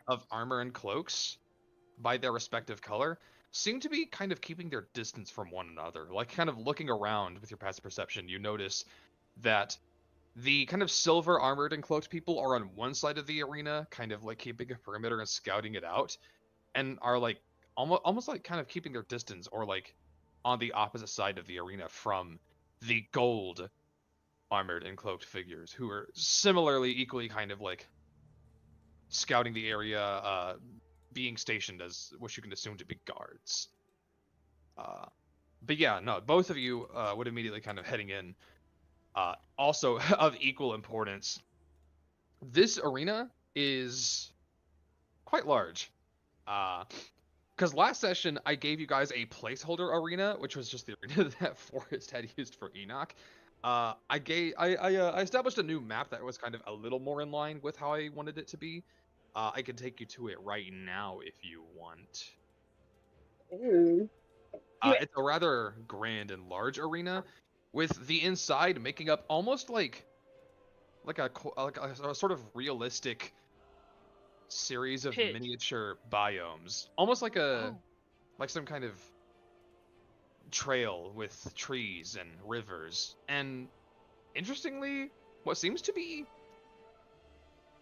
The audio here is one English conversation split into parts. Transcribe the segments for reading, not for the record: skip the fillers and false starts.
of armor and cloaks, by their respective color, seem to be kind of keeping their distance from one another. Like, kind of looking around with your passive perception, you notice that the kind of silver armored and cloaked people are on one side of the arena, kind of like keeping a perimeter and scouting it out, and are like almost like kind of keeping their distance, or like on the opposite side of the arena from the gold armored and cloaked figures, who are similarly equally kind of like scouting the area, being stationed as what you can assume to be guards. But yeah, no, both of you would immediately kind of heading in. Also of equal importance, this arena is quite large. Because last session I gave you guys a placeholder arena, which was just the arena that Forrest had used for Enoch. I established a new map that was kind of a little more in line with how I wanted it to be. I can take you to it right now if you want. Ooh. It's a rather grand and large arena, with the inside making up almost like a sort of realistic series of Pit. miniature biomes, almost like like some kind of trail with trees and rivers. And interestingly, what seems to be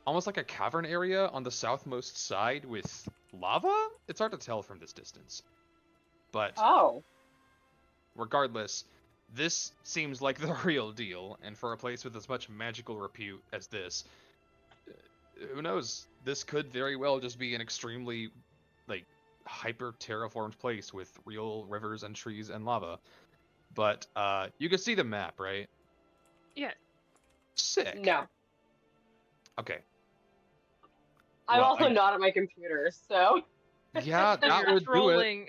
almost like a cavern area on the southmost side with lava? It's hard to tell from this distance. But regardless, this seems like the real deal, and for a place with as much magical repute as this, who knows? This could very well just be an extremely, like, hyper terraformed place with real rivers and trees and lava. But you can see the map, right? Yeah. Sick. No. Okay. I'm Well, also not at my computer, so. Yeah, that You're would do it. trolling.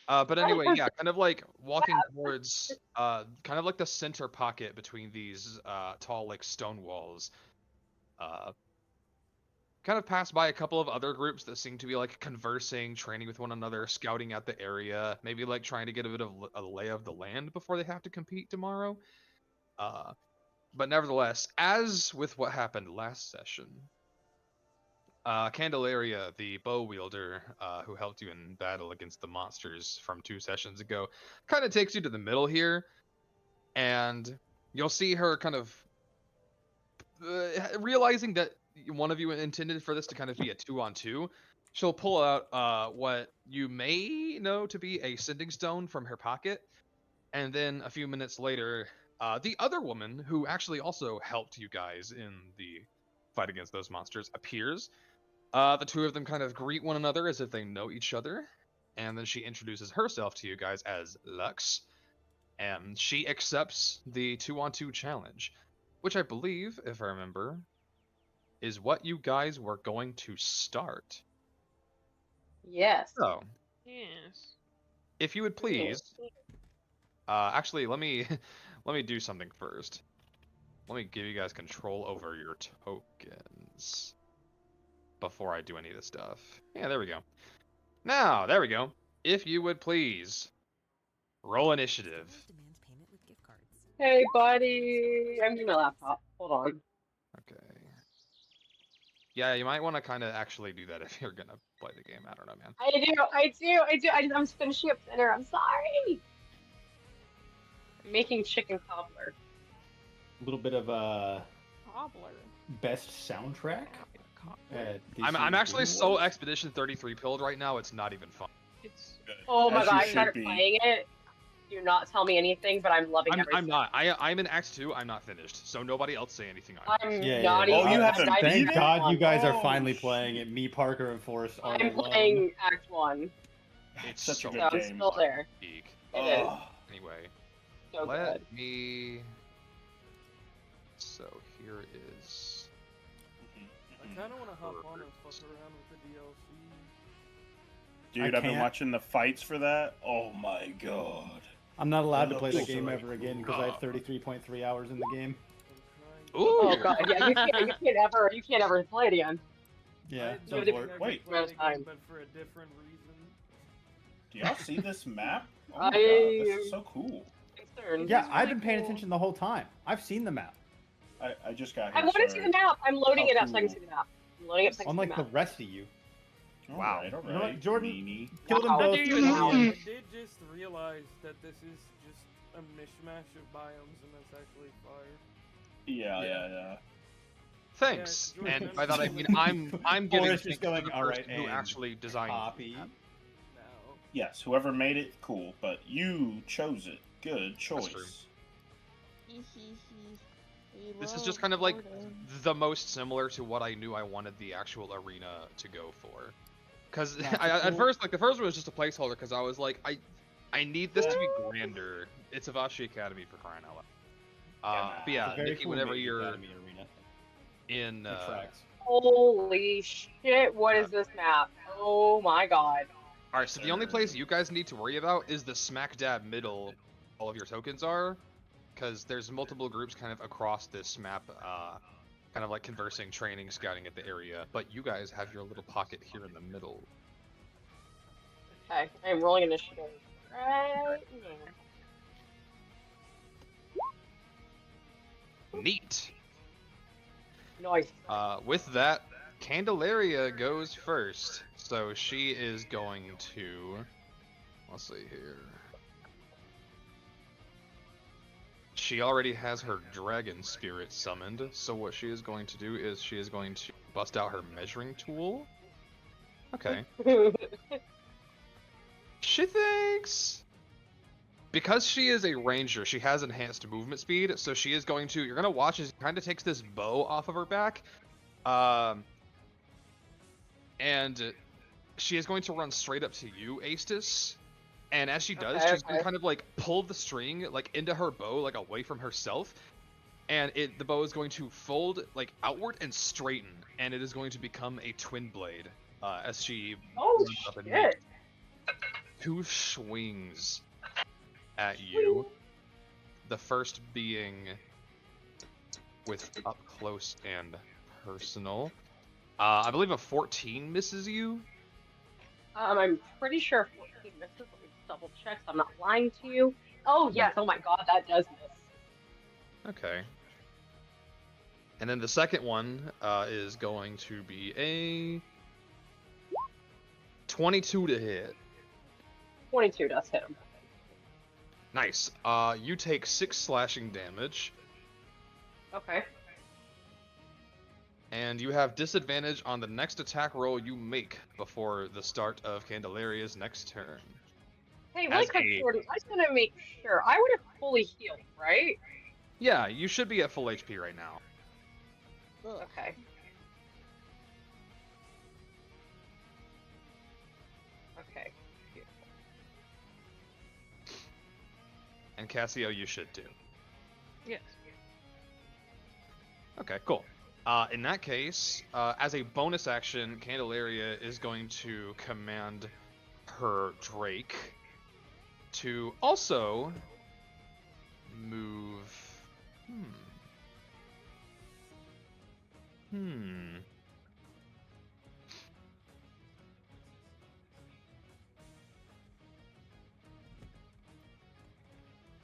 But anyway, yeah, kind of like walking towards, kind of like the center pocket between these tall, like, stone walls. Kind of pass by a couple of other groups that seem to be like conversing, training with one another, scouting out the area, maybe like trying to get a bit of a lay of the land before they have to compete tomorrow. But nevertheless, as with what happened last session, Candelaria, the bow wielder, who helped you in battle against the monsters from 2 sessions ago, kind of takes you to the middle here, and you'll see her kind of realizing that one of you intended for this to kind of be a 2-on-2. She'll pull out what you may know to be a sending stone from her pocket, and then a few minutes later, the other woman, who actually also helped you guys in the fight against those monsters, appears. The two of them kind of greet one another as if they know each other, and then she introduces herself to you guys as Lux, and she accepts the 2-on-2 challenge, which I believe, if I remember, is what you guys were going to start. Yes. So, Yes. if you would please, actually, let me do something first. Let me give you guys control over your tokens before I do any of this stuff. Yeah, there we go. Now, there we go. If you would please, roll initiative. Hey, buddy. I'm in my laptop. Hold on. Okay. Yeah, you might want to kind of actually do that if you're going to play the game. I don't know, man. I do. I'm finishing up dinner. I'm sorry. I'm making chicken cobbler. A little bit of a Cobbler. best soundtrack. I'm actually so Expedition 33 pilled right now, it's not even fun. It's Oh my As god, you I should started be. playing it. Do not tell me anything, but I'm loving everything. I'm not. I'm in Act 2. I'm not finished. So nobody else say anything. I'm Yeah, not yeah. even. Oh, you haven't I'm beat Thank it? God you guys are Oh, finally shit. playing it. Me, Parker, and Forrest are I'm alone. playing Act 1. It's Such a so good So I'm game. still there. Geek. It is. Oh, Anyway, So let good. me. So here is. I kind of want to hop on and fuck around with the DLC. dude, I I've been can't. watching the fights for that. Oh my god. I'm not allowed to That play the looks game so ever again because I have 33.3 hours in the game. I'm trying. Ooh. Oh god, yeah, you can't ever play it again. Yeah, I don't don't worry. think I Wait. could play it Amount of time. again, but for a different reason. Do y'all see this map? Oh my I- god, this is so cool. Concerned. Yeah, This is I've really been paying cool. attention the whole time. time. I've seen the map. I just got here. I want to see sorry. the map. I'm loading How it up so I can cool. see the map. loading up second Unlike the map. rest of you. Wow. All You know what, right, Jordan? meanie. Kill them Wow. both. What do you in the know? end. I did just realize that this is just a mishmash of biomes, and that's actually fire. Yeah. Thanks. Yeah, And Jordan, by that I mean I'm getting Forrest thanks is going, to the "All right, person who and actually designed Copy. that. No. Yes, whoever made it, cool. But you chose it. Good That's true. choice. This is just kind of like the most similar to what I knew I wanted the actual arena to go for. Because Nah, at cool. first, like the first one was just a placeholder because I was like, I need this to be grander. It's Avashi Academy for crying out loud. But yeah, It's a very Nikki, cool whenever Mage you're Academy arena. in, It tracks. Holy shit! What is this map? Oh my god. all right, so the only place you guys need to worry about is the smack dab middle. All of your tokens are, because there's multiple groups kind of across this map, kind of like conversing, training, scouting at the area. But you guys have your little pocket here in the middle. Okay, I'm rolling initiative right now. Neat. Nice. With that, Candelaria goes first. So she is going to. Let's see here. She already has her dragon spirit summoned. So what she is going to do is she is going to bust out her measuring tool. Okay. She thinks. Because she is a ranger, she has enhanced movement speed, so she is going to. You're gonna watch as she kind of takes this bow off of her back, and she is going to run straight up to you, Aestus. And as she does, she's gonna kind of like pull the string like into her bow, like away from herself, and the bow is going to fold like outward and straighten, and it is going to become a twin blade as she Oh runs up and shit! makes 2 swings at you. The first being with up close and personal. I believe a 14 misses you. I'm pretty sure 14 misses. Let me double check so I'm not lying to you. Oh yes, oh my god, that does miss. Okay. And then the second one is going to be a 22 to hit. 22 does hit him. Nice. You take 6 slashing damage, Okay. and you have disadvantage on the next attack roll you make before the start of Candelaria's next turn. Hey, really As quick, a- Jordan, I just want to make sure. I would have fully healed, right? Yeah, you should be at full HP right now. Okay. Okay. And Cassio, you should too. Yes. Okay, cool. In that case, as a bonus action, Candelaria is going to command her Drake to also move.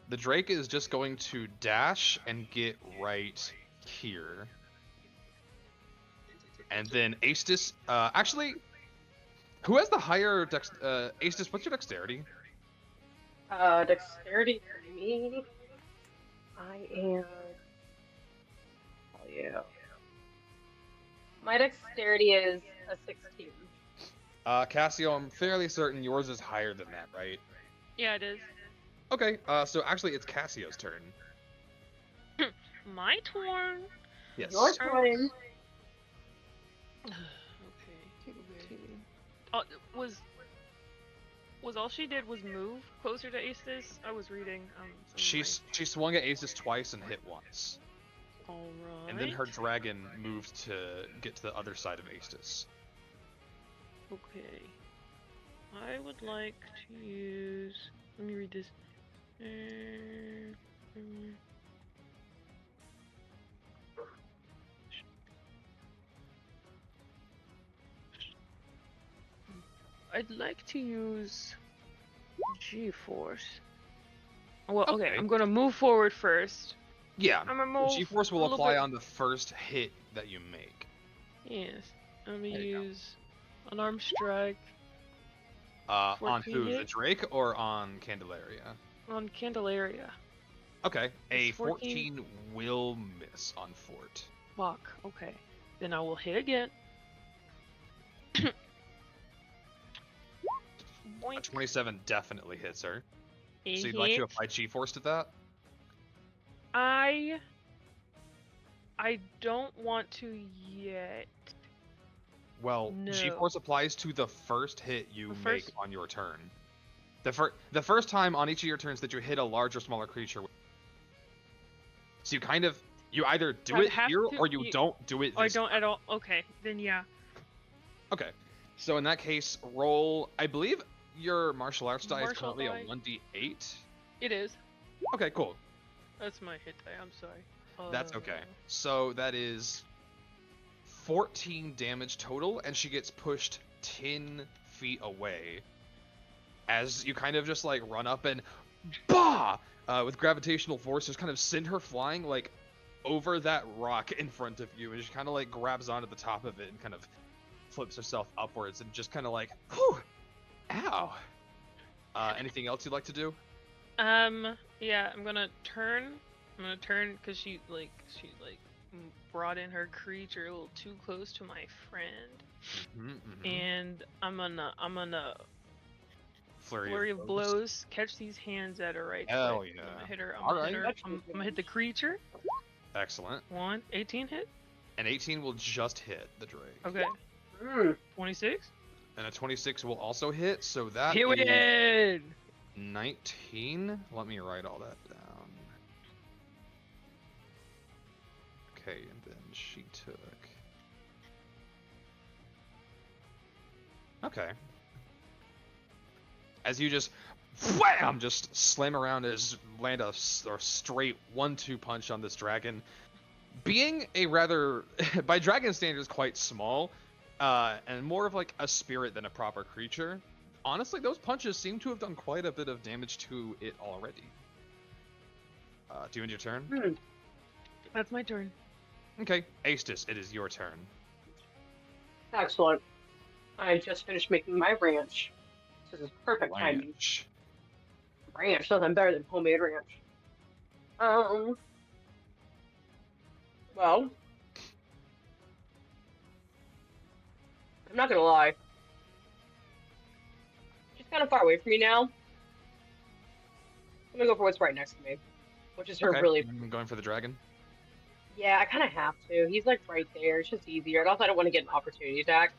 The Drake is just going to dash and get right here. And then Aestus, actually, who has the higher Aestus, what's your dexterity? Dexterity for me. I am. Oh yeah. My dexterity is a 16. Cassio, I'm fairly certain yours is higher than that, right? Yeah, it is. Okay, so actually it's Cassio's turn. My turn. Yes. Your turn. Okay. Was all she did was move closer to Aestus? I was reading. She swung at Aestus twice and hit once. All right. And then her dragon moved to get to the other side of Aestus. Okay. I would like to use. Let me read this. I'd like to use G-Force. Well, okay, I'm gonna move forward first. Yeah, I'm gonna move G-Force a will little apply bit- on the first hit that you make. Yes. I'm gonna There you go. use unarmed strike On 14 who? The hit? Drake or on Candelaria? on Candelaria. Okay, a It's 14. 14 will miss on Fort. Fuck. Okay. Then I will hit again. A Boink. 27 definitely hits her. A So you'd like to hit. apply G-Force to that? I don't want to yet. Well, No. G-Force applies to the first hit you The make first- on your turn. The first time on each of your turns that you hit a large or smaller creature. So you either do I'd it have here to- or you don't do it I this don't at all. Okay, then yeah. Okay. So in that case, roll. I believe your martial arts die is Martial currently die. a 1d8. It is. Okay, cool. That's my hit die. I'm sorry. That's okay. So that is 14 damage total, and she gets pushed 10 feet away. As you kind of just like run up and bah! With gravitational force, just kind of send her flying like over that rock in front of you, and she kind of like grabs onto the top of it and kind of flips herself upwards and just kind of like, whew, ow. Anything else you'd like to do? Yeah, I'm gonna turn because she brought in her creature a little too close to my friend, and I'm gonna flurry of blows, catch these hands at her right. Hell quick. yeah. I'm gonna hit her. I'm All gonna hit right. her. I'm gonna hit the creature. Excellent. 18 hit. An 18 will just hit the Drake. Okay. Mm. 26. And a 26 will also hit, so that Here we is win. 19. Let me write all that down. Okay, and then she took. Okay. As you just wham, just slam around as land a straight 1-2 punch on this dragon. Being a rather, by dragon standards, quite small, and more of like a spirit than a proper creature. Honestly, those punches seem to have done quite a bit of damage to it already. Do you end your turn? That's my turn. Okay, Aestus, it is your turn. Excellent. I just finished making my ranch. This is perfect timing. Ranch. Ranch, nothing better than homemade ranch. Well, I'm not gonna lie. She's kind of far away from me now. I'm gonna go for what's right next to me, which is her Okay, really. I'm going for the dragon. Yeah, I kind of have to. He's like right there. It's just easier. And also, I don't want to get an opportunity attack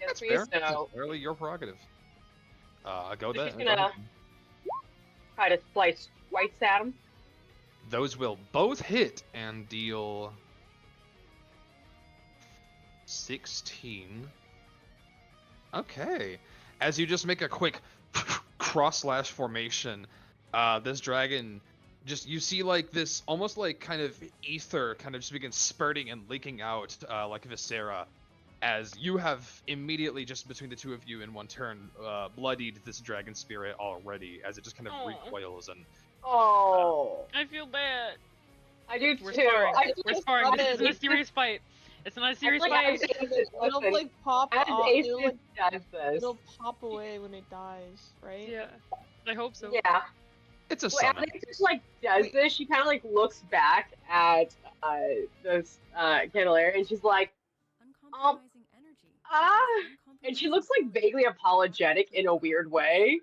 That's against me. fair. That's So entirely your prerogative. Go So then. she's gonna try to slice twice at him. Those will both hit and deal 16. Okay. As you just make a quick cross slash formation, this dragon you see like this almost like kind of ether kind of just begins spurting and leaking out like viscera, as you have immediately, just between the two of you in one turn, bloodied this dragon spirit already, as it just kind of recoils and Oh, I feel bad. I do We're too. sparring. I We're just sparring. love This is it. a serious fight. It's not a serious Like, fight. It'll listen, like pop as off. Ace It'll like does this. it'll pop away when it dies, right? Yeah, I hope so. Yeah. it's a Well, summon. as Ace like does this, she kind of like looks back at this Candelaria, and she's like, Uncompromising energy. and she looks like vaguely apologetic in a weird way,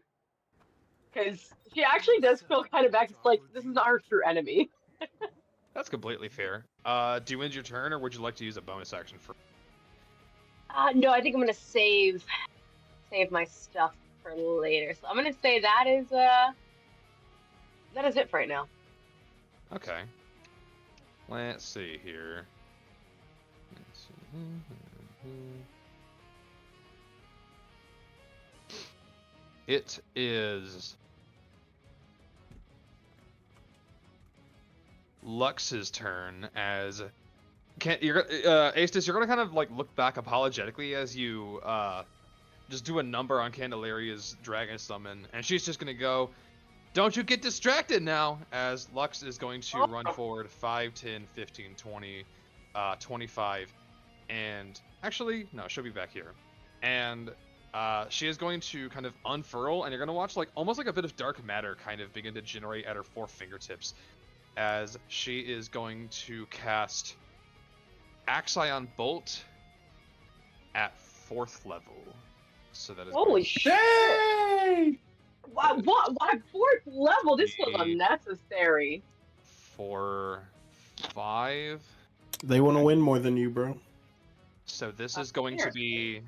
because she actually does feel kind of bad. It's like this is not her true enemy. That's completely fair. Do you end your turn, or would you like to use a bonus action for? No, I think I'm gonna save my stuff for later. So I'm gonna say that is it for right now. Okay. Let's see here. Let's see. It is Lux's turn. As Aestus, you're gonna kind of like look back apologetically as you just do a number on Candelaria's dragon summon, and she's just gonna go, "Don't you get distracted now," as Lux is going to run forward 5, 10, 15, 20, 25, and Actually, no, she'll be back here. And she is going to kind of unfurl, and you're going to watch like almost like a bit of dark matter kind of begin to generate at her 4 fingertips as she is going to cast Axion Bolt at 4th level. So that is Holy shit! What? 4th level? This was The- unnecessary. 4, 5. They want to win more than you, bro. So this is going to be.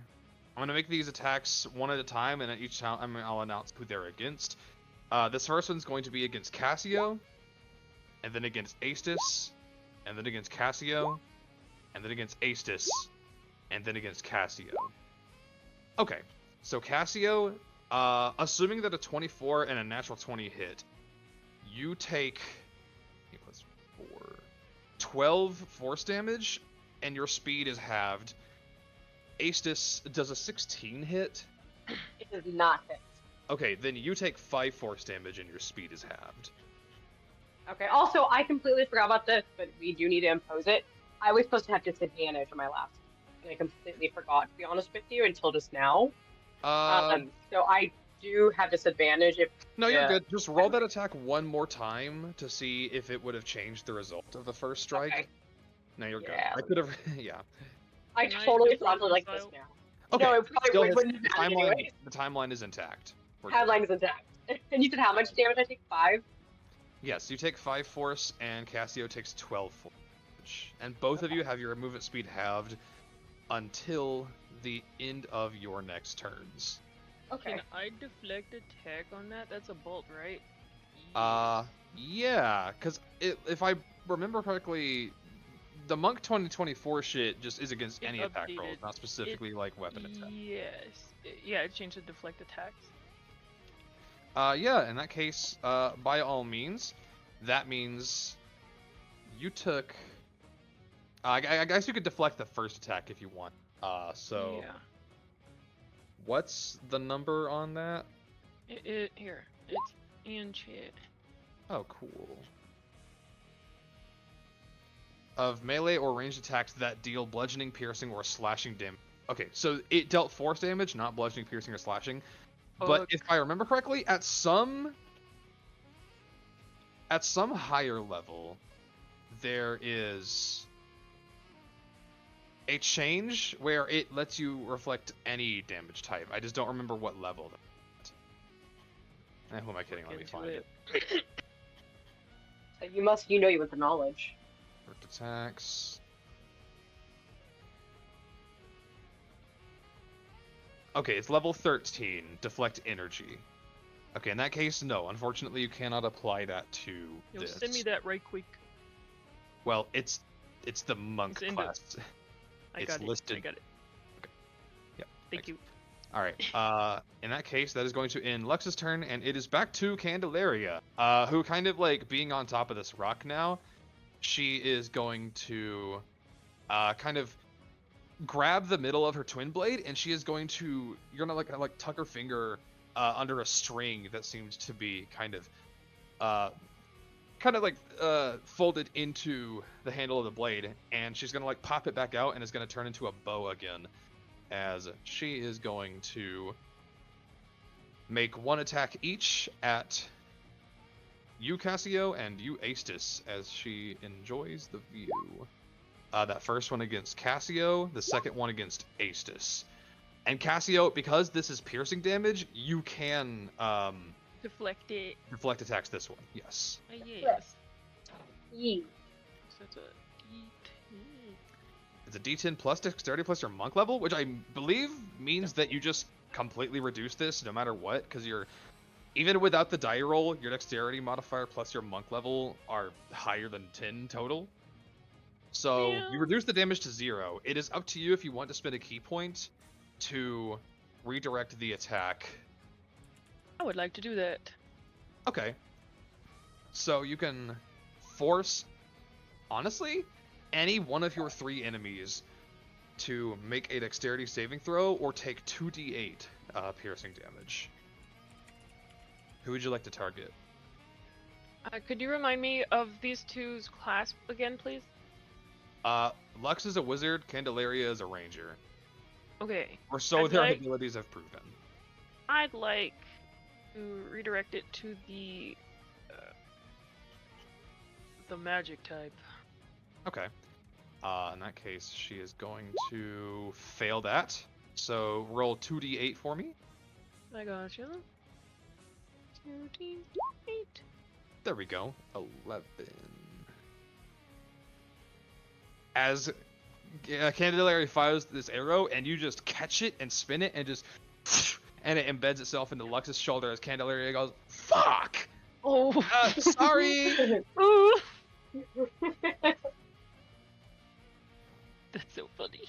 I'm going to make these attacks one at a time, and at each time I'll announce who they're against. This first one's going to be against Cassio, and then against Aestus, and then against Cassio, and then against Aestus, and then against Cassio. Okay, so Cassio, assuming that a 24 and a natural 20 hit, you take 12 force damage, and your speed is halved. Aestus does a 16 hit. It does not hit. Okay, then you take 5 force damage and your speed is halved. Okay, also, I completely forgot about this, but we do need to impose it. I was supposed to have disadvantage on my last, and I completely forgot, to be honest with you, until just now. So I do have disadvantage if... No, you're good. Just roll that attack one more time to see if it would have changed the result of the first strike. Okay. No, you're good. Yeah. I could have... yeah. I Can I totally deflect forgot to like this missile? now. Okay, No, it probably still hits- wouldn't have the mattered timeline, anyway. the timeline is intact. We're good. Headline is intact. And you said how much damage I take? 5? Yes, you take 5 force, and Cassio takes 12 force. And both of you have your movement speed halved until the end of your next turns. Okay. Can I deflect attack on that? That's a bolt, right? Yeah, because if I remember correctly, the Monk 2024 shit just is against It any attack updated. rolls, not specifically like weapon attack. Yes. Yeah, it changed to deflect attacks. Yeah, in that case, by all means, that means you took. I guess you could deflect the first attack if you want. So Yeah. what's the number on that? Here. It's in chat. Oh, cool. Of melee or ranged attacks that deal bludgeoning, piercing, or slashing damage. Okay, so it dealt force damage, not bludgeoning, piercing, or slashing. But if I remember correctly, at some higher level, there is a change where it lets you reflect any damage type. I just don't remember what level. Who am I kidding? Let me find it. So you know you with the knowledge. First attacks. Okay, it's level 13, deflect energy. Okay, in that case, no. Unfortunately, you cannot apply that to Yo, this. send me that right quick. Well, it's the monk It's in class. I It's got listed. it. I got it. Okay. Yep. Thank you. All right. In that case, that is going to end Lux's turn, and it is back to Candelaria, who kind of like being on top of this rock now. She is going to kind of grab the middle of her twin blade, and she is going to you're gonna like tuck her finger under a string that seems to be kind of folded into the handle of the blade, and she's gonna like pop it back out, and it's gonna turn into a bow again, as she is going to make one attack each at you, Cassio, and you, Aestus, as she enjoys the view. That first one against Cassio, the second one against Aestus. And Cassio, because this is piercing damage, you can Deflect it. deflect attacks this one. Yes. Yes. Yee. So it's a It's a D10 plus dexterity plus your monk level, which I believe means that you just completely reduce this no matter what, because you're even without the die roll, your dexterity modifier plus your monk level are higher than 10 total. So Yeah. you reduce the damage to 0. It is up to you if you want to spend a key point to redirect the attack. I would like to do that. Okay. So you can force, honestly, any one of your 3 enemies to make a dexterity saving throw or take 2d8 piercing damage. Who would you like to target? Could you remind me of these two's class again, please? Lux is a wizard, Candelaria is a ranger. Okay. Or so I'd their like- abilities have proven. I'd like to redirect it to the magic type. Okay. In that case, she is going to fail that. So roll 2d8 for me. I gotcha. 2d8. There we go. 11. As Candelaria fires this arrow, and you just catch it and spin it, and just and it embeds itself into Lux's shoulder as Candelaria goes, "Fuck! Oh, Sorry." Ooh. That's so funny.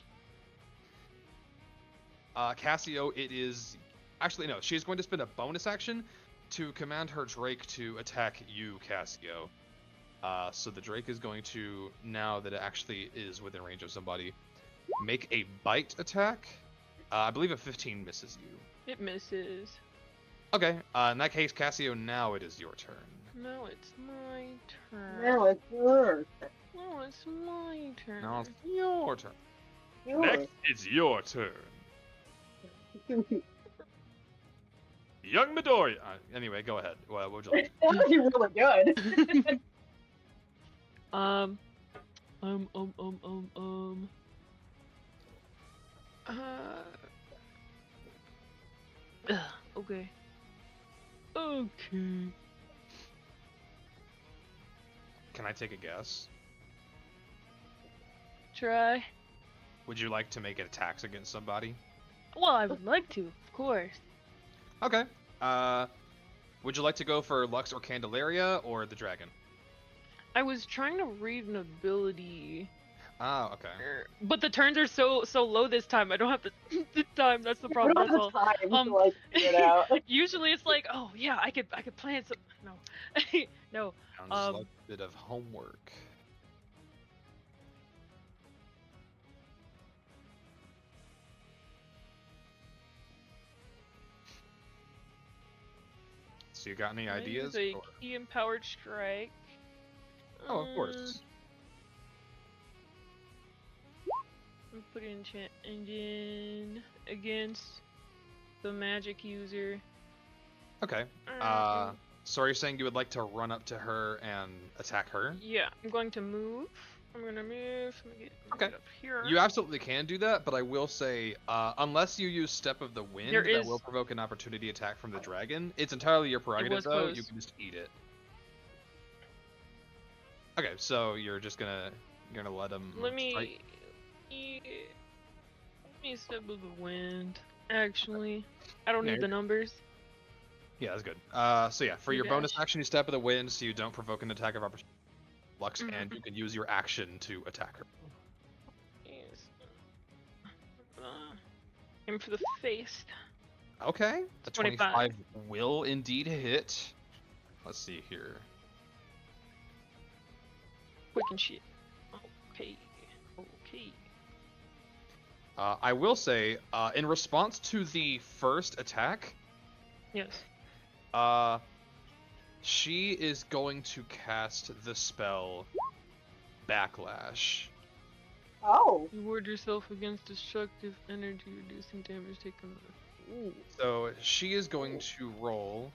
Cassio, it is actually no. She's going to spend a bonus action to command her Drake to attack you, Cassio. So the Drake is going to, now that it actually is within range of somebody, make a bite attack. I believe a 15 misses you. It misses. Okay, in that case, Cassio, now it is your turn. No, it's my turn. Now it's yours. No, it's my turn. Now it's your turn. Yours. Next, it's your turn. Young Midori. Anyway, go ahead. What would you like? That was really good. Um. Okay. Okay. Can I take a guess? Try. Would you like to make attacks against somebody? Well, I would like to, of course. Okay. Would you like to go for Lux or Candelaria or the dragon? I was trying to read an ability, Oh, okay. but the turns are so low this time. I don't have the time. That's the We problem. don't That's have all. the time Um, to like figure it out. Usually it's like, oh yeah, I could plan some. No, no. Sounds like a bit of homework. So you got any ideas? A or- key empowered strike. Oh, of course. Put enchant engine against the magic user. Okay. So are you saying you would like to run up to her and attack her? Yeah, I'm going to move. I'm gonna move. Let me get up here. You absolutely can do that, but I will say, unless you use Step of the Wind, that will provoke an opportunity attack from the dragon. It's entirely your prerogative, though. Close. You can just eat it. Okay, so you're gonna let him. Let me. strike? Let me Step of the Wind. Actually, I don't need Yeah. the numbers. Yeah, that's good. So yeah, for your Dash. bonus action, you Step of the Wind, so you don't provoke an attack of opportunity. Lux, Mhm. and you can use your action to attack her. Yes. Aim for the face. Okay, a 25. 25 will indeed hit. Let's see here. Quick and shit. Okay. Okay. I will say, in response to the first attack, Yes. she is going to cast the spell Backlash. Oh. You ward yourself against destructive energy, reducing damage taken. Ooh. So she is going to roll.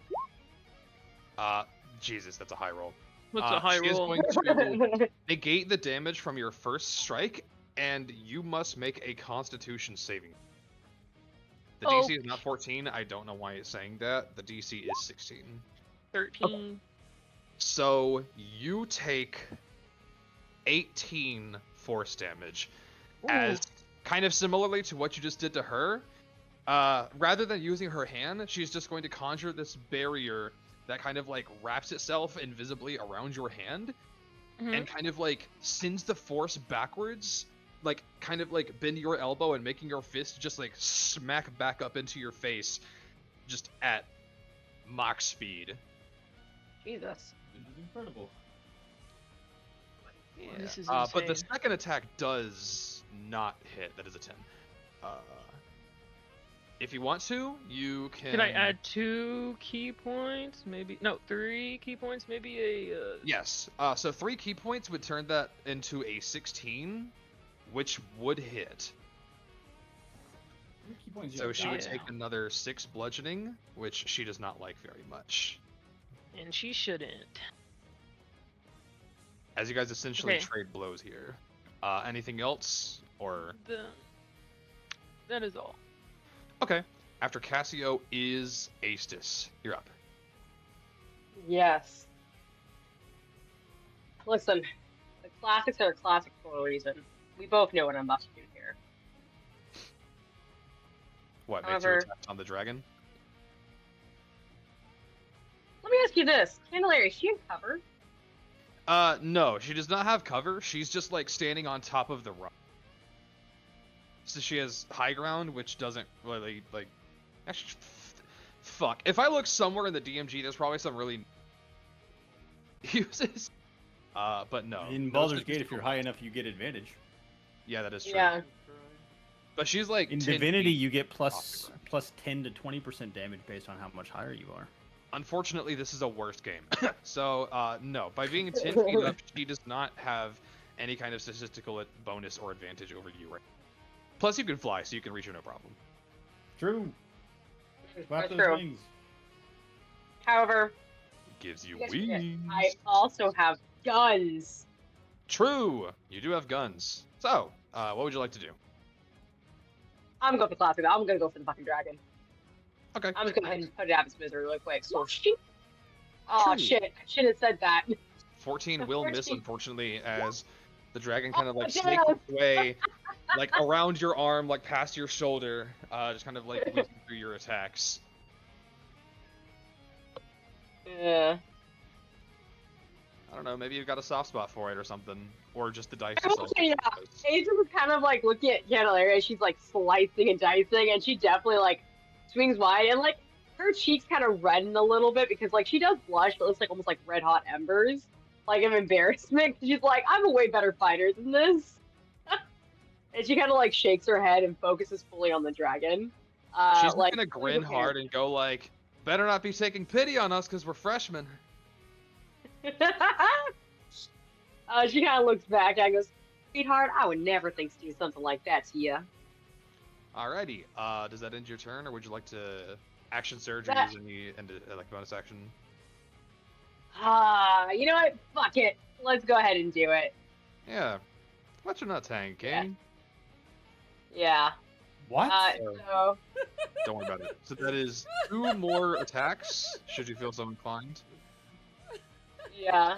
Jesus, that's a high roll. What's a high she roll? is going to negate the damage from your first strike, and you must make a Constitution saving. The DC is not 14. I don't know why it's saying that. The DC is 16. 13. So you take 18 force damage, as kind of similarly to what you just did to her. Rather than using her hand, she's just going to conjure this barrier that kind of like wraps itself invisibly around your hand, and kind of like sends the force backwards, like kind of like bend your elbow and making your fist just like smack back up into your face, just at Mach speed. Jesus. This is incredible. Yeah. This is But the insane. second attack does not hit. That is a 10. If you want to, you can. Can I add 2 key points? Maybe no, 3 key points. Maybe a. Yes. So 3 key points would turn that into a 16, which would hit. So she would take another 6 bludgeoning, which she does not like very much. And she shouldn't. As you guys essentially trade blows here. Anything else, or? That is all. Okay. After Cassio is Astis. You're up. Yes. Listen, the classics are classic for a reason. We both know what I'm about to do here. What, make 2 attacks on the dragon? Let me ask you this. Candelaria, is she in cover? No, she does not have cover. She's just, like, standing on top of the rock. So she has high ground, which doesn't really, like... Actually, fuck. If I look somewhere in the DMG, there's probably some really... uses. But no. In Baldur's Gate, if you're high enough, you get advantage. Yeah, that is true. Yeah. But she's, like, in Divinity, you get plus 10 to 20% damage based on how much higher you are. Unfortunately, this is a worse game. So, no. By being 10 feet up, she does not have any kind of statistical bonus or advantage over you right now. Plus, you can fly, so you can reach her no problem. True. That's true. However, it gives you wings. I also have guns. True. You do have guns. So, what would you like to do? I'm gonna go for the classic. I'm gonna go for the fucking dragon. Okay. I'm just gonna go ahead and put it out of its misery really quick. So, oh shit! I should have said that. 14 will miss, unfortunately, as the dragon kind of like snakes its way, like around your arm, like past your shoulder, just kind of like whizzing through your attacks. Yeah. I don't know. Maybe you've got a soft spot for it or something, or just the dice. Yeah. Asia was kind of like looking at Candelaria. She's like slicing and dicing, and she definitely like swings wide, and like her cheeks kind of redden a little bit because like she does blush, but it looks like almost like red hot embers, like of embarrassment. She's like, I'm a way better fighter than this. And she kind of like shakes her head and focuses fully on the dragon. She's like, gonna grin hard and go like, "Better not be taking pity on us because we're freshmen." She kind of looks back and goes, "Sweetheart, I would never think to do something like that to you." Alrighty. Does that end your turn, or would you like to action surge or use any like bonus action? You know what? Fuck it. Let's go ahead and do it. Yeah. What you're not tanking. Yeah. What? So... Don't worry about it. So that is 2 more attacks, should you feel so inclined. Yeah.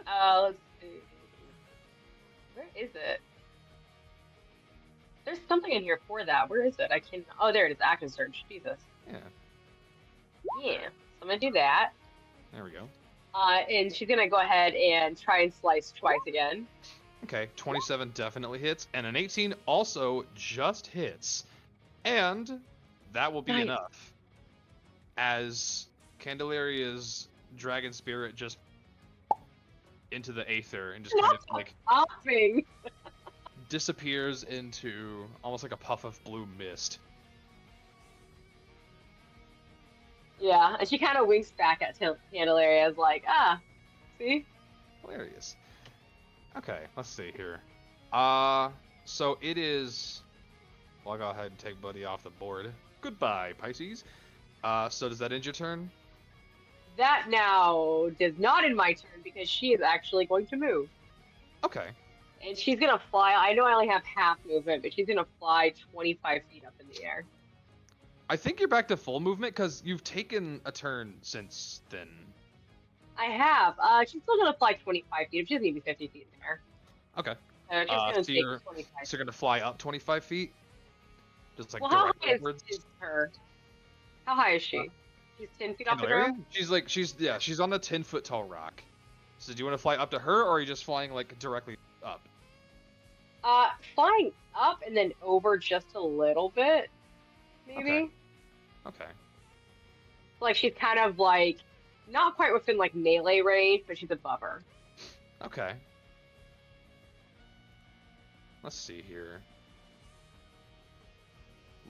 Let's see. Where is it? There's something in here for that. Where is it? I can. Oh, there it is. Action surge. Jesus. Yeah. Yeah. So I'm gonna do that. There we go. And she's gonna go ahead and try and slice twice again. Okay, 27 definitely hits, and an 18 also just hits. And that will be enough. As Candelaria's dragon spirit just into the aether and just kind of like disappears into almost like a puff of blue mist. Yeah, and she kind of winks back at Candelaria as like, see? Hilarious. Okay, let's see here. So it is... Well, I'll go ahead and take Buddy off the board. Goodbye, Pisces. So does that end your turn? That now does not end my turn because she is actually going to move. Okay. And she's going to fly. I know I only have half movement, but she's going to fly 25 feet up in the air. I think you're back to full movement because you've taken a turn since then. I have. She's still going to fly 25 feet. She's going to be 50 feet in the air. Okay. She's going to take 25 So you're going to fly up 25 feet? Just like how high upwards? is her? How high is she? She's 10 feet off the ground? She's on a 10-foot tall rock. So do you want to fly up to her, or are you just flying like directly up? Flying up and then over just a little bit, maybe. Okay. Like she's kind of like not quite within like melee range, but she's above her. Okay. Let's see here.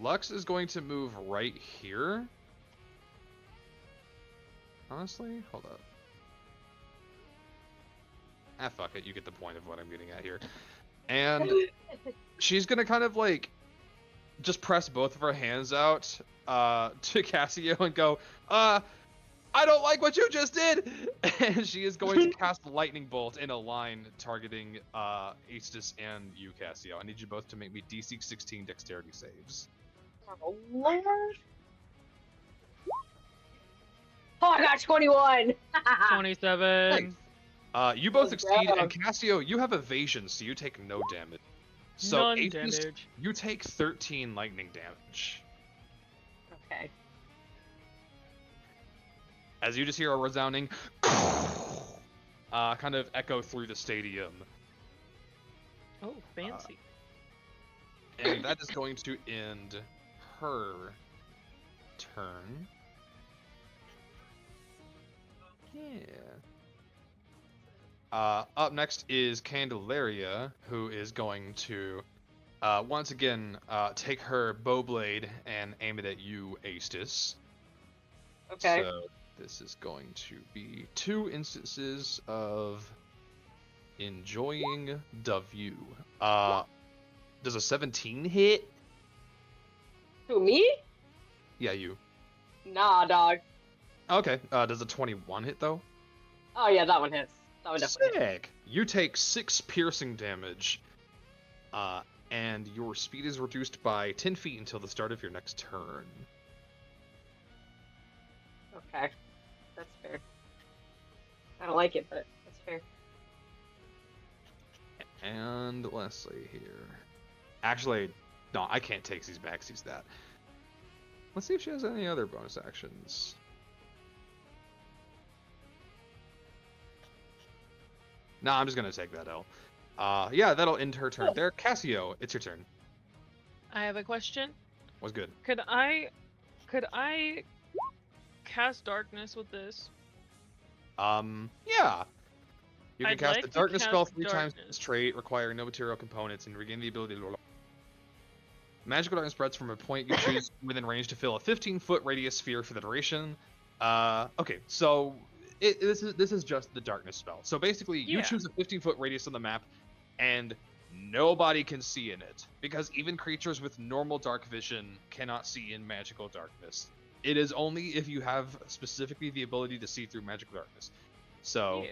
Lux is going to move right here. Honestly, hold up. Fuck it. You get the point of what I'm getting at here. And she's gonna kind of like just press both of her hands out to Cassio and go, I don't like what you just did! And she is going to cast Lightning Bolt in a line targeting Aestus and you, Cassio. I need you both to make me DC 16 dexterity saves. Oh, Lord. Oh, I got 21! 27. Nice. You both succeed, and Cassio, you have evasion, so you take no damage. So None Aestus, damage. you take 13 lightning damage. Okay. As you just hear a resounding kind of echo through the stadium. Oh, fancy. And that is going to end her turn. Yeah. Up next is Candelaria, who is going to once again take her bowblade and aim it at you, Aestus. Okay. So this is going to be 2 instances of enjoying the view. Does a 17 hit? Who, me? Yeah, you. Nah, dog. Okay. Does a 21 hit though? Oh yeah, that one hits. That one definitely hits. Sick. You take 6 piercing damage, and your speed is reduced by 10 feet until the start of your next turn. Okay. That's fair. I don't like it, but that's fair. And let's see here. Actually, no, I can't take these back. She's that. Let's see if she has any other bonus actions. Nah, I'm just gonna take that L. Yeah, that'll end her turn. There, Cassio, it's your turn. I have a question. What's good? Could I cast darkness with this? Yeah. You can I'd cast like the to darkness spell cast 3 times darkness. straight, requiring no material components, and regain the ability to. Magical darkness spreads from a point you choose within range to fill a 15-foot radius sphere for the duration. Okay, so this is just the darkness spell. So basically, you Yeah. choose a 15-foot radius on the map, and nobody can see in it, because even creatures with normal dark vision cannot see in magical darkness. It is only if you have specifically the ability to see through magical darkness. So,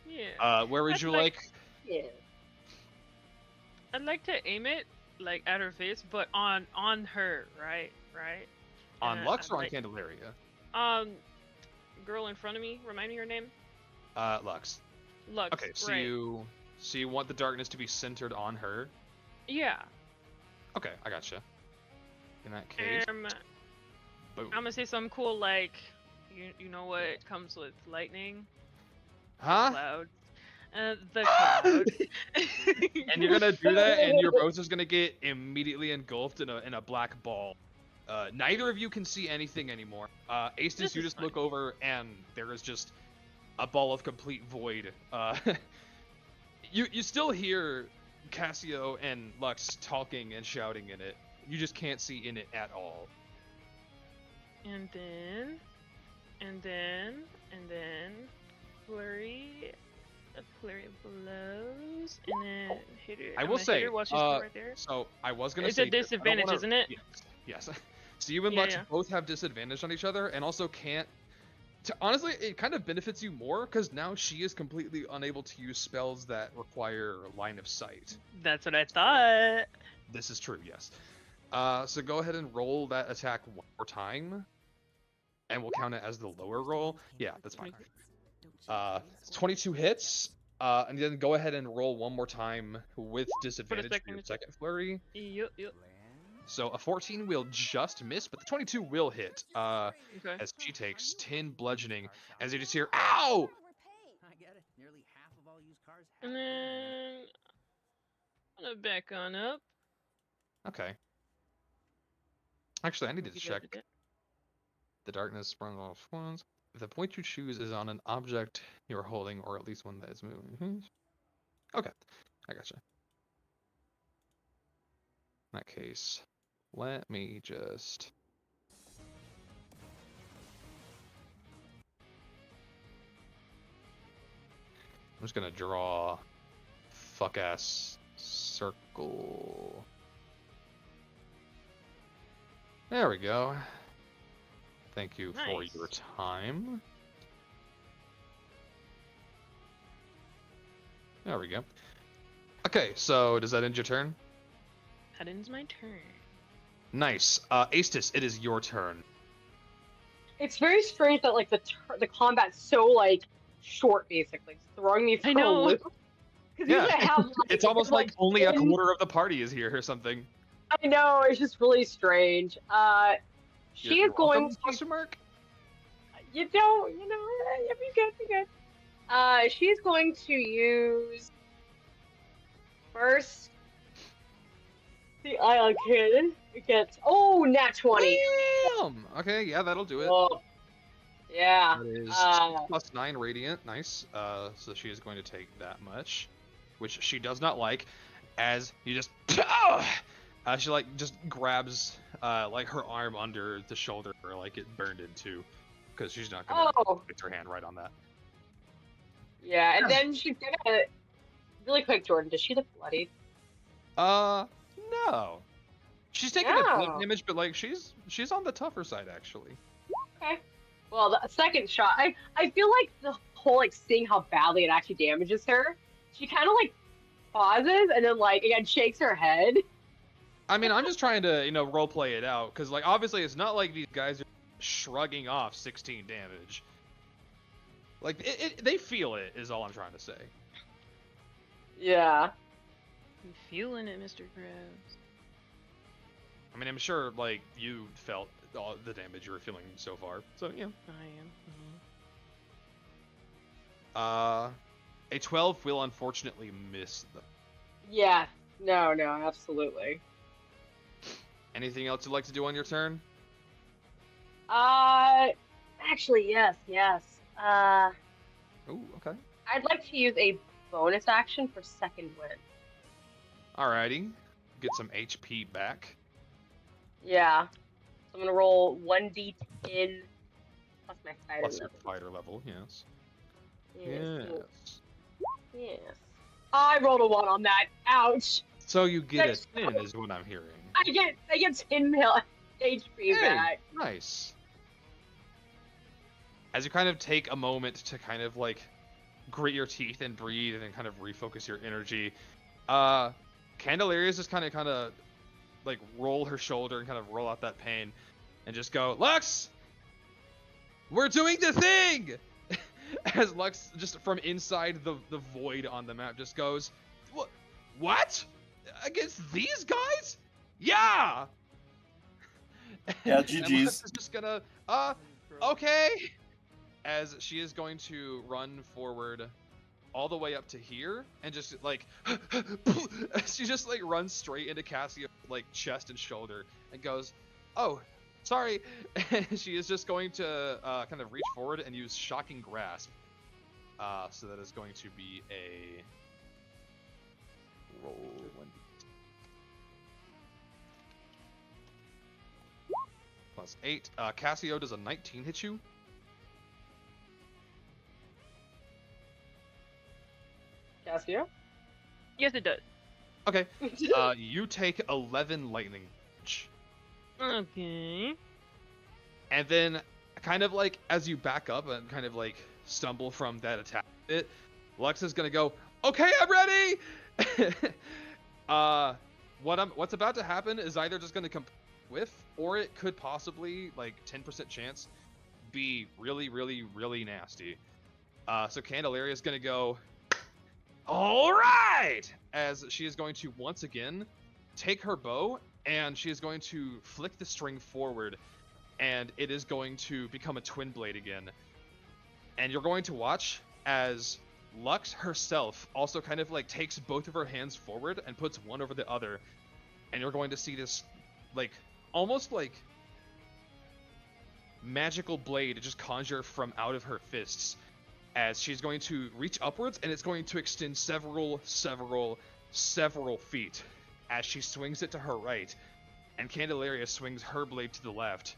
Yeah. where would I'd you like- like? Yeah. I'd like to aim it like at her face, but on her, right? On Lux I'd or on like- Candelaria? Girl in front of me. Remind me her name. Lux. Lux. Okay, so right. you want the darkness to be centered on her? Yeah. Okay, I gotcha. In that case, boom. I'm gonna say something cool like, you know what comes with lightning? Huh? Cloud. The cloud. And you're gonna do that, and your rose is gonna get immediately engulfed in a black ball. Neither of you can see anything anymore. Aestus, This you is just fine. look over, and there is just a ball of complete void. You still hear Cassio and Lux talking and shouting in it. You just can't see in it at all. and then a flurry of blows, and then hit her. I I'm will gonna hit say, her while she's still right there. so I was gonna It's say a disadvantage, wanna- isn't it? Yes. So you and Yeah, Lux yeah. both have disadvantage on each other, and also can't. Honestly, it kind of benefits you more because now she is completely unable to use spells that require line of sight. That's what I thought. This is true, yes. So go ahead and roll that attack one more time, and we'll count it as the lower roll. Yeah, that's fine. 22 hits, and then go ahead and roll one more time with disadvantage for your second second flurry. Yep. So a 14 will just miss, but the 22 will hit, Okay. as she takes 10 bludgeoning, as you just hear, "Ow!" I get it. Nearly half of all used cars And then I'm gonna back on up. Okay. Actually, I need to You guys check did it. the darkness sprung off ones. If the point you choose is on an object you're holding, or at least one that is moving. Okay, I gotcha. In that case, Let me just... I'm just gonna draw fuck-ass circle. There we go. Thank you for your time. There we go. Okay, so does that end your turn? That ends my turn. Nice. Aestus, it is your turn. It's very strange that like the combat's so like short, basically, it's throwing me for I know. a loop. Because Yeah, usually I have like, it's almost like only a in- quarter of the party is here or something. I know, it's just really strange. She You're is going welcome, to. question mark? You'll be good, be good. She's going to use first the Ion Cannon against. Oh, nat 20. Damn! Okay, yeah, that'll do it. Oh, yeah. That is plus 9 radiant. Nice. So she is going to take that much, which she does not like. As you just, she like just grabs like her arm under the shoulder where like it burned into, because she's not gonna fix her hand right on that. Yeah, and then she's gonna really quick, Jordan. Does she look bloody? No. She's taking a bit of damage, but like she's on the tougher side actually. Okay. Well, the second shot, I feel like the whole like seeing how badly it actually damages her, she kind of like pauses and then like again shakes her head. I mean, I'm just trying to role play it out because like obviously it's not like these guys are shrugging off 16 damage. Like they feel it is all I'm trying to say. Yeah. I'm feeling it, Mr. Krabs. I mean, I'm sure like you felt all the damage you were feeling so far. So yeah. I am. A 12 will unfortunately miss them. Yeah. No, absolutely. Anything else you'd like to do on your turn? Actually, yes. Oh, okay. I'd like to use a bonus action for second wind. Alrighty. Get some HP back. Yeah. So I'm gonna roll 1d10 plus my fighter Plus your level. fighter level, yes. Yes. I rolled a 1 on that. Ouch. So you get a 10 is what I'm hearing. I get 10 mil HP back. Nice. As you kind of take a moment to kind of like grit your teeth and breathe and then kind of refocus your energy, Candelaria's just kind of like roll her shoulder and kind of roll out that pain and just go, Lux! We're doing the thing! As Lux just from inside the void on the map just goes, what? Against these guys? Yeah! Yeah, GG's. GG's. Lux is just gonna, okay. As she is going to run forward all the way up to here and just like she just like runs straight into Cassio like chest and shoulder and goes, oh, sorry. She is just going to kind of reach forward and use Shocking Grasp. So that is going to be a roll 1 + 8. Cassio, does a 19 hit you? Cassio? Yes, it does. Okay. You take 11 lightning damage. Okay. And then, kind of like as you back up and kind of like stumble from that attack, Lux is gonna go, okay, I'm ready. What's about to happen is either just gonna come whiff, or it could possibly like 10% chance be really, really, really nasty. So Candelaria is gonna go, all right, as she is going to once again take her bow and she is going to flick the string forward, and it is going to become a twin blade again. And you're going to watch as Lux herself also kind of like takes both of her hands forward and puts one over the other, and you're going to see this like almost like magical blade just conjure from out of her fists, as she's going to reach upwards and it's going to extend several feet as she swings it to her right. and Candelaria swings her blade to the left,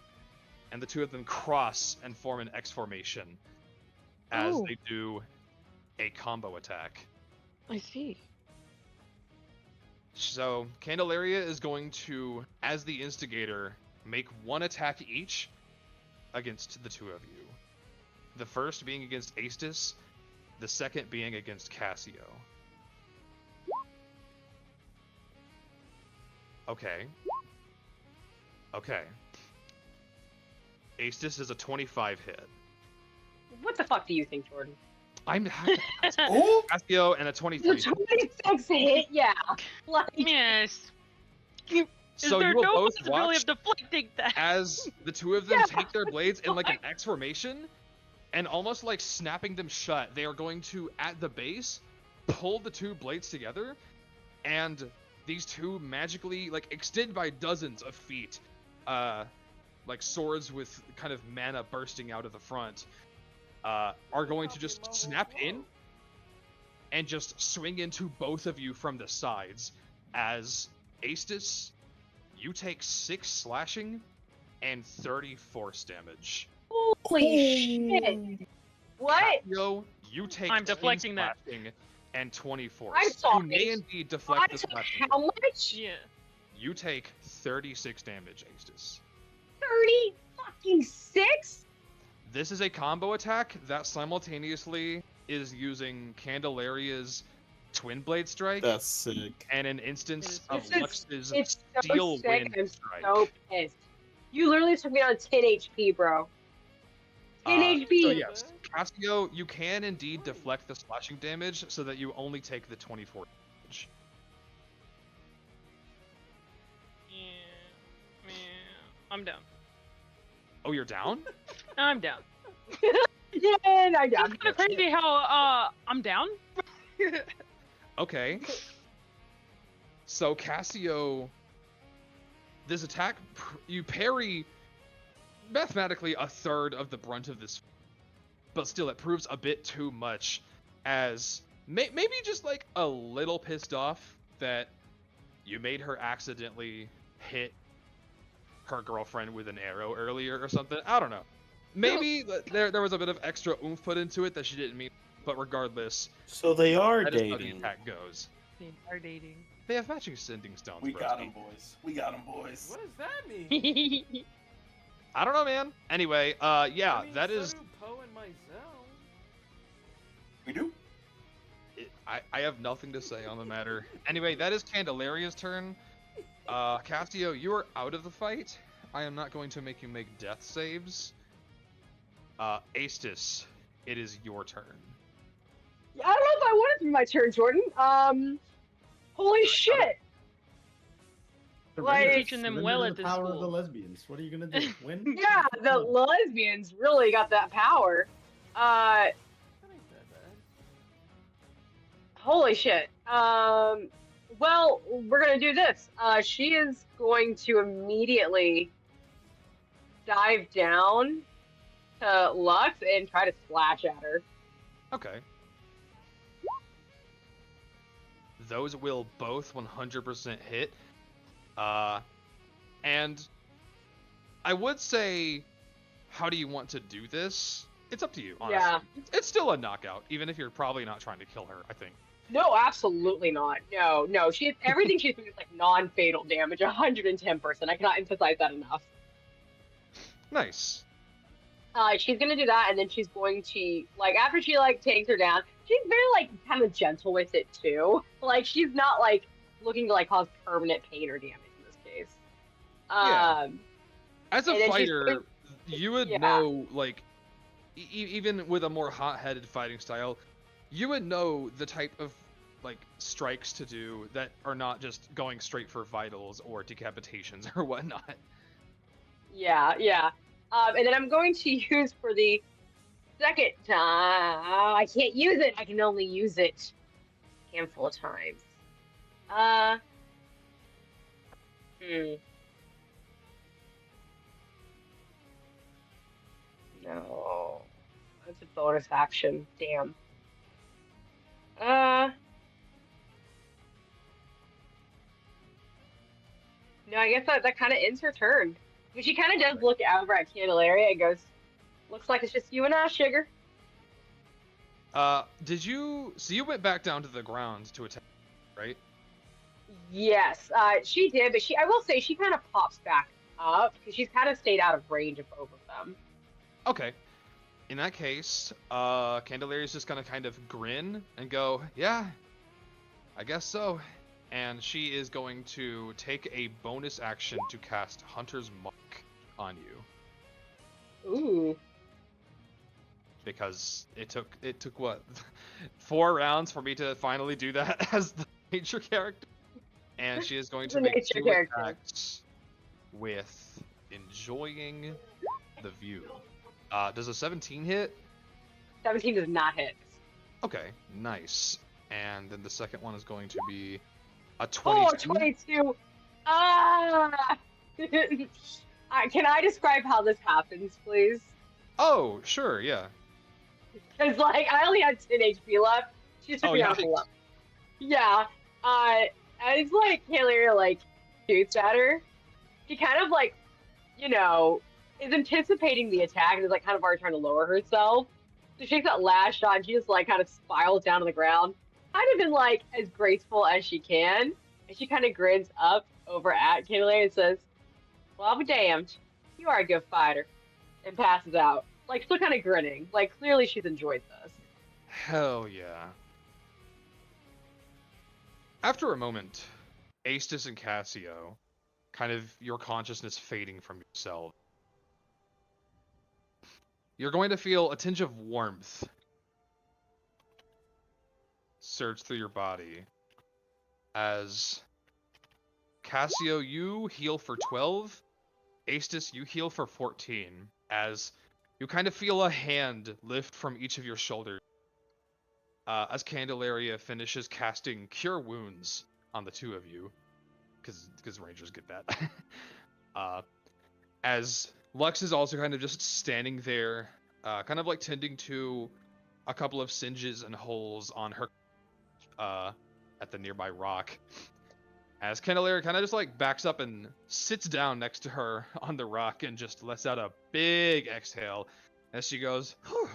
and the two of them cross and form an X formation as Oh. they do a combo attack. I see. So Candelaria is going to, as the instigator, make one attack each against the two of you. The first being against Aestus, the second being against Cassio. Okay. Aestus is a 25 hit. What the fuck do you think, Jordan? I'm Oh, Cassio and a 23. The 26 hit, yeah. Like, Yes. So there you will no both possibility watch of deflecting that? as the two of them Yeah. take their blades in like an X formation, and almost like snapping them shut, they are going to, at the base, pull the two blades together, and these two magically, like, extend by dozens of feet, like swords with kind of mana bursting out of the front, are going to just snap in and just swing into both of you from the sides. As Aestus, you take 6 slashing and 30 force damage. holy shit. What? Cassio, you take I'm 10 deflecting that. slashing and 20 force. I'm You sorry. may indeed I deflect the took slashing. how much? Yeah. You take 36 damage, Aestus. 30 fucking 6? This is a combo attack that simultaneously is using Candelaria's Twin Blade Strike That's sick. and an instance It of is- Lux's It's so Steel sick. Wind I'm Strike. so pissed. You literally took me on 10 HP, bro. 10 HP. So yes, Cassio, you can indeed deflect the slashing damage so that you only take the 24 damage. Yeah. I'm down. Oh, you're down? I'm down. Yeah, I It's got kind of crazy how I'm down. Okay. So Cassio, this attack, you parry mathematically a third of the brunt of this, but still it proves a bit too much, as maybe just like a little pissed off that you made her accidentally hit her girlfriend with an arrow earlier or something. I don't know. Maybe there was a bit of extra oomph put into it that she didn't mean, but regardless, So they are that is how the dating. attack goes. They are dating. They have matching sending stones. we got broski. him, boys. We got him, boys. What does that mean? I don't know, man. Anyway, yeah, I mean, that so is. do Poe and myself. We do. I have nothing to say on the matter. Anyway, that is Candelaria's turn. Cassio, you are out of the fight. I am not going to make you make death saves. Aestus, it is your turn. I don't know if I want it to be my turn, Jordan. Holy shit. Like- Teaching them well at this power of the school. lesbians. What are you gonna do? Win? Yeah, the lesbians really got that power. That ain't that bad. Holy shit. Well, we're gonna do this. She is going to immediately dive down to Lux and try to slash at her. Okay. Those will both 100% hit. And I would say, how do you want to do this? It's up to you, honestly. Yeah. It's still a knockout, even if you're probably not trying to kill her, I think. No, absolutely not. No. Everything she's doing is like non-fatal damage, 110%. I cannot emphasize that enough. Nice. She's gonna do that, and then she's going to, like, after she, like, takes her down, she's very, like, kind of gentle with it, too. Like, she's not, like, looking to, like, cause permanent pain or damage in this case. Yeah. As a and then she's fighter, going- you would Yeah. know, like, even with a more hot-headed fighting style, you would know the type of, like, strikes to do that are not just going straight for vitals or decapitations or whatnot. Yeah. And then I'm going to use for the second time. I can't use it. I can only use it a handful of times. No. That's a bonus action. Damn. No, I guess that kind of ends her turn. But she kind of does look over at Candelaria and goes, "Looks like it's just you and I, sugar." So you went back down to the ground to attack, right? Yes, she did, but I will say she kind of pops back up because she's kind of stayed out of range of both of them. Okay. In that case, Candelaria's just gonna kind of grin and go, yeah, I guess so. And she is going to take a bonus action to cast Hunter's Mark on you. Ooh. Because it took what 4 rounds for me to finally do that as the nature character. And she is going to make 2 attacks with enjoying the view. Does a 17 hit? 17 does not hit. Okay, nice. And then the second one is going to be a 22. Oh, 22! Ah! Can I describe how this happens, please? Oh, sure, yeah. Because, like, I only had 10 HP left. She took me out a lot. Yeah. As, like, Candelaria, like, shoots at her, she kind of, like, you know, is anticipating the attack and is, like, kind of already trying to lower herself. So she takes that last shot and she just, like, kind of spirals down to the ground. Kind of in, like, as graceful as she can. And she kind of grins up over at Candelaria and says, "Well, I'll be damned. You are a good fighter." And passes out. Like, still kind of grinning. Like, clearly she's enjoyed this. Hell yeah. After a moment, Aestus and Cassio, kind of your consciousness fading from yourself, you're going to feel a tinge of warmth surge through your body as Cassio, you heal for 12, Aestus, you heal for 14, as you kind of feel a hand lift from each of your shoulders as Candelaria finishes casting Cure Wounds on the 2 of you, because Rangers get that. As Lux is also kind of just standing there, kind of like tending to a couple of singes and holes on her at the nearby rock. As Candelaria kind of just like backs up and sits down next to her on the rock and just lets out a big exhale as she goes, "Whew.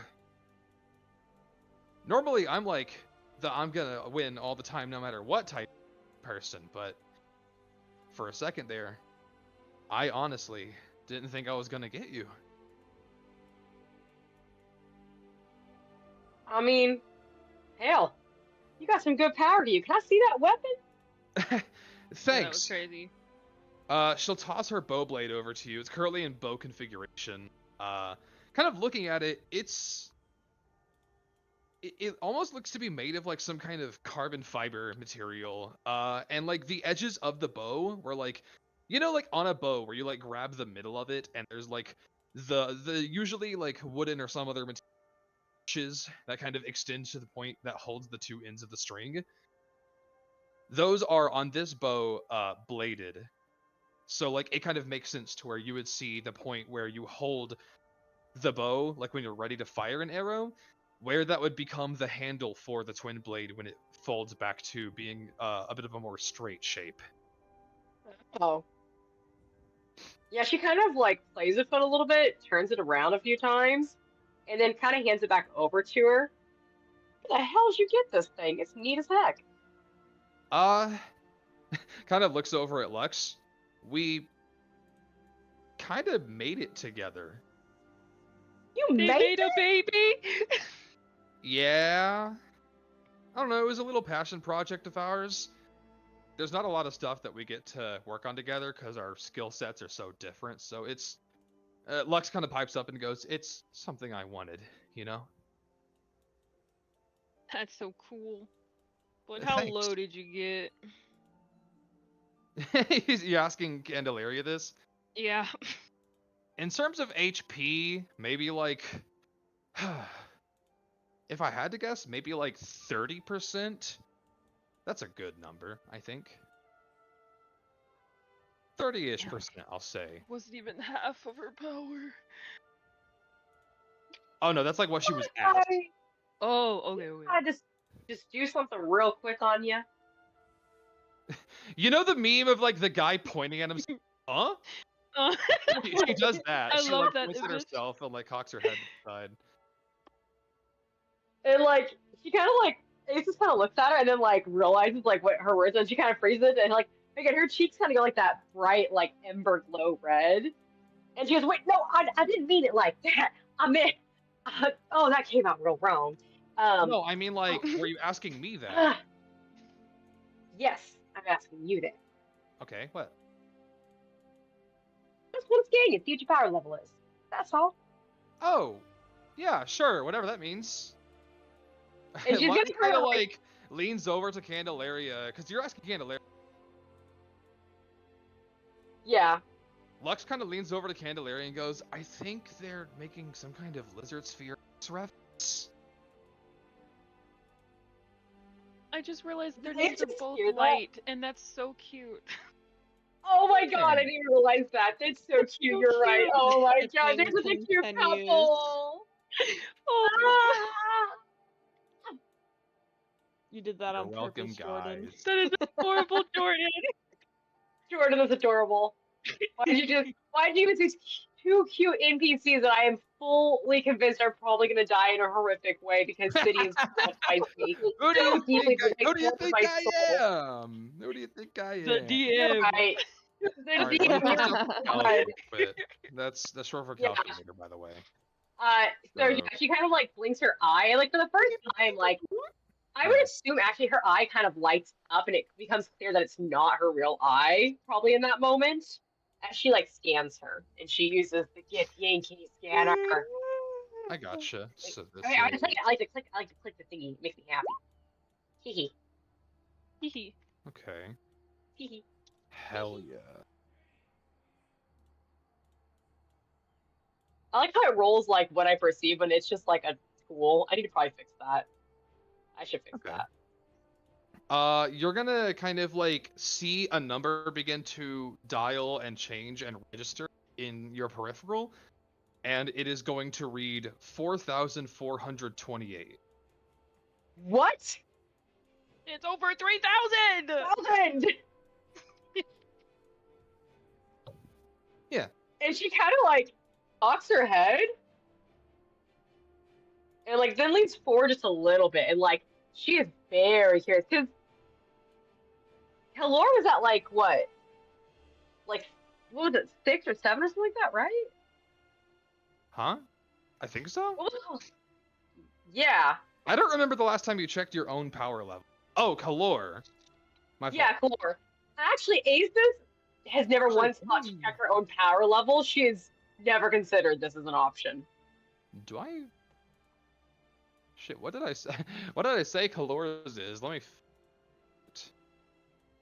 Normally I'm like I'm gonna win all the time no matter what type of person, but for a second there, I honestly didn't think I was gonna get you." I mean, hell, you got some good power to you. Can I see that weapon? Thanks. That was crazy. She'll toss her bow blade over to you. It's currently in bow configuration. Kind of looking at it, it almost looks to be made of like some kind of carbon fiber material. And like the edges of the bow were like, you know, like on a bow where you like grab the middle of it and there's like the usually like wooden or some other materials that kind of extends to the point that holds the 2 ends of the string. Those are on this bow bladed. So like it kind of makes sense to where you would see the point where you hold the bow, like when you're ready to fire an arrow, where that would become the handle for the twin blade when it folds back to being a bit of a more straight shape. Oh. Yeah, she kind of like plays with it a little bit, turns it around a few times, and then kind of hands it back over to her. Where the hell did you get this thing? It's neat as heck. Kind of looks over at Lux. We kind of made it together. You made a baby? Yeah. I don't know, it was a little passion project of ours. There's not a lot of stuff that we get to work on together because our skill sets are so different. So it's Lux kind of pipes up and goes, "It's something I wanted, you know?" That's so cool. But how Thanks. low did you get? You asking Candelaria this? Yeah. In terms of HP, maybe like, if I had to guess, maybe like 30%. That's a good number, I think. 30-ish%, I'll say. Wasn't even half of her power. Oh no, that's like what she was at. Oh, okay. I just do something real quick on you. You know the meme of like the guy pointing at him, huh? She does that. I She love like that points at image. herself and like cocks her head to the side. And like she kind of like Ace just kind of looks at her and then like realizes like what her words are, and she kind of freezes and like again her cheeks kind of go like that bright like ember glow red, and she goes, "Wait, no, I didn't mean it like that. I meant oh, that came out real wrong." No, I mean like, were you asking me that? Yes, I'm asking you that. Okay, what? Just what its gang and future power level is. That's all. Oh, yeah, sure, whatever that means. And she's Lux gonna kind of like- like leans over to Candelaria, because you're asking Candelaria. Yeah. Lux kind of leans over to Candelaria and goes, I think they're making some kind of lizard sphere reference. I just realized their Did they names are just both hear that? Light, and that's so cute. Oh my god, I didn't realize that. That's so cute. You're right. cute. Oh my The god, they're thing such a cute continues. couple. Oh, Ah! You did that You're on welcome, purpose, Jordan. guys. that is adorable, Jordan. Jordan is adorable. Why'd you use these two cute NPCs that I am fully convinced are probably gonna die in a horrific way because Sidious traumatized me. Who do So you deeply think that they who do you formed think my I soul. am? Who do you think I am? The You're DM. right. The Alright, DM, let me you're just right. calculate real quick. That's short for Yeah. calculator, by the way. So yeah, she kind of like blinks her eye, and like for the first time, like I would assume actually her eye kind of lights up, and it becomes clear that it's not her real eye, probably in that moment, as she like scans her, and she uses the Get Yankee scanner. I gotcha. So this I mean, is... I like to click the thingy. It makes me happy. Hee hee. Hee hee. Okay. Hee hee. Hell yeah. I like how it rolls like what I perceive when it's just like a tool. I need to probably fix that. I should fix Okay. that. You're gonna kind of like see a number begin to dial and change and register in your peripheral, and it is going to read 4,428. What? It's over 3,000. 1,000! Yeah. And she kind of like cocks her head and like then leans forward just a little bit, and like she is very curious because Kalor was at like what was it, 6 or 7 or something like that, right? Huh? I think so. Yeah. I don't remember the last time you checked your own power level. Oh, Kalor. My Yeah, fault. Kalor. Actually, Aces has never once thought to check her own power level. She has never considered this as an option. Do I? Shit, what did I say? What did I say Kalor's is? Let me...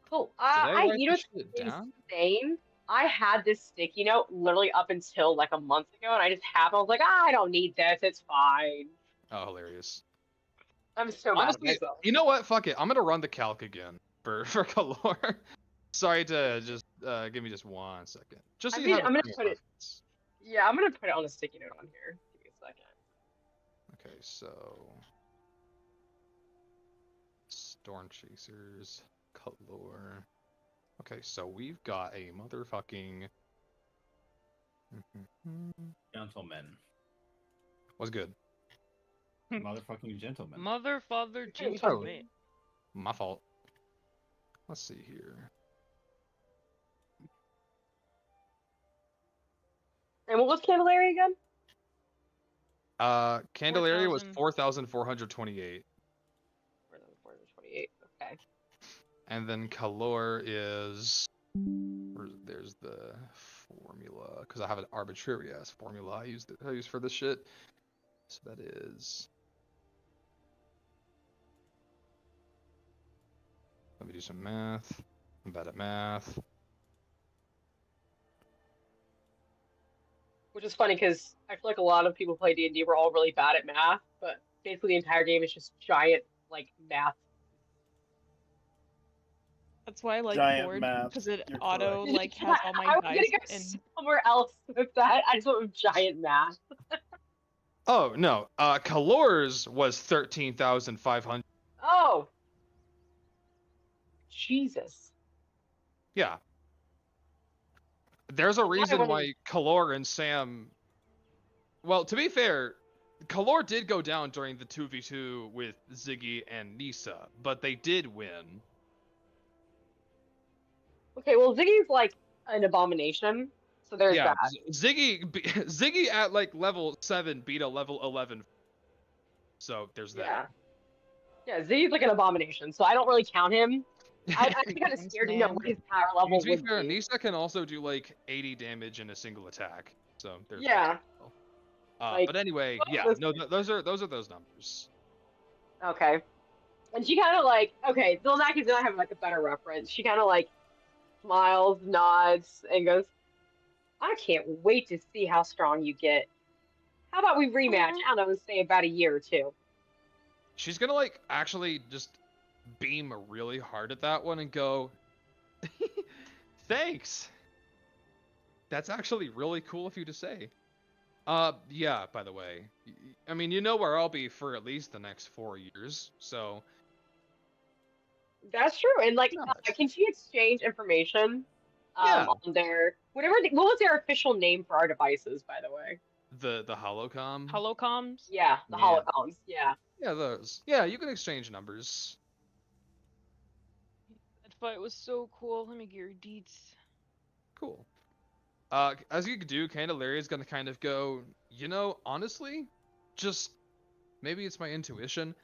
Cool. Did I write You know this what's shit down? insane? I had this sticky note literally up until like a month ago, and I just I was like, I don't need this. It's fine. Oh, hilarious. I'm so mad at Honestly, myself. you know what? Fuck it. I'm gonna run the calc again for Kalor. Sorry to just give me just 1 second. Just so you have I'm a gonna frame of put it. reference. Yeah, I'm gonna put it on a sticky note on here. Give me a second. Okay, so Storm Chasers, Kalor. Okay, so we've got a motherfucking Gentlemen. What's good? Motherfucking gentlemen. Mother, father, Hey, gentleman. My fault. Let's see here. And what was Candelaria again? Candelaria was 4,000. 4,428. 428. Okay. And then Kalor is... There's the formula, because I have an arbitrary ass formula I use for this shit. So that is... Let me do some math. I'm bad at math. Which is funny because I feel like a lot of people who play D&D were all really bad at math, but basically the entire game is just giant like math. That's why I like Giant board math. because it You're auto correct. like has all I my was dice gonna go and somewhere else with that. I just went with giant math. Oh, no. Kalor's was 13,500. Oh. Jesus. Yeah. There's a That's why I reason wanted- why Kalor and Sam. Well, to be fair, Kalor did go down during the 2v2 with Ziggy and Nisa, but they did win. Okay, well, Ziggy's like an abomination, so there's Yeah, that. Ziggy at like level 7 beat a level 11. So there's that. Yeah. Yeah, Ziggy's like an abomination, so I don't really count him. I'm actually kind of scared to know what his power level To be would fair, be. Nisa can also do like 80 damage in a single attack. So there's that Yeah. as well. Like, But anyway, what yeah, was- no, those are those numbers. Okay. And she kind of like, okay, Zilnaki's gonna have like a better reference. She kind of like smiles, nods, and goes, I can't wait to see how strong you get. How about we rematch? I don't know, say about a year or two. She's gonna like actually just beam really hard at that one and go, thanks. That's actually really cool of you to say. Yeah, by the way. I mean, you know where I'll be for at least the next 4 years, so. That's true. And like, Nice. can she exchange information Yeah. on their whatever? What was their official name for our devices, by the way? The holocom. Holocoms? Yeah, the Yeah. holocoms. Yeah. Yeah, those. Yeah, you can exchange numbers. That fight was so cool. Let me get your deets. Cool. As you do, Candelaria's gonna kind of go, you know, honestly, just maybe it's my intuition.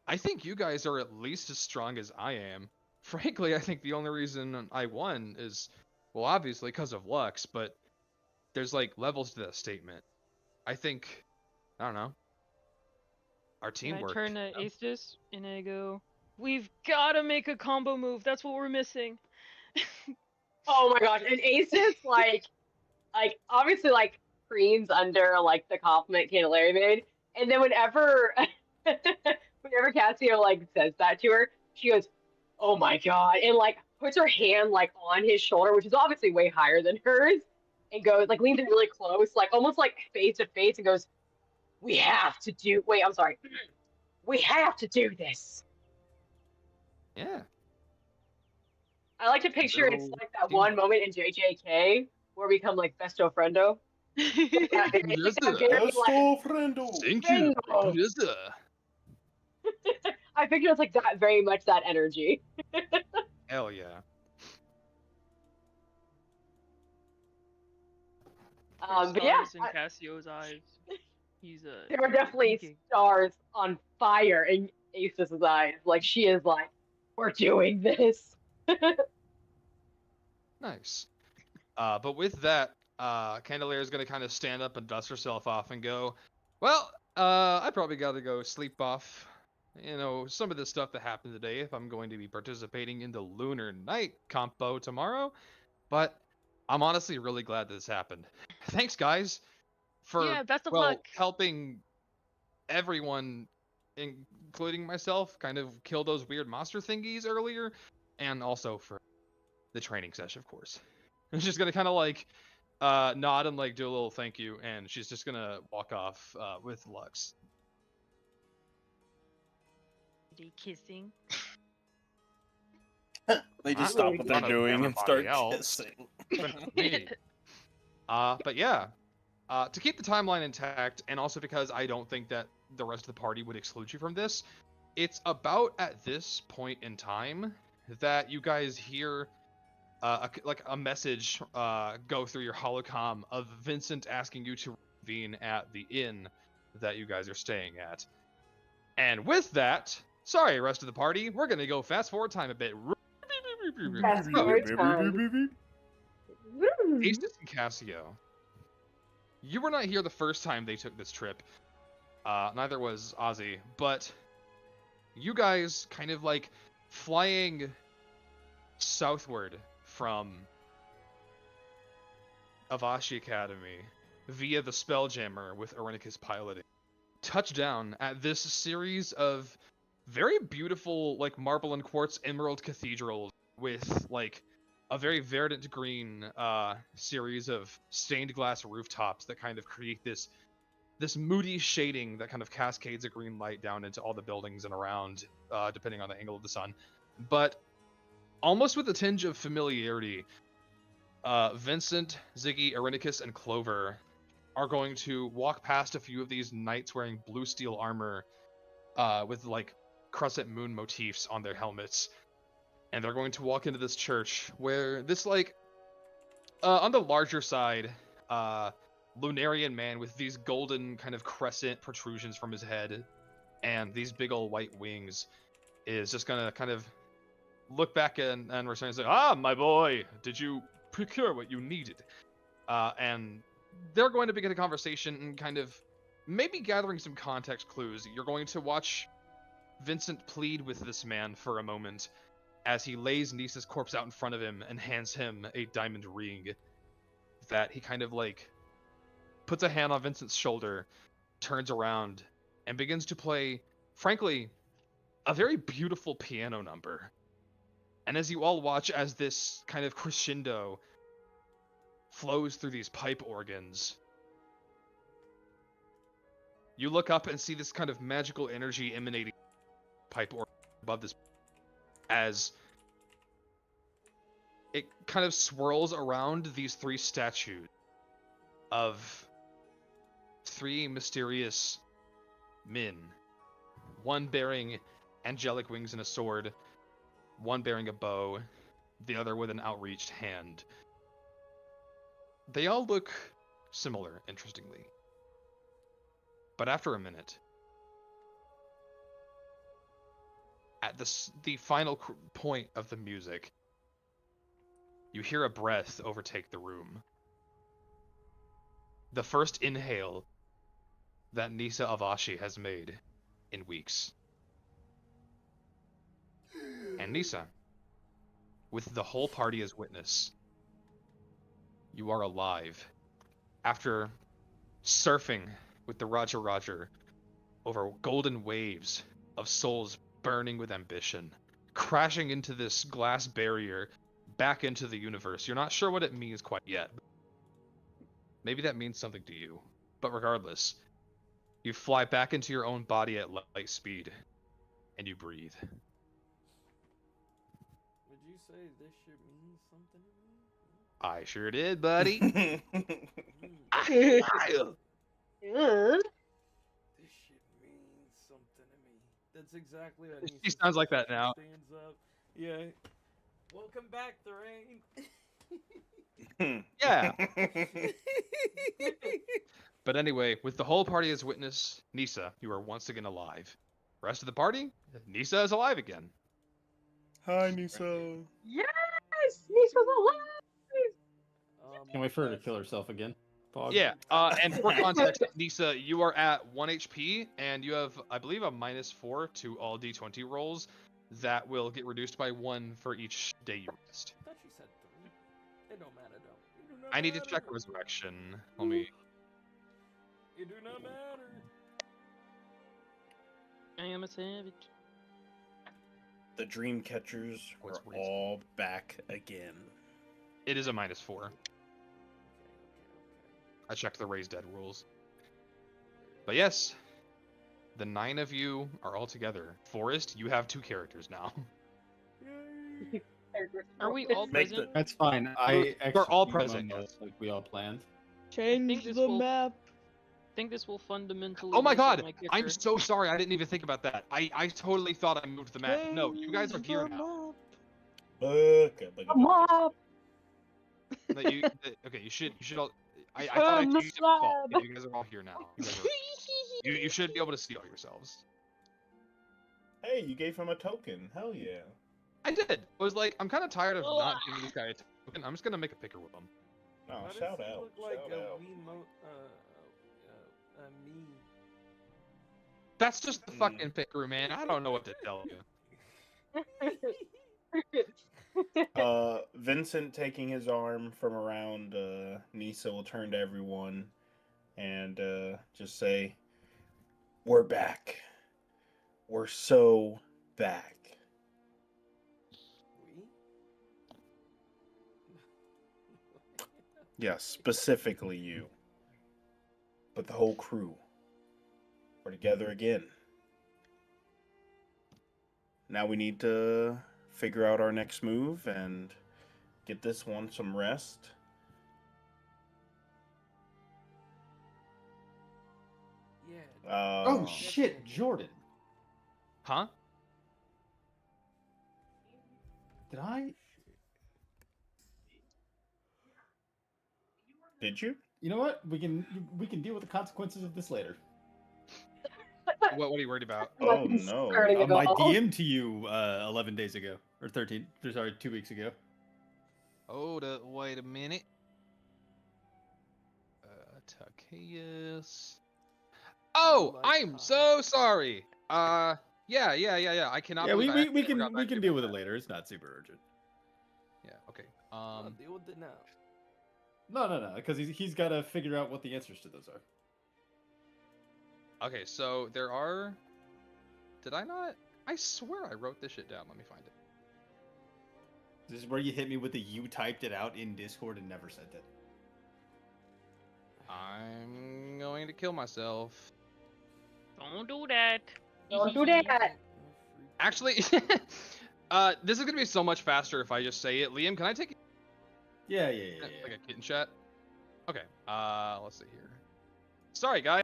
I think you guys are at least as strong as I am. Frankly, I think the only reason I won is, well, obviously because of Lux, but there's like levels to that statement. I think, I don't know, our And teamwork. I turn to Aestus and I go, we've gotta make a combo move. That's what we're missing. Oh my gosh! And Aces like obviously like preens under like the compliment Candelaria made, and then whenever Cassio like says that to her, she goes, "Oh my god!" and like puts her hand like on his shoulder, which is obviously way higher than hers, and goes like leans in really close, like almost like face to face, and goes, "We have to do. Wait, I'm sorry. We have to do this." Yeah. I like to picture it's Little like that team. one moment in JJK where we become like besto friendo. That very, Yes, that very, like, Esto friendo. Thank you. Friendo. Yes, I picture it's like that, very much that energy. Hell yeah. But yeah, Stars in Cassio's eyes. He's there are definitely thinking. stars on fire in Acis's eyes. Like she is like, we're doing this. Nice. But with that, Candelaria is gonna kind of stand up and dust herself off and go, well, I probably gotta go sleep off, you know, some of the stuff that happened today if I'm going to be participating in the Lunar Night compo tomorrow. But I'm honestly really glad this happened. Thanks, guys, for Yeah, best of well, luck. helping everyone, including myself, kind of kill those weird monster thingies earlier, and also for the training session, of course. And she's gonna kind of like nod and like do a little thank you, and she's just gonna walk off with Lux. They kissing. They just I- stop what they're Not doing and start everybody else. kissing. Me. But yeah, to keep the timeline intact, and also because I don't think that the rest of the party would exclude you from this, it's about at this point in time that you guys hear a message go through your holocom of Vincent asking you to convene at the inn that you guys are staying at. And with that, sorry, rest of the party, we're gonna go fast forward time a bit. Fast forward time. Aestus and Cassio, you were not here the first time they took this trip. Neither was Ozzy, but you guys kind of like flying southward from Avashi Academy via the Spelljammer with Irenicus piloting. Touchdown at this series of very beautiful, like marble and quartz emerald cathedrals with like a very verdant green series of stained glass rooftops that kind of create this moody shading that kind of cascades a green light down into all the buildings and around, depending on the angle of the sun. But almost with a tinge of familiarity, Vincent, Ziggy, Irenicus, and Clover are going to walk past a few of these knights wearing blue steel armor with like crescent moon motifs on their helmets. And they're going to walk into this church where this like on the larger side, Lunarian man with these golden kind of crescent protrusions from his head and these big old white wings is just gonna kind of look back and return and say, "Ah, my boy, did you procure what you needed?" And they're going to begin a conversation and kind of maybe gathering some context clues. You're going to watch Vincent plead with this man for a moment as he lays Nisa's corpse out in front of him and hands him a diamond ring that he kind of like puts a hand on Vincent's shoulder, turns around, and begins to play, frankly, a very beautiful piano number. And as you all watch as this kind of crescendo flows through these pipe organs, you look up and see this kind of magical energy emanating pipe organ above this as it kind of swirls around these three statues of three mysterious men, one bearing angelic wings and a sword, one bearing a bow, the other with an outreached hand. They all look similar, interestingly. But after a minute, at the final point of the music, you hear a breath overtake the room. The first inhale that Nisa Avashi has made in weeks. And Nisa, with the whole party as witness, you are alive after surfing with the Roger over golden waves of souls burning with ambition, crashing into this glass barrier back into the universe. You're not sure what it means quite yet. Maybe that means something to you. But regardless, you fly back into your own body at light speed, and you breathe. Would you say this shit means something to me? I sure did, buddy. This shit means something to me. That's exactly what She sounds like that now. Stands up. Yeah. Welcome back, Thorane. Yeah. But anyway, with the whole party as witness, Nisa, you are once again alive. The rest of the party, Nisa is alive again. Hi, Nisa. Yes! Nisa's alive! Can't wait for her to kill herself again. Fog. Yeah, and for context, Nisa, you are at 1 HP, and you have, I believe, a -4 to all D20 rolls that will get reduced by 1 for each day you rest. I thought you said 3. It don't matter, though. It do not I need to matter. check Resurrection. Let me... It do not matter. I am a savage. The dream catchers What's are reason? all back again. It is a -4. I checked the raised dead rules. But yes, the 9 of you are all together. Forrest, you have 2 characters now. Are we all Make present? That's fine. I We're all executed present, on yes. those like we all planned. Change this the will- map. I think this will fundamentally. Oh my reset god! my I'm character. so sorry, I didn't even think about that. I totally thought I moved the map. No, you guys are Change here the now. map. I'm up! Okay, you should all... I thought I Turn the changed it by default. slab. You guys are all here now. You should be able to see all yourselves. Hey, you gave him a token. Hell yeah. I did. I was like, I'm kind of tired of not giving this guy a token. I'm just gonna make a picker with him. Oh, Why does shout he out. look like shout a out. me? That's just the fucking picker, man. I don't know what to tell you. Vincent taking his arm from around Nisa will turn to everyone and just say, "We're back. We're so back." We? Yes, specifically you. But the whole crew. We're together again. Now we need to figure out our next move and get this one some rest. Yeah. Oh shit, Jordan. Huh? Did I? Did you? You know what? We can deal with the consequences of this later. What are you worried about? Oh no! My DM to you 11 days ago or 13. Sorry, 2 weeks ago. Wait a minute. Takeus. Oh, I'm so sorry. Yeah. I cannot. Yeah, believe we can deal with it later. It's not super urgent. Yeah. Okay. I'll deal with it now. No, because he's got to figure out what the answers to those are. Okay, so there are. Did I not? I swear I wrote this shit down. Let me find it. This is where you hit me with the you typed it out in Discord and never sent it. I'm going to kill myself. Don't do that. Don't do that. Actually, this is gonna be so much faster if I just say it. Liam, can I take Yeah. like a kitten chat? Okay. Let's see here. Sorry, guys.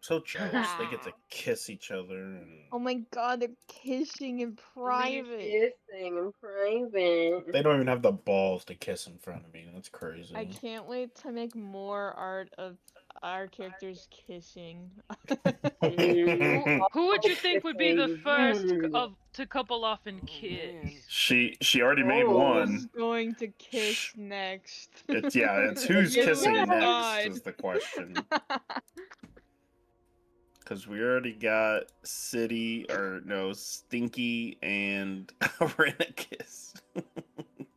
So jealous. They get to kiss each other. And... Oh my god, they're kissing in private. Kissing in private. They don't even have the balls to kiss in front of me. That's crazy. I can't wait to make more art of our characters kissing. Who would you think would be the first to couple off and kiss? She already made one. Who's going to kiss next? It's who's You kissing next decide. is the question. Because we already got Stinky and Renakis.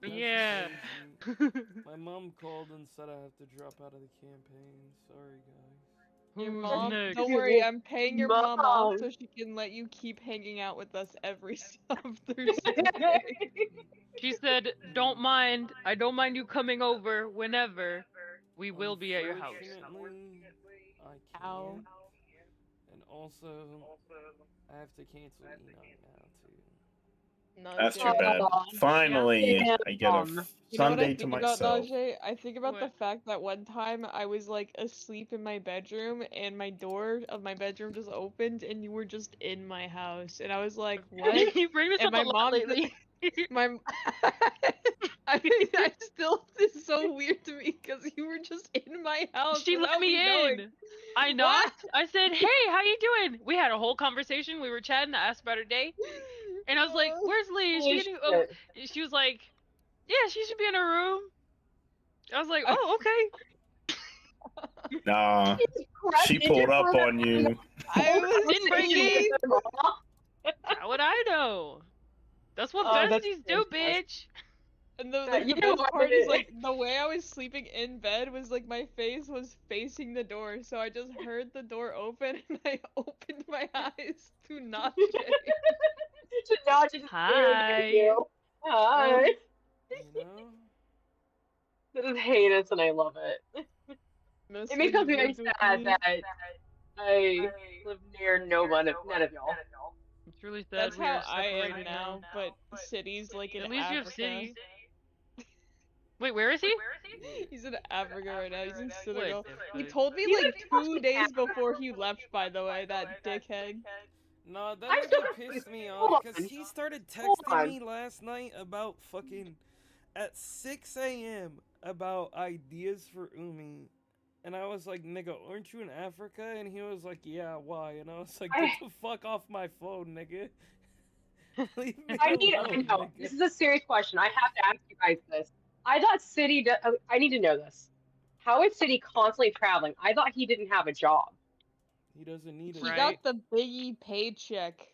Yeah. My mom called and said I have to drop out of the campaign. Sorry, guys. Your Who's mom? next? Don't worry, I'm paying your mom off so she can let you keep hanging out with us every Thursday. She said, "Don't mind. I don't mind you coming over whenever. We will be at your house." Unfortunately, I can't. Ow. And also, I have to cancel Enoch now too. No, That's too Jay. bad. Finally, Yeah. I get a You know what Sunday I to think about, myself. Najee? I think about the What? fact that one time I was like asleep in my bedroom and my door of my bedroom just opened and you were just in my house and I was like, what? You bring this And up my a lot mom lately. my I mean, I still it's so weird to me because you were just in my house. She let without me knowing. in. I knocked. I said, "Hey, how you doing?" We had a whole conversation. We were chatting. I asked about her day, and I was like, "Where's Lee? Is she getting?" Oh, she was like, "Yeah, she should be in her room." I was like, "Oh, okay." Nah, she pulled up on you. I was freaking. How would I know? That's what that's besties do, bitch. And the You best know what part it is is. like the way I was sleeping in bed was like my face was facing the door, so I just heard the door open and I opened my eyes to Najee. To Najee just staring Hi. at you. Hi. You know? This is heinous and I love it. Miss It makes when me you very lived with sad me. that I live near none of y'all. It's really sad That's we how are I am separated now, but cities like in At least you have Africa. cities. Wait, where is he? He's in Africa right now. He's in What Senegal. the He fuck? told me He's like in 2 fucking days Africa. before he left. By the way, that dickhead. No, that I'm so nigga pissed me hold off on. because he started Hold texting on. me last night about fucking at 6 a.m. about ideas for Umi. And I was like, nigga, aren't you in Africa? And he was like, yeah, why? And I was like, get the fuck off my phone, nigga. Leave me I alone, know. nigga. This is a serious question. I have to ask you guys this. I thought City. I need to know this. How is City constantly traveling? I thought he didn't have a job. He doesn't need He it. got the biggie paycheck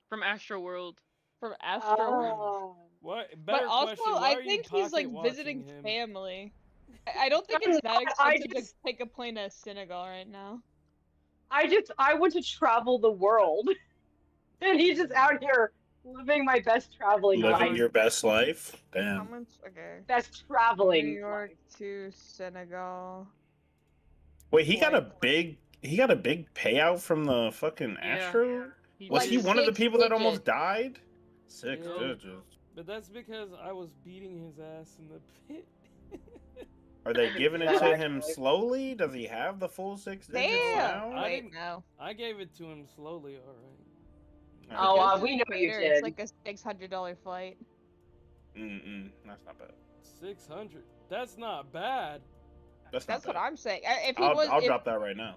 From Astro World. from Astro. Oh. What? But Better also, question. Why I are you think he's like pocket visiting watching him? family. I don't think it's that expensive to take a plane to Senegal right now. I want to travel the world, and he's just out here living my best traveling Living life. your best life? How Damn. much? Okay. Best traveling. New York to Senegal. Wait, he got a big payout from the fucking Yeah. Astro? He Was did. he one of the Six people that almost digits. died? Six Yeah. digits. But that's because I was beating his ass in the pit. Are they giving it to him slowly? Does he have the full 6 digits Damn! now? Wait, no. I gave it to him slowly, alright. Oh, we know you Later, did. It's like a $600 flight. That's not bad. 600. That's not bad. That's what bad. I'm saying. If he I'll drop that right now.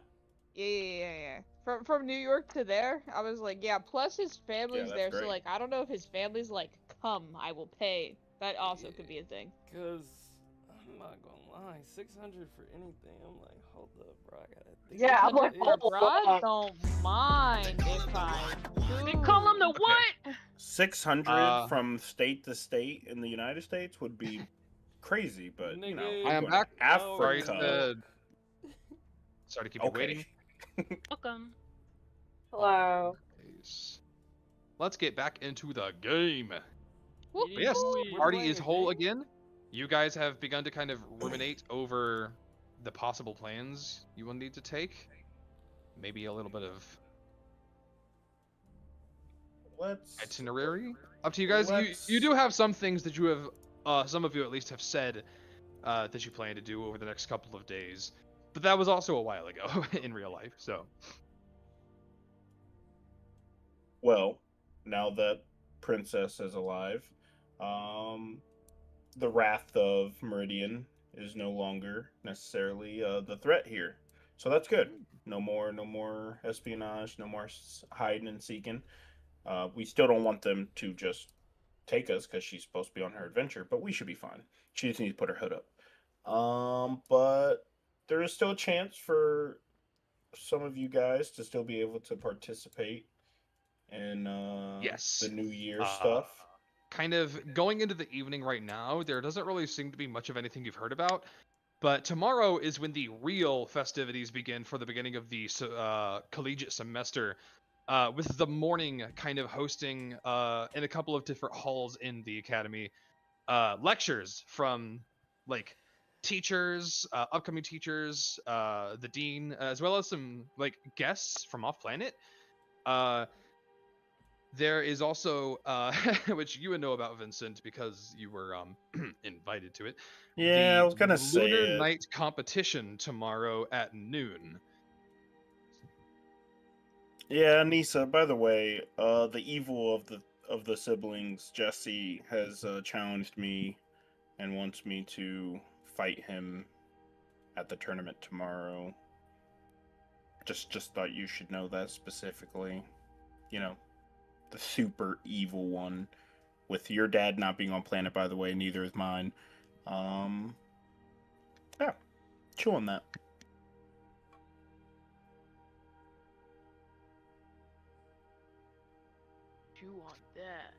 Yeah. From New York to there, I was like, yeah. Plus his family's that's there, great. so like, I don't know if his family's like, come, I will pay. That also could be a thing. Cause I'm not gonna lie, 600 for anything. I'm like, hold up, bro. I gotta think. Yeah, I'm like, Your hold bride up. don't mind if I They do. call him the what? 600 from state to state in the United States would be crazy, but you know, Nigga, I am going to back. Sorry Africa. to keep you waiting. Welcome. Hello. Let's get back into the game. Whoop, But yes, whoop. party is whole again. You guys have begun to kind of ruminate over the possible plans you will need to take. Maybe a little bit of itinerary. Up to you guys. You do have some things that you have, some of you at least have said that you plan to do over the next couple of days. But that was also a while ago in real life, so. Well, now that Princess is alive, the wrath of Meridian is no longer necessarily the threat here. So that's good. No more espionage, no more hiding and seeking. We still don't want them to just take us because she's supposed to be on her adventure, but we should be fine. She just needs to put her hood up. But there is still a chance for some of you guys to still be able to participate in the New Year stuff. Kind of going into the evening right now, there doesn't really seem to be much of anything you've heard about. But tomorrow is when the real festivities begin for the beginning of the collegiate semester, with the morning kind of hosting in a couple of different halls in the academy, lectures from like teachers, upcoming teachers, the dean, as well as some like guests from off planet. There is also, which you would know about, Vincent, because you were invited to it. Yeah, I was gonna say Lunar it. Night competition tomorrow at noon. Yeah, Nisa. By the way, the evil of the siblings, Jesse, has challenged me and wants me to fight him at the tournament tomorrow. Just thought you should know that specifically. You know, the super evil one. With your dad not being on planet, by the way, neither is mine. Yeah, chew on that. You want that?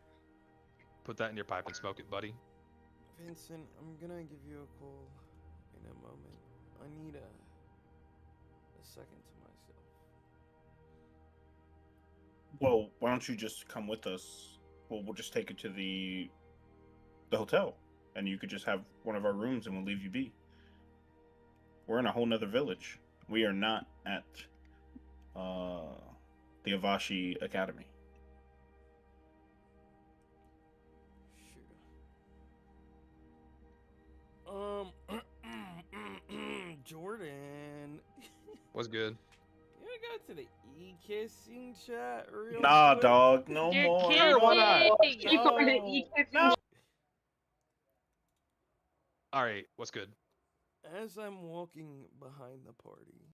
Put that in your pipe and smoke it, buddy. Vincent, I'm gonna give you a call in a moment. I need a second to myself. Well, why don't you just come with us? Well, we'll just take it to the hotel, and you could just have one of our rooms, and we'll leave you be. We're in a whole nother village. We are not at the Avashi Academy. Jordan. Was good. You wanna go to the e-kissing chat real Nah, quick? dog, no You're more. kidding. No. All right, what's good? As I'm walking behind the party,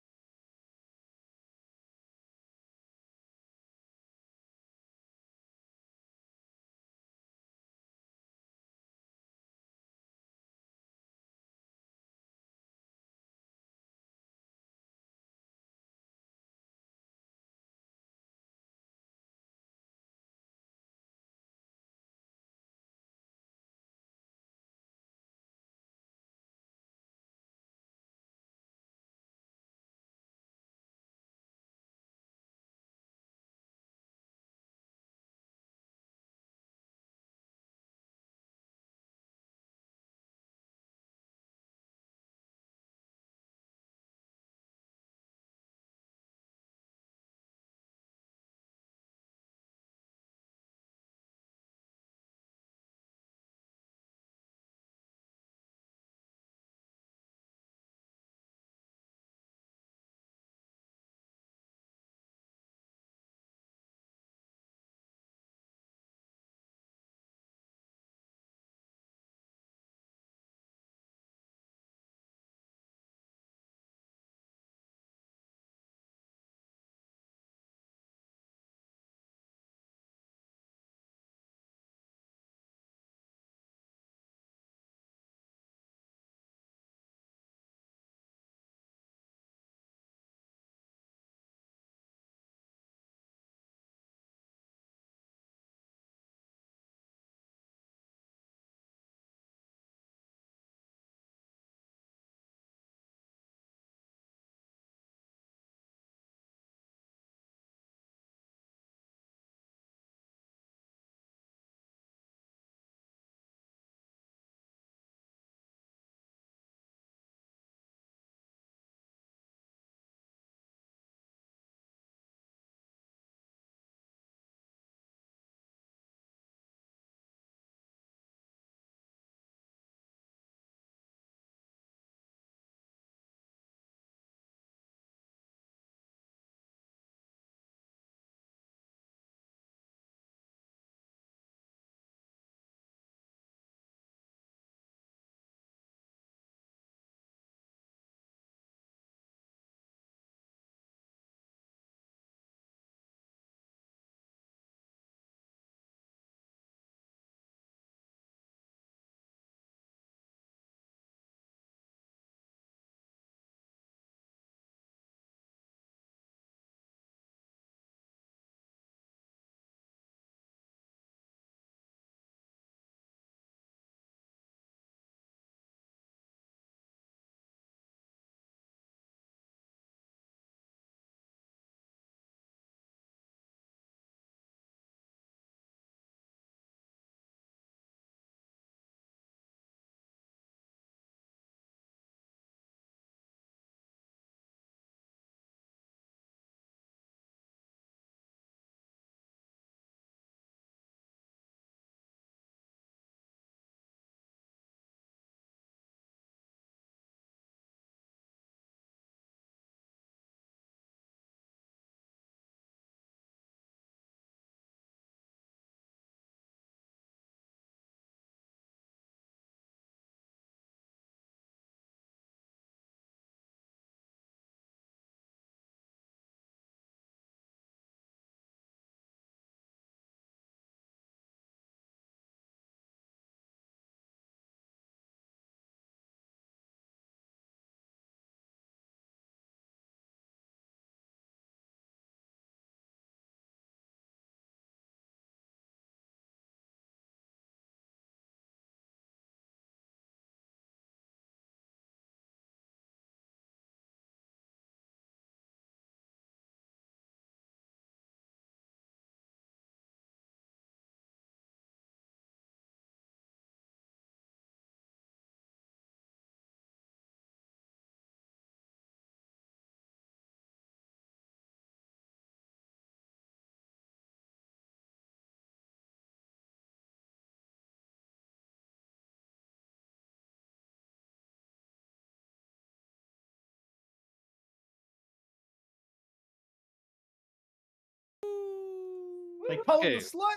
They call him Okay. the slut.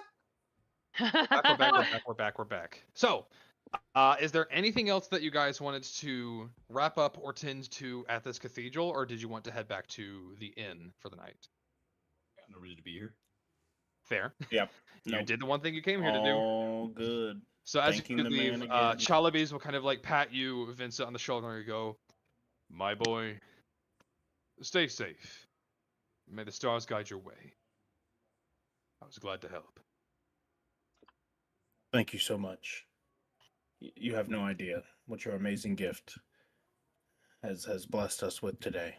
We're back. So, is there anything else that you guys wanted to wrap up or tend to at this cathedral, or did you want to head back to the inn for the night? Got no reason to be here. Fair. Yep. You Nope. did the one thing you came here to do. All good. So as Thanking you the leave, man again. Chalabes will kind of like pat you, Vincent, on the shoulder and go, "My boy, stay safe. May the stars guide your way. I was glad to help." Thank you so much. You have no idea what your amazing gift has blessed us with today.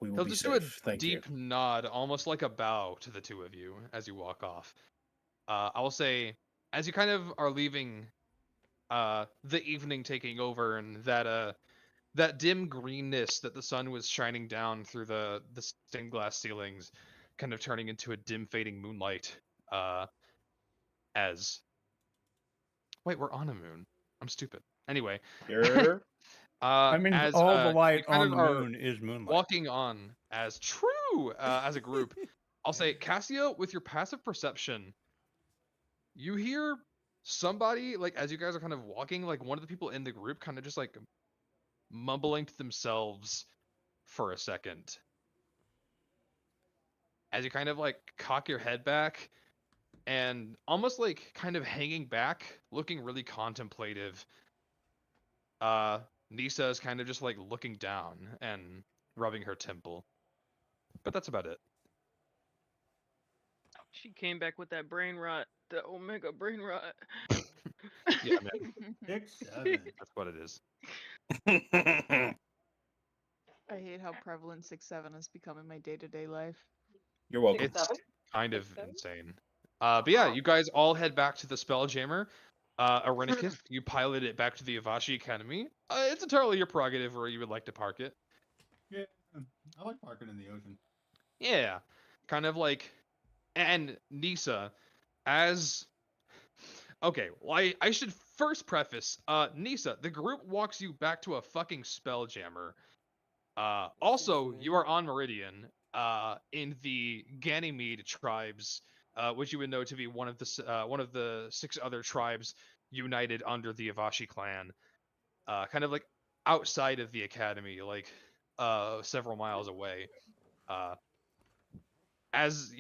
We will He'll be just safe. do a Thank you. deep nod, almost like a bow to the two of you as you walk off. I will say, as you kind of are leaving, the evening taking over, and that dim greenness that the sun was shining down through the stained glass ceilings, kind of turning into a dim fading moonlight. As wait, we're on a moon. I'm stupid. Anyway, You're I mean, as all the you light kind on of the are moon is moonlight. walking on as true as a group, I'll say, Cassio, with your passive perception, you hear somebody, like, as you guys are kind of walking, like one of the people in the group kind of just like mumbling to themselves for a second. As you kind of like cock your head back and almost like kind of hanging back, looking really contemplative, Nisa is kind of just like looking down and rubbing her temple. But that's about it. She came back with that brain rot, the Omega brain rot. Yeah, man, 6-7. that's what it is. I hate how prevalent 6-7 has become in my day-to-day life. You're welcome. It's 6-7? kind of 6-7? insane. But yeah, you guys all head back to the Spelljammer. Arenicus, you pilot it back to the Avashi Academy. It's entirely your prerogative where you would like to park it. Yeah, I like parking in the ocean. Yeah, kind of like, and Nisa, as okay, well, I should first preface, Nisa, the group walks you back to a fucking Spelljammer. Also, you are on Meridian, in the Ganymede tribes, which you would know to be one of the 6 other tribes united under the Avashi clan, kind of like outside of the academy, like several miles away. As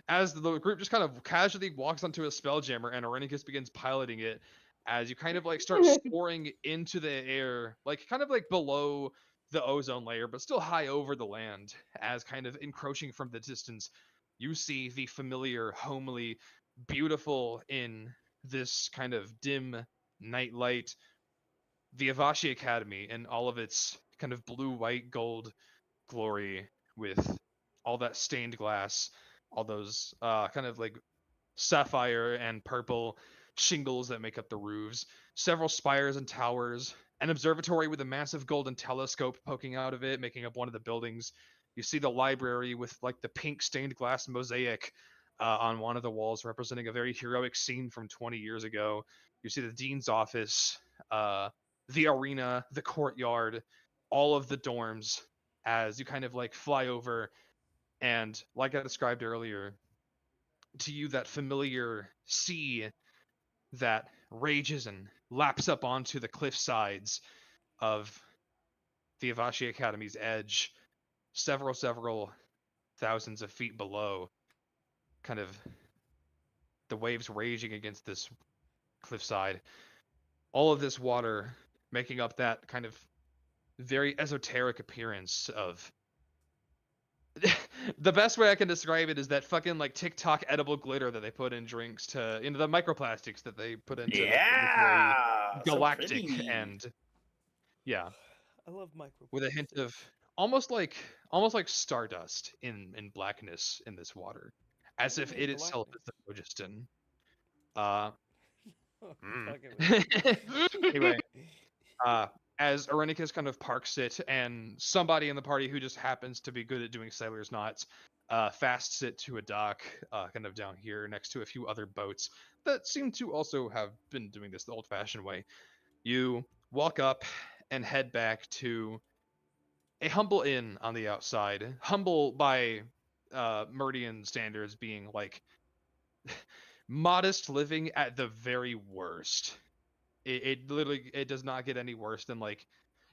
as the group just kind of casually walks onto a Spelljammer and Arenicus begins piloting it, as you kind of like start soaring into the air, like kind of like below the ozone layer, but still high over the land, as kind of encroaching from the distance, you see the familiar, homely, beautiful in this kind of dim night light, the Avashi Academy and all of its kind of blue, white, gold glory, with all that stained glass, all those kind of like sapphire and purple shingles that make up the roofs, several spires and towers, an observatory with a massive golden telescope poking out of it, making up one of the buildings. You see the library with like the pink stained glass mosaic on one of the walls representing a very heroic scene from 20 years ago. You see the dean's office, the arena, the courtyard, all of the dorms, as you kind of like fly over, and like I described earlier, to you that familiar sea that rages and laps up onto the cliff sides of the Avashi Academy's edge, several thousands of feet below, kind of the waves raging against this cliffside. All of this water making up that kind of very esoteric appearance of the best way I can describe it is that fucking like TikTok edible glitter that they put in drinks to, you know, the microplastics that they put into Yeah, very galactic and yeah, I love micro. with a hint of almost like stardust in blackness in this water, as if it itself is the phlogiston. Anyway, as Arenicus kind of parks it, and somebody in the party who just happens to be good at doing sailor's knots fasts it to a dock kind of down here next to a few other boats that seem to also have been doing this the old-fashioned way. You walk up and head back to a humble inn on the outside. Humble by Meridian standards, being like modest living at the very worst. It literally it does not get any worse than like,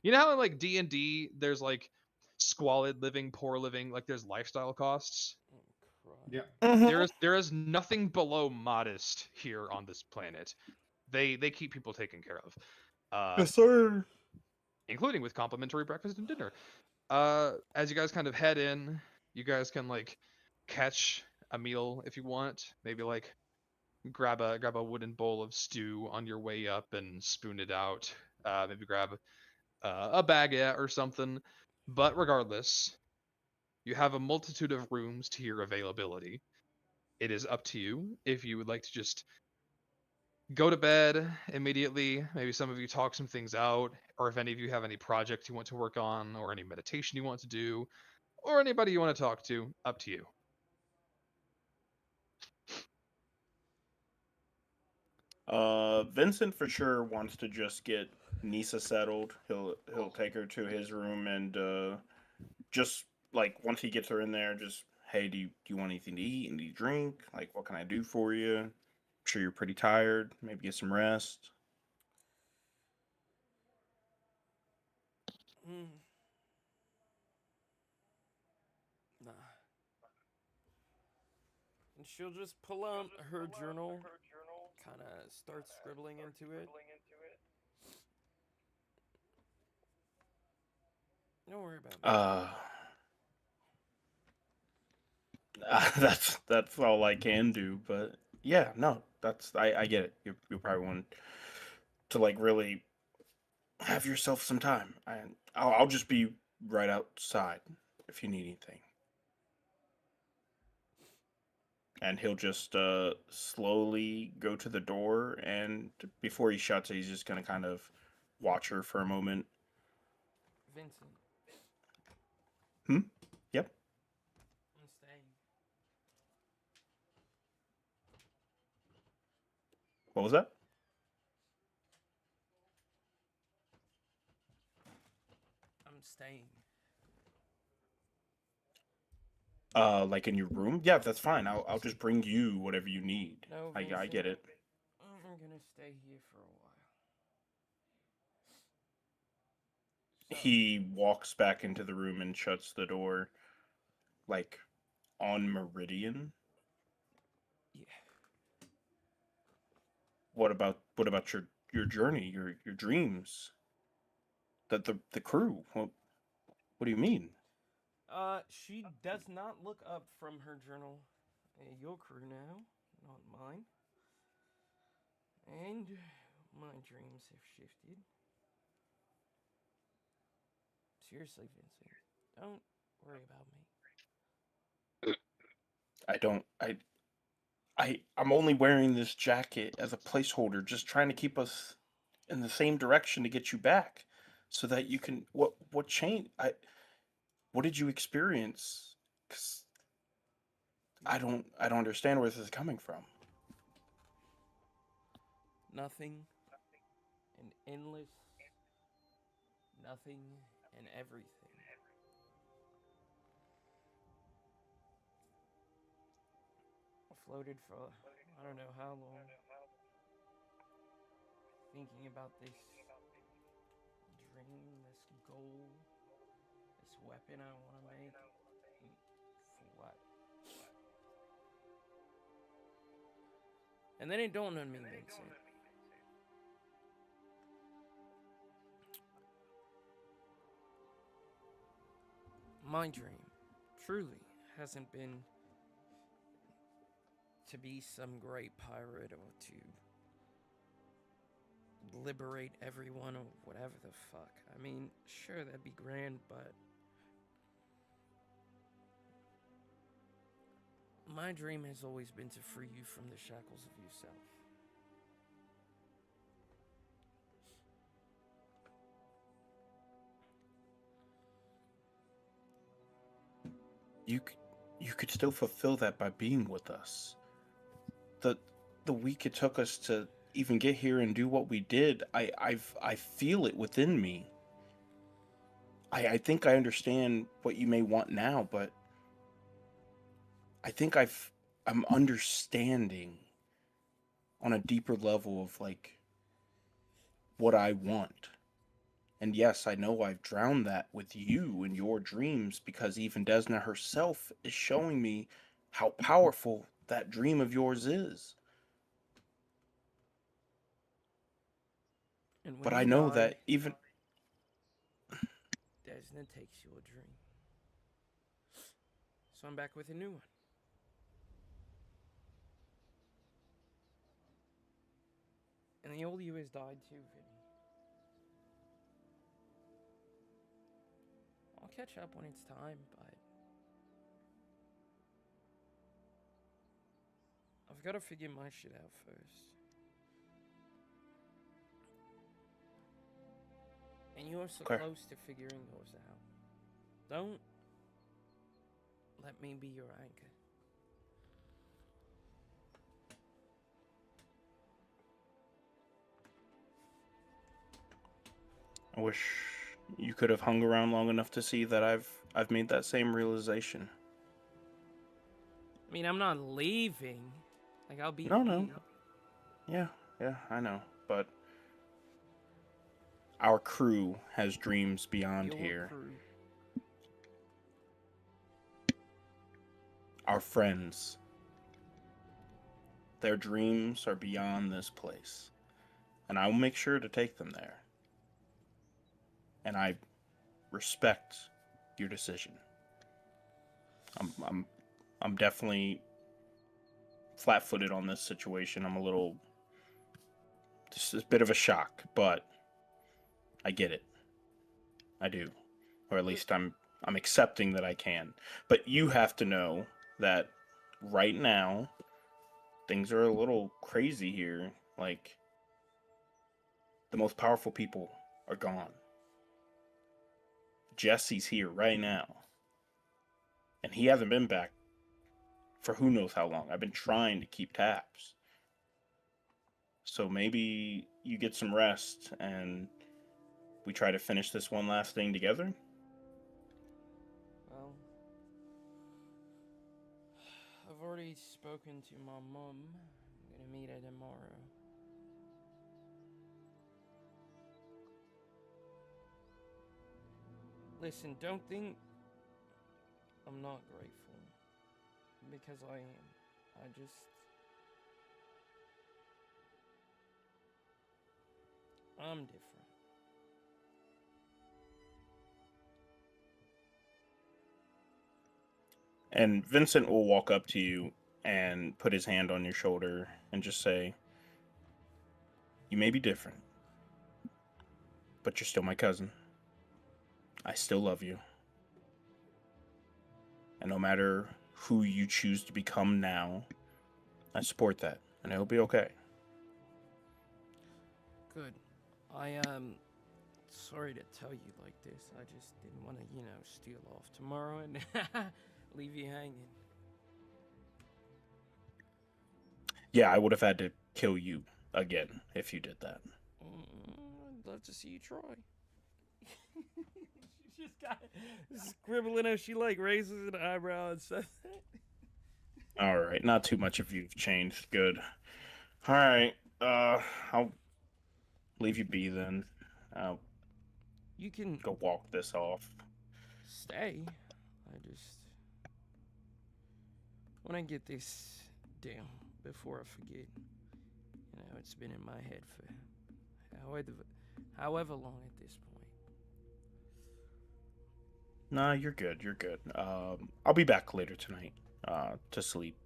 you know how in like D&D there's like squalid living, poor living, like there's lifestyle costs. Yeah. There is nothing below modest here on this planet. They keep people taken care of. Yes, sir. Including with complimentary breakfast and dinner. As you guys kind of head in, you guys can like catch a meal if you want. Maybe like grab a wooden bowl of stew on your way up and spoon it out. Maybe grab a baguette or something. But regardless, you have a multitude of rooms to your availability. It is up to you if you would like to just go to bed immediately. Maybe some of you talk some things out, or if any of you have any projects you want to work on, or any meditation you want to do, or anybody you want to talk to, up to you. Vincent for sure wants to just get Nisa settled. He'll take her to his room and just like once he gets her in there, just hey, do you want anything to eat? Any drink? Like what can I do for you? I'm sure you're pretty tired. Maybe get some rest. Nah. And she'll just pull out her journal, kind of start scribbling into it. Don't worry about me. That's all I can do. But yeah, no, I get it. You probably want to like really have yourself some time. I'll just be right outside if you need anything. And he'll just slowly go to the door, and before he shuts it, he's just gonna kind of watch her for a moment. Vincent. Yep. I'm staying. What was that? I'm staying. Like in your room? Yeah, that's fine. I'll just bring you whatever you need. No, I Vincent, get it. I'm gonna stay here for a while. He walks back into the room and shuts the door, like on Meridian. Yeah. What about your journey, your dreams? The crew. What do you mean? She does not look up from her journal. Your crew now, not mine. And my dreams have shifted. Seriously, Vincent, don't worry about me. I'm only wearing this jacket as a placeholder, just trying to keep us in the same direction to get you back, so that you can. What changed? What did you experience? 'Cause I don't understand where this is coming from. Nothing and endless. Nothing and everything. I floated for I don't know how long, thinking about this dream, this goal, this weapon I want to make. For what? And then it dawned on me, Vincent. My dream, truly, hasn't been to be some great pirate or to liberate everyone or whatever the fuck. I mean, sure, that'd be grand, but my dream has always been to free you from the shackles of yourself. You could still fulfill that by being with us. The week it took us to even get here and do what we did, I feel it within me. I think I understand what you may want now, but I think I'm understanding on a deeper level of like what I want. And yes, I know I've drowned that with you in your dreams because even Desna herself is showing me how powerful that dream of yours is. And when But you I know die, that even Desna takes your dream. So I'm back with a new one. And the old you has died too, Vinny. I'll catch up when it's time, but I've got to figure my shit out first. And you're so Okay. close to figuring yours out. Don't let me be your anchor. I wish you could have hung around long enough to see that I've made that same realization. I mean, I'm not leaving. Like, I'll be No. here. Yeah, I know. But our crew has dreams beyond Your here. crew. Our friends. Their dreams are beyond this place. And I will make sure to take them there. And I respect your decision. I'm definitely flat-footed on this situation. I'm a little just a bit of a shock, but I get it. I do. Or at least I'm accepting that I can. But you have to know that right now things are a little crazy here. Like, the most powerful people are gone. Jesse's here right now. And he hasn't been back for who knows how long. I've been trying to keep tabs. So maybe you get some rest and we try to finish this one last thing together? Well, I've already spoken to my mom. I'm gonna meet her tomorrow. Listen, don't think I'm not grateful. Because I am. I'm different. And Vincent will walk up to you and put his hand on your shoulder and just say, "You may be different, but you're still my cousin. I still love you. And no matter who you choose to become now, I support that, and it'll be okay." Good. Sorry to tell you like this. I just didn't want to, steal off tomorrow and leave you hanging. Yeah, I would have had to kill you again if you did that. I'd love to see you try. She's just got scribbling as she raises an eyebrow and says that. All right, not too much of you've changed. Good. All right, I'll leave you be then. You can go walk this off. Stay. I just want to get this down before I forget. It's been in my head for however long at this point. Nah, you're good. You're good. I'll be back later tonight to sleep.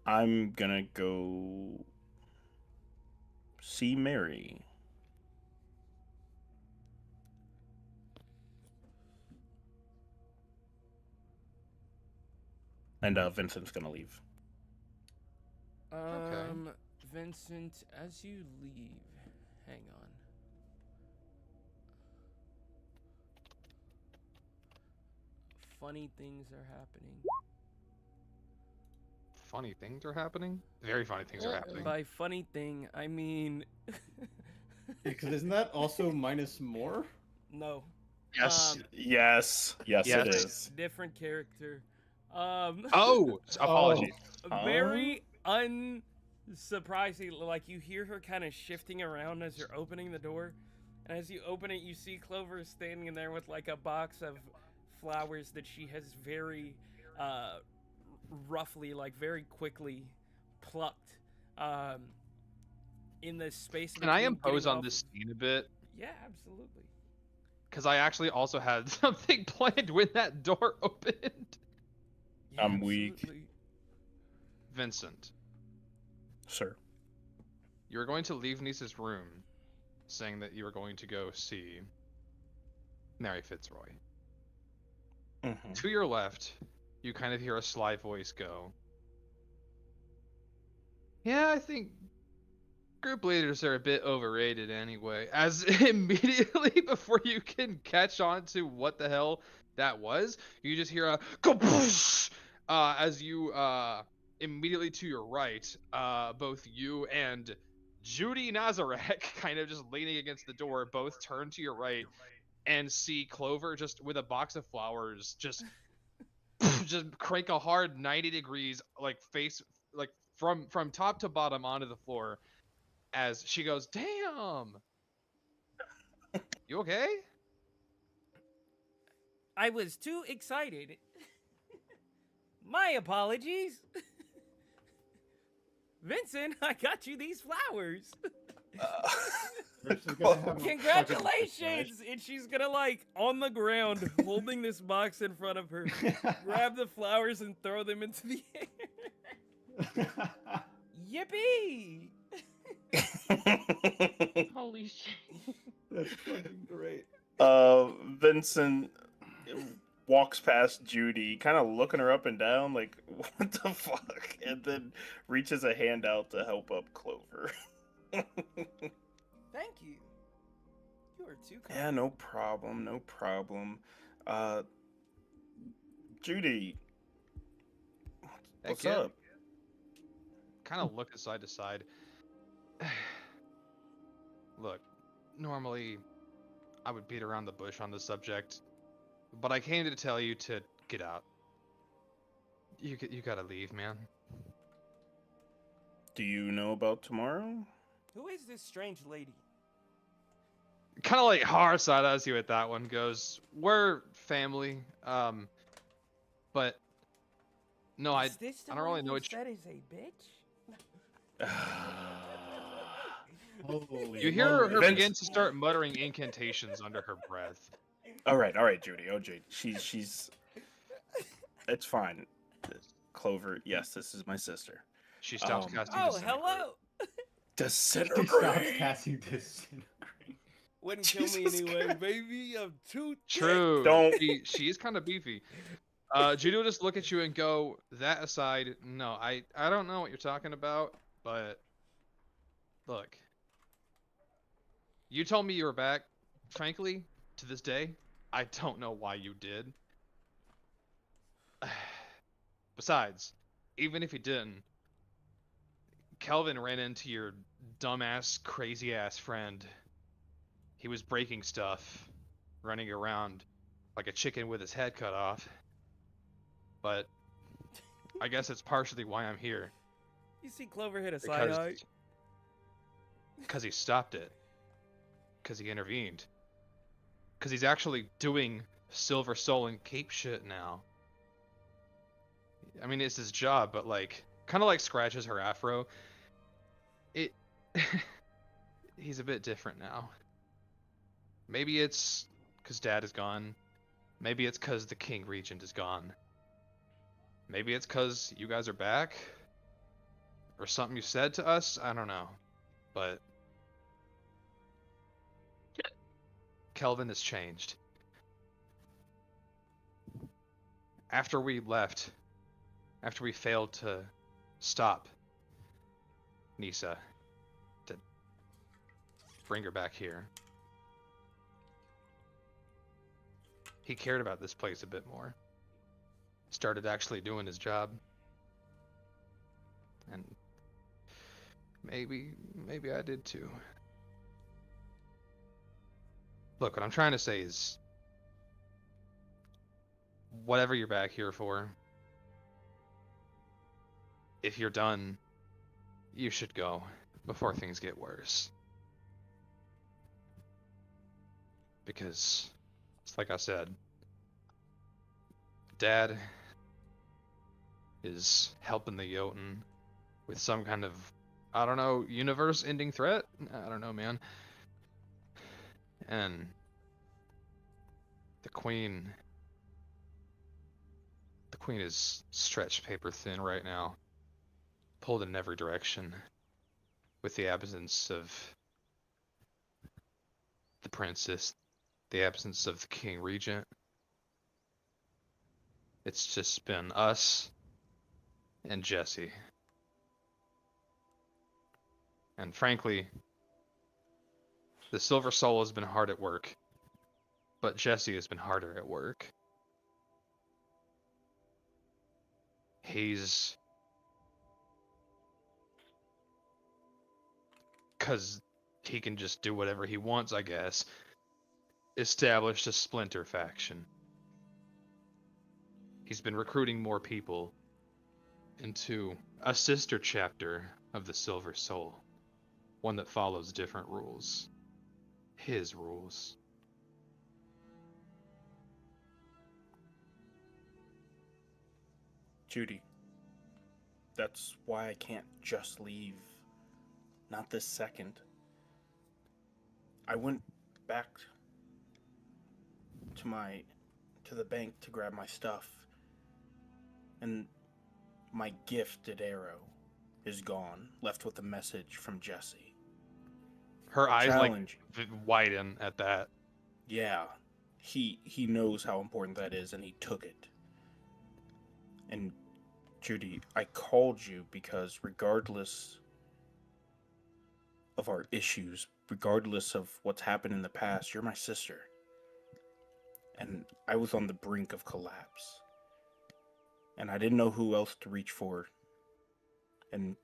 I'm gonna go see Mary. And Vincent's gonna leave. Okay. Vincent, as you leave, hang on. Funny things are happening. Funny things are happening? Very funny things are happening. By funny thing, I mean... Because isn't that also minus more? No. Yes. Yes, it is. Different character. Oh, apologies. Very unsurprising. Like you hear her kind of shifting around as you're opening the door, and as you open it, you see Clover standing there with like a box of flowers that she has very roughly, like very quickly plucked in the space. Can I impose on this scene a bit? Yeah, absolutely. Because I actually also had something planned when that door opened. Yeah, I'm weak. absolutely. Vincent, Sir. you were going to leave Nisa's room, saying that you were going to go see Mary Fitzroy. Mm-hmm. To your left, you kind of hear a sly voice go, "Yeah, I think group leaders are a bit overrated anyway." As immediately before you can catch on to what the hell that was, you just hear a kaboosh! As you immediately to your right, both you and Judy Nazarek kind of just leaning against the door, both turn to your right and see Clover just with a box of flowers just crank a hard 90 degrees like face like from top to bottom onto the floor as she goes, "Damn. You okay?" I was too excited. My apologies. Vincent, I got you these flowers. Congratulations! And she's gonna like on the ground holding this box in front of her, grab the flowers and throw them into the air. Yippee! Holy shit. That's fucking great. Vincent walks past Judy, kind of looking her up and down, like, what the fuck? And then reaches a hand out to help up Clover. Thank you. You are too kind. Yeah, no problem, no problem. Judy, what's up? Kind of look side to side. Look, normally I would beat around the bush on this subject, but I came to tell you to get out. You gotta leave, man. Do you know about tomorrow? Who is this strange lady? Kind of like hard side eyes you at that one. Goes, "We're family, but no, I don't really know what that is a bitch." You hear her begin to start muttering incantations under her breath. All right, Judy. Oh, Judy, she's. It's fine. Clover, yes, this is my sister. She stops casting. Oh, hello. Disintegrate. Stop casting disintegrate. Wouldn't kill me anyway, baby. I'm too True. Don't. She is kind of beefy. Judy will just look at you and go, "That aside, no, I don't know what you're talking about, but look, you told me you were back. Frankly, to this day, I don't know why you did. Besides, even if you didn't, Kelvin ran into your dumbass, crazy-ass friend. He was breaking stuff, running around like a chicken with his head cut off. But I guess it's partially why I'm here. You see Clover hit a side eye. Because he stopped it. Because he intervened. Because he's actually doing Silver Soul and Cape shit now. I mean, it's his job, but like, kind of like scratches her afro. He's a bit different now. Maybe it's because Dad is gone. Maybe it's because the King Regent is gone. Maybe it's because you guys are back. Or something you said to us. I don't know. But Kelvin has changed. After we left, after we failed to stop Nisa, to bring her back here, he cared about this place a bit more. Started actually doing his job. And maybe I did too. Look, what I'm trying to say is, whatever you're back here for, if you're done, you should go before things get worse. Because, it's like I said, Dad is helping the Jotun with some kind of, I don't know, universe-ending threat? I don't know, man. And the Queen is stretched paper thin right now, pulled in every direction, with the absence of the princess, the absence of the king regent. It's just been us and Jesse. And frankly, the Silver Soul has been hard at work, but Jesse has been harder at work. He's... because he can just do whatever he wants, I guess, established a splinter faction. He's been recruiting more people into a sister chapter of the Silver Soul, one that follows different rules. His rules. Judy, that's why I can't just leave. Not this second. I went back to the bank to grab my stuff, and my gifted arrow is gone, left with a message from Jesse. Her eyes like widen at that. Yeah, he knows how important that is, and he took it. And Judy, I called you because regardless of our issues, regardless of what's happened in the past, you're my sister. And I was on the brink of collapse. And I didn't know who else to reach for. And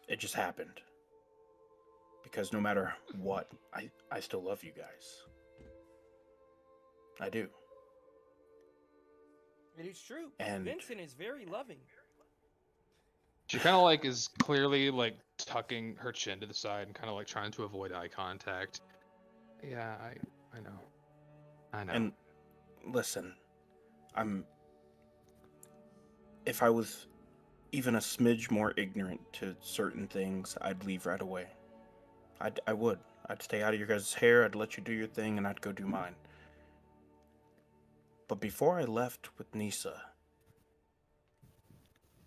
it just happened. Because no matter what, I still love you guys. I do. It is true. And Vincent is very loving. She kind of like is clearly like tucking her chin to the side and kind of like trying to avoid eye contact. Yeah, I know. I know. And listen, if I was even a smidge more ignorant to certain things, I'd leave right away. I would. I'd stay out of your guys' hair, I'd let you do your thing, and I'd go do mine. But before I left with Nisa,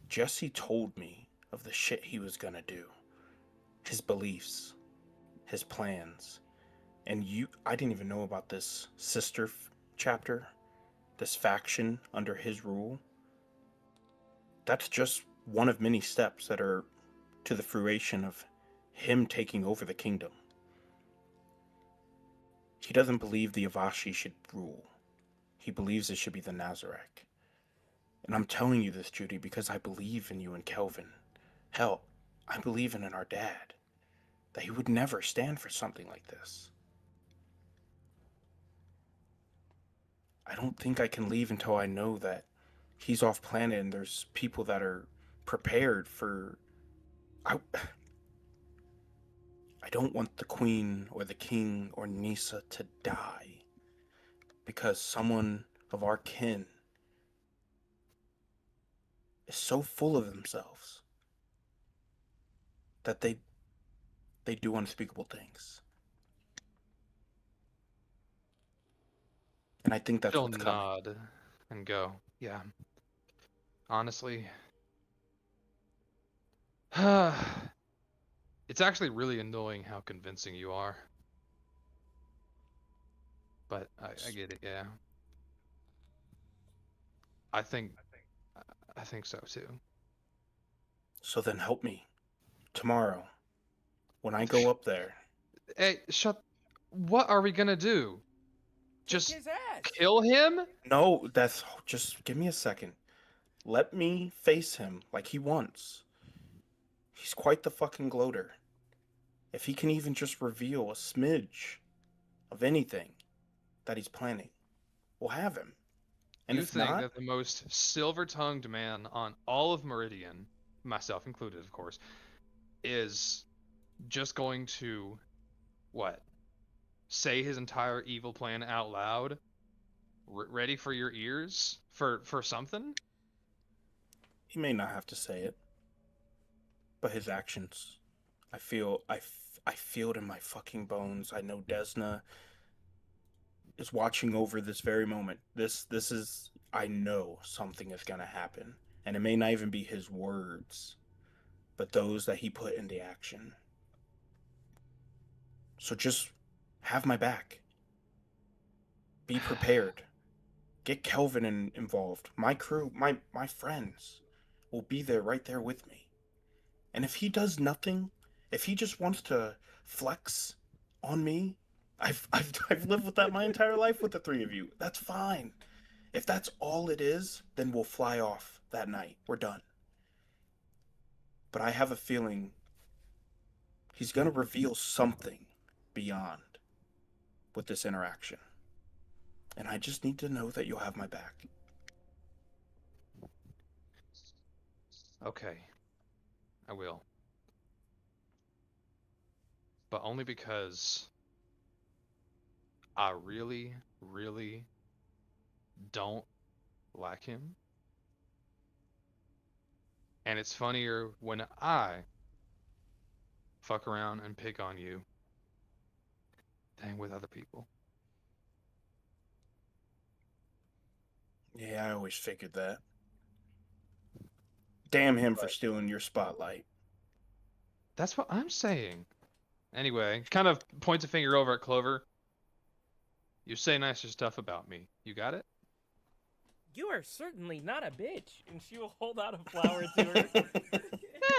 Jesse told me of the shit he was gonna do. His beliefs, his plans. And I didn't even know about this sister chapter, this faction under his rule. That's just one of many steps that are to the fruition of him taking over the kingdom. He doesn't believe the Avashi should rule. He believes it should be the Nazarek. And I'm telling you this, Judy, because I believe in you and Kelvin. Hell, I believe in our dad. That he would never stand for something like this. I don't think I can leave until I know that he's off planet and there's people that are prepared for... I don't want the Queen or the King or Nisa to die because someone of our kin is so full of themselves that they do unspeakable things. And I think that's She'll what's coming. nod and go, yeah. Honestly, it's actually really annoying how convincing you are. But I get it, yeah. I think so too. So then help me. Tomorrow, when I go up there. Hey, what are we gonna do? Just his ass. Kill him? No, just give me a second. Let me face him like he wants. He's quite the fucking gloater. If he can even just reveal a smidge of anything that he's planning, we'll have him. And you if think not, that the most silver-tongued man on all of Meridian, myself included, of course, is just going to, what? Say his entire evil plan out loud? Ready for your ears? For something? he may not have to say it, but his actions, I feel it in my fucking bones. I know Desna is watching over this very moment. This is, I know something is gonna happen, and it may not even be his words, but those that he put into action. So just have my back. Be prepared. Get Kelvin involved. My crew, my friends will be there right there with me. And if he does nothing, if he just wants to flex on me, I've lived with that my entire life with the three of you. That's fine. If that's all it is, then we'll fly off that night. We're done. But I have a feeling he's gonna reveal something beyond with this interaction. And I just need to know that you'll have my back. Okay. I will. But only because I really, really don't like him. And it's funnier when I fuck around and pick on you than with other people. Yeah, I always figured that. Damn him for stealing your spotlight. That's what I'm saying. Anyway, kind of points a finger over at Clover. You say nicer stuff about me. You got it? You are certainly not a bitch. And she will hold out a flower to her.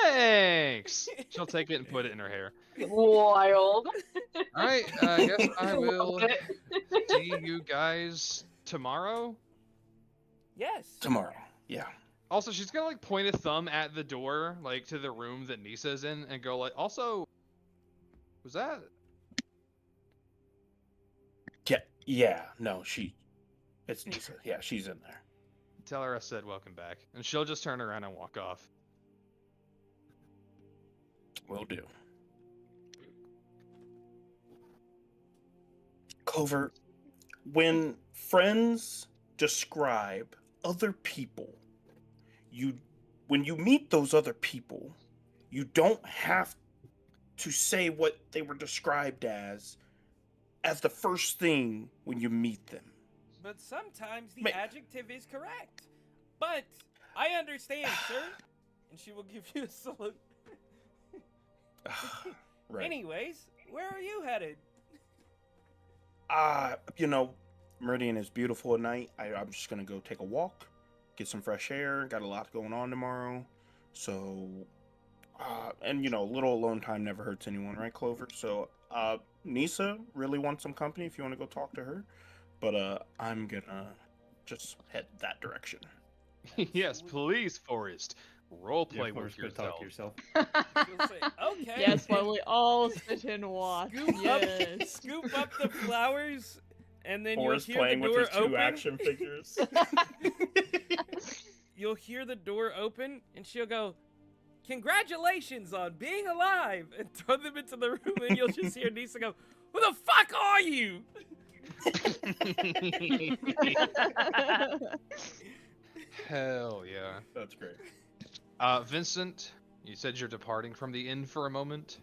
Thanks! She'll take it and put it in her hair. Wild. Alright, I guess I will see you guys tomorrow? Yes. Tomorrow, yeah. Also, she's gonna like point a thumb at the door, like to the room that Nisa's in, and go like, also, was that? Yeah, no, it's Nisa. Yeah, she's in there. Tell her I said welcome back. And she'll just turn around and walk off. Will do. Clover, when friends describe other people, when you meet those other people, you don't have to say what they were described as the first thing when you meet them. But sometimes the adjective is correct. But I understand, sir. And she will give you a salute. Right. Anyways, where are you headed? Meridian is beautiful at night. I'm just gonna go take a walk, get some fresh air. Got a lot going on tomorrow. So, and a little alone time never hurts anyone, right, Clover? So, Nisa really wants some company if you want to go talk to her. But I'm gonna just head that direction. Yes, please, Forrest. Roleplay with Forrest, go talk to yourself. She'll say, okay. Yes, while we all sit and watch. Scoop up the flowers, and then Forrest you'll hear the door with his open. two action figures. You'll hear the door open, and she'll go, "Congratulations on being alive!" and throw them into the room, and you'll just hear Nisa go, "Who the fuck are you?" Hell yeah. That's great. Vincent, you said you're departing from the inn for a moment.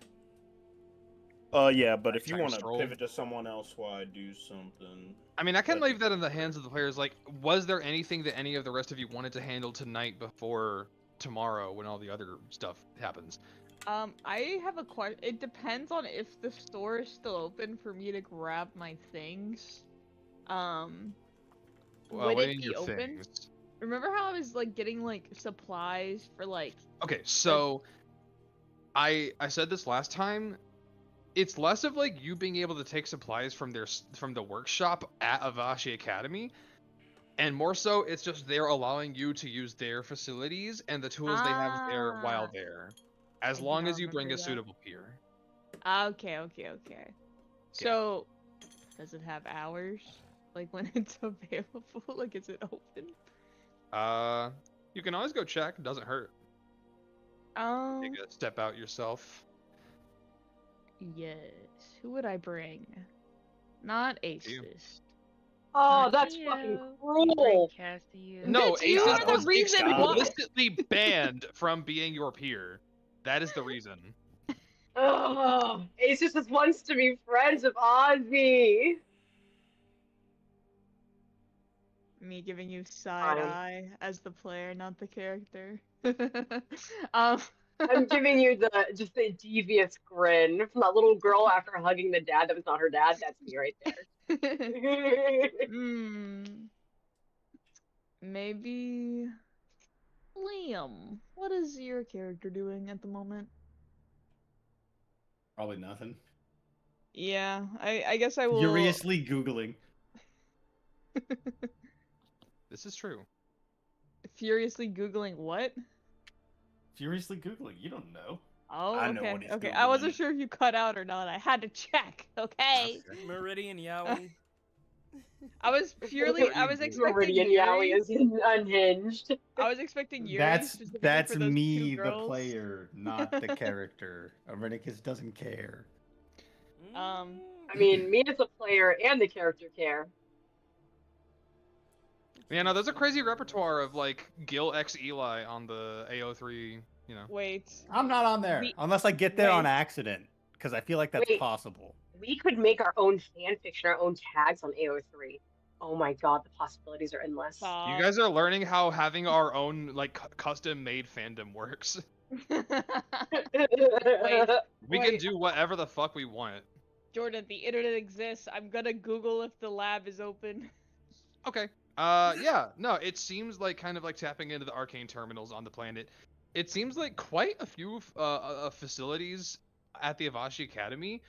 Yeah, but if you Time want to stroll. pivot to someone else while I do something. I mean, I can leave that in the hands of the players. Like, was there anything that any of the rest of you wanted to handle tonight before tomorrow when all the other stuff happens? I have a question. It depends on if the store is still open for me to grab my things. Well, Would what it in be your open? things? Remember how I was like getting like supplies for like? Okay, so I said this last time. It's less of like you being able to take supplies from the workshop at Avashi Academy, and more so it's just they're allowing you to use their facilities and the tools they have there while there, as long as you bring a suitable peer. Okay. So, does it have hours? Like when it's available? Like, is it open? You can always go check. It doesn't hurt. Take a step out yourself. Yes. Who would I bring? Not Aces. Oh, that's fucking cruel. No, Bitch, you Aces are the was reason why. explicitly banned from being your peer. That is the reason. Oh, Aces just wants to be friends with Ozzy. Me giving you side eye as the player, not the character. um, I'm giving you just the devious grin from that little girl after hugging the dad that was not her dad. That's me right there. Maybe Liam. What is your character doing at the moment? Probably nothing. Yeah, I guess I will. Furiously Googling. This is true. Furiously Googling what? Furiously Googling. You don't know. Oh, I okay. know what he's Okay, Googling. I wasn't sure if you cut out or not. I had to check. Okay. Meridian Yowie. I was expecting Meridian Yuri. Yowie is unhinged. I was expecting Yuri. That's specifically for those me, two the girls. player, not the character. Arenicus doesn't care. I mean, me as a player and the character care. Yeah, no, there's a crazy repertoire of like Gil X Eli on the AO3. You know. Wait. I'm not on there unless I get there on accident, because I feel like that's possible. We could make our own fan fiction, our own tags on AO3. Oh my god, the possibilities are endless. You guys are learning how having our own like custom-made fandom works. We can do whatever the fuck we want. Jordan, the internet exists. I'm gonna Google if the lab is open. Okay. Yeah. No, it seems like kind of like tapping into the arcane terminals on the planet. It seems like quite a few facilities at the Avashi Academy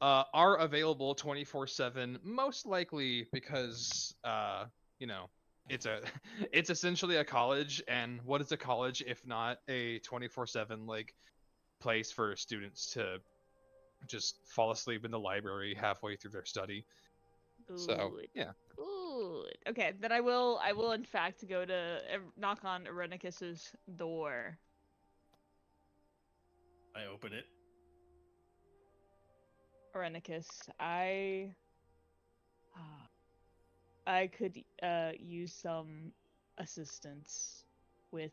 are available 24/7, most likely because you know, it's essentially a college, and what is a college if not a 24/7 like place for students to just fall asleep in the library halfway through their study. So, yeah. Good. Okay, then I will in fact go to knock on Arenicus's door. I open it. Arenicus, I could use some assistance with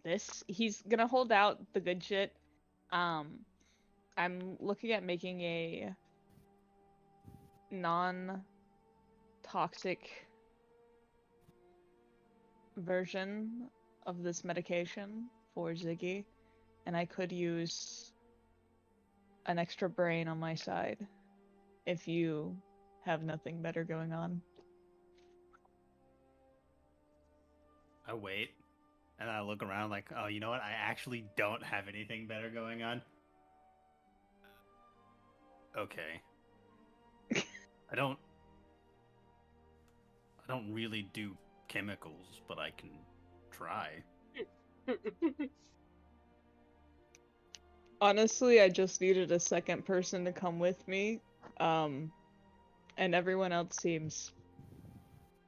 this. He's gonna hold out the good shit. I'm looking at making a non-toxic version of this medication for Ziggy, and I could use an extra brain on my side if you have nothing better going on. I wait, and I look around like, oh, you know what? I actually don't have anything better going on. Okay. I don't really do chemicals, but I can try. Honestly, I just needed a second person to come with me, and everyone else seems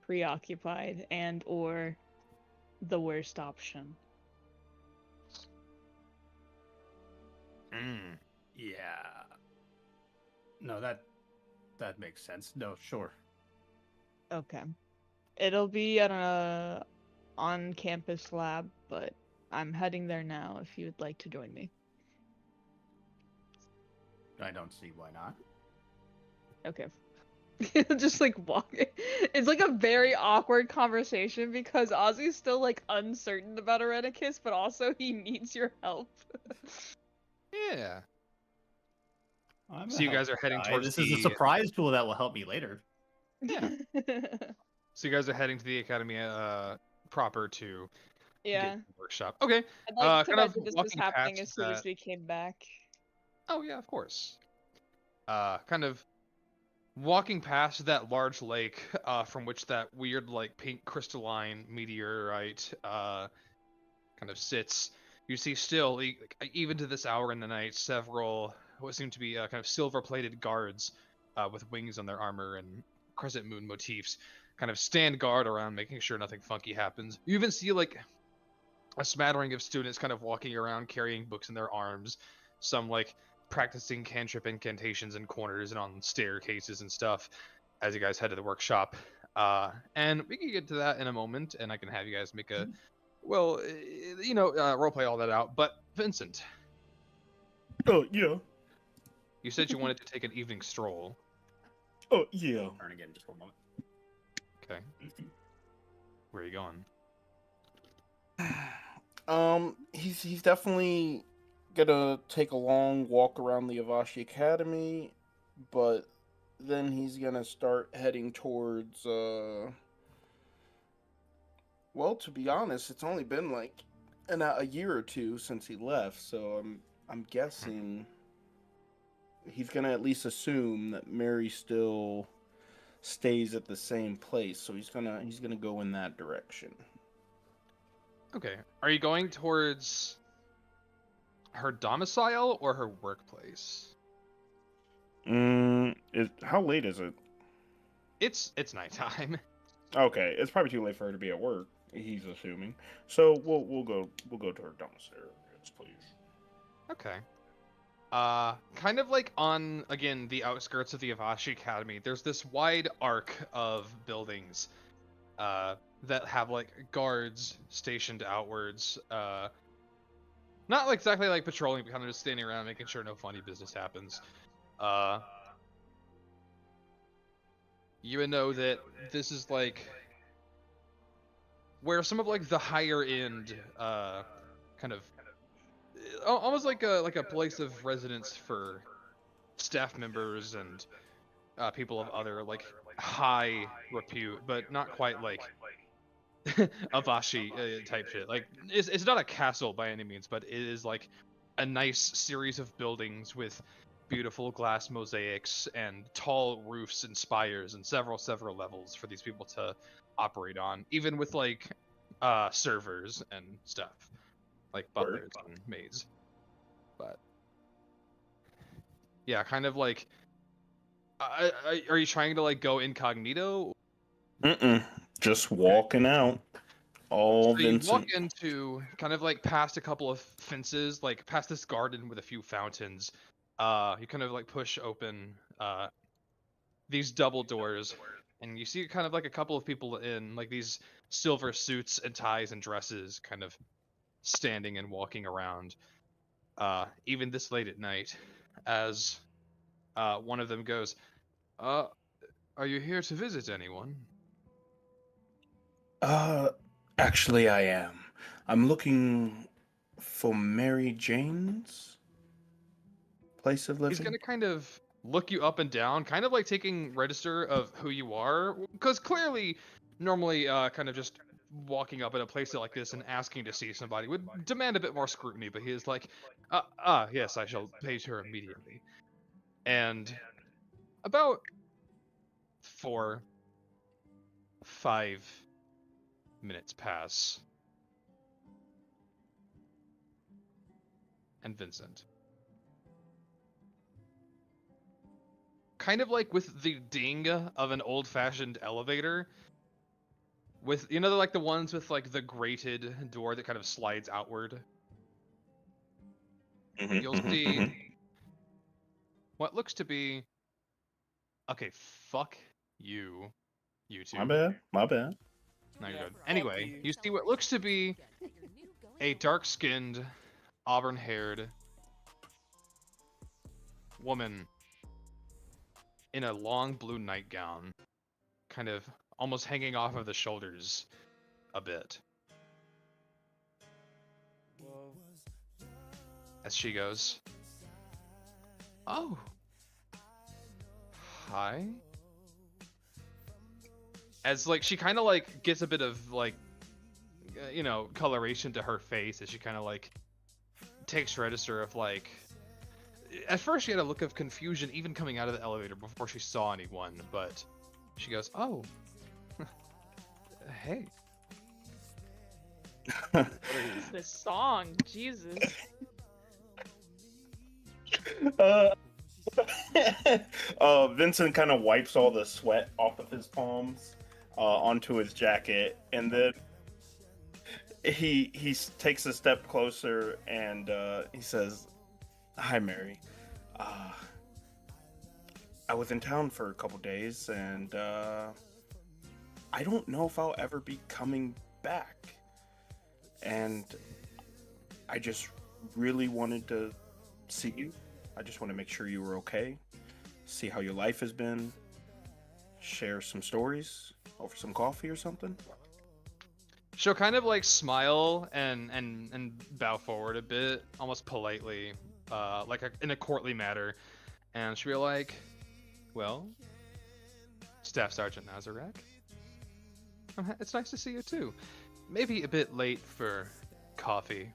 preoccupied and or the worst option. Yeah. No, that makes sense. No, sure. Okay. It'll be at a on-campus lab, but I'm heading there now if you would like to join me. I don't see why not. Okay. Just like walking. It's like a very awkward conversation because Ozzy's still like uncertain about Arenicus, but also he needs your help. Yeah. So you guys are heading towards this is a surprise tool that will help me later. Yeah. So you guys are heading to the academy proper to get the workshop. Okay. I'd like to kind of imagine this was happening past as soon as that- we came back. Oh yeah, of course. Kind of walking past that large lake from which that weird like pink crystalline meteorite kind of sits. You see still, even to this hour in the night, several what seem to be kind of silver-plated guards with wings on their armor and crescent moon motifs kind of stand guard around, making sure nothing funky happens. You even see like a smattering of students kind of walking around carrying books in their arms, some like practicing cantrip incantations in corners and on staircases and stuff as you guys head to the workshop. And we can get to that in a moment, and I can have you guys make a, well, roleplay all that out. But Vincent, Oh, yeah. you said you wanted to take an evening stroll. Oh, yeah. Turn again just for a moment. Okay. Where are you going? He's definitely gonna take a long walk around the Avashi Academy, but then he's gonna start heading towards, well, to be honest, it's only been like a year or two since he left, so I'm guessing he's gonna at least assume that Mary still stays at the same place, so he's gonna go in that direction. Okay. Are you going towards her domicile or her workplace? How late is it? It's nighttime. Okay, it's probably too late for her to be at work. He's assuming. So we'll go to her domicile, please. Okay. Kind of like on, again, the outskirts of the Avashi Academy, there's this wide arc of buildings that have like guards stationed outwards. Not like exactly like patrolling, but kind of just standing around making sure no funny business happens. You would know that this is like where some of like the higher end kind of almost like a place of residence for staff members and people of other like high repute, but not quite like Avashi type shit. Like it's not a castle by any means, but it is like a nice series of buildings with beautiful glass mosaics and tall roofs and spires and several levels for these people to operate on, even with like servers and stuff, like butlers and maids. But yeah, kind of like are you trying to like go incognito? Just walking out. All so you Vincent. walk into kind of like past a couple of fences, like past this garden with a few fountains. You kind of like push open these double doors, and you see kind of like a couple of people in like these silver suits and ties and dresses, kind of standing and walking around, even this late at night. As one of them goes, "Are you here to visit anyone?" Actually, I am. I'm looking for Mary Jane's place of living. He's gonna kind of look you up and down, kind of like taking register of who you are, because clearly, normally, kind of just walking up at a place like this and asking to see somebody would demand a bit more scrutiny. But he is like, yes, I shall page her immediately. And about 4-5 minutes pass, and Vincent, kind of like with the ding of an old-fashioned elevator, with, you know, like the ones with like the grated door that kind of slides outward, you'll see what looks to be, okay, fuck you two. My bad. No, you're good. Anyway, you see what looks to be a dark-skinned, auburn-haired woman in a long blue nightgown, kind of almost hanging off of the shoulders a bit. Whoa. As she goes, "Oh, hi." As like she kind of like gets a bit of like coloration to her face as she kind of like takes register of like, at first she had a look of confusion even coming out of the elevator before she saw anyone, but she goes, "Oh, hey." What is this song? Jesus. Vincent kind of wipes all the sweat off of his palms onto his jacket, and then he takes a step closer and he says, "Hi, Mary. Uh, I was in town for a couple days, and I don't know if I'll ever be coming back. And I just really wanted to see you. I just want to make sure you were okay, see how your life has been, share some stories over some coffee or something." She'll kind of like smile and bow forward a bit, almost politely, in a courtly manner, and she'll be like, "Well, Staff Sergeant Nazarek, it's nice to see you too. Maybe a bit late for coffee,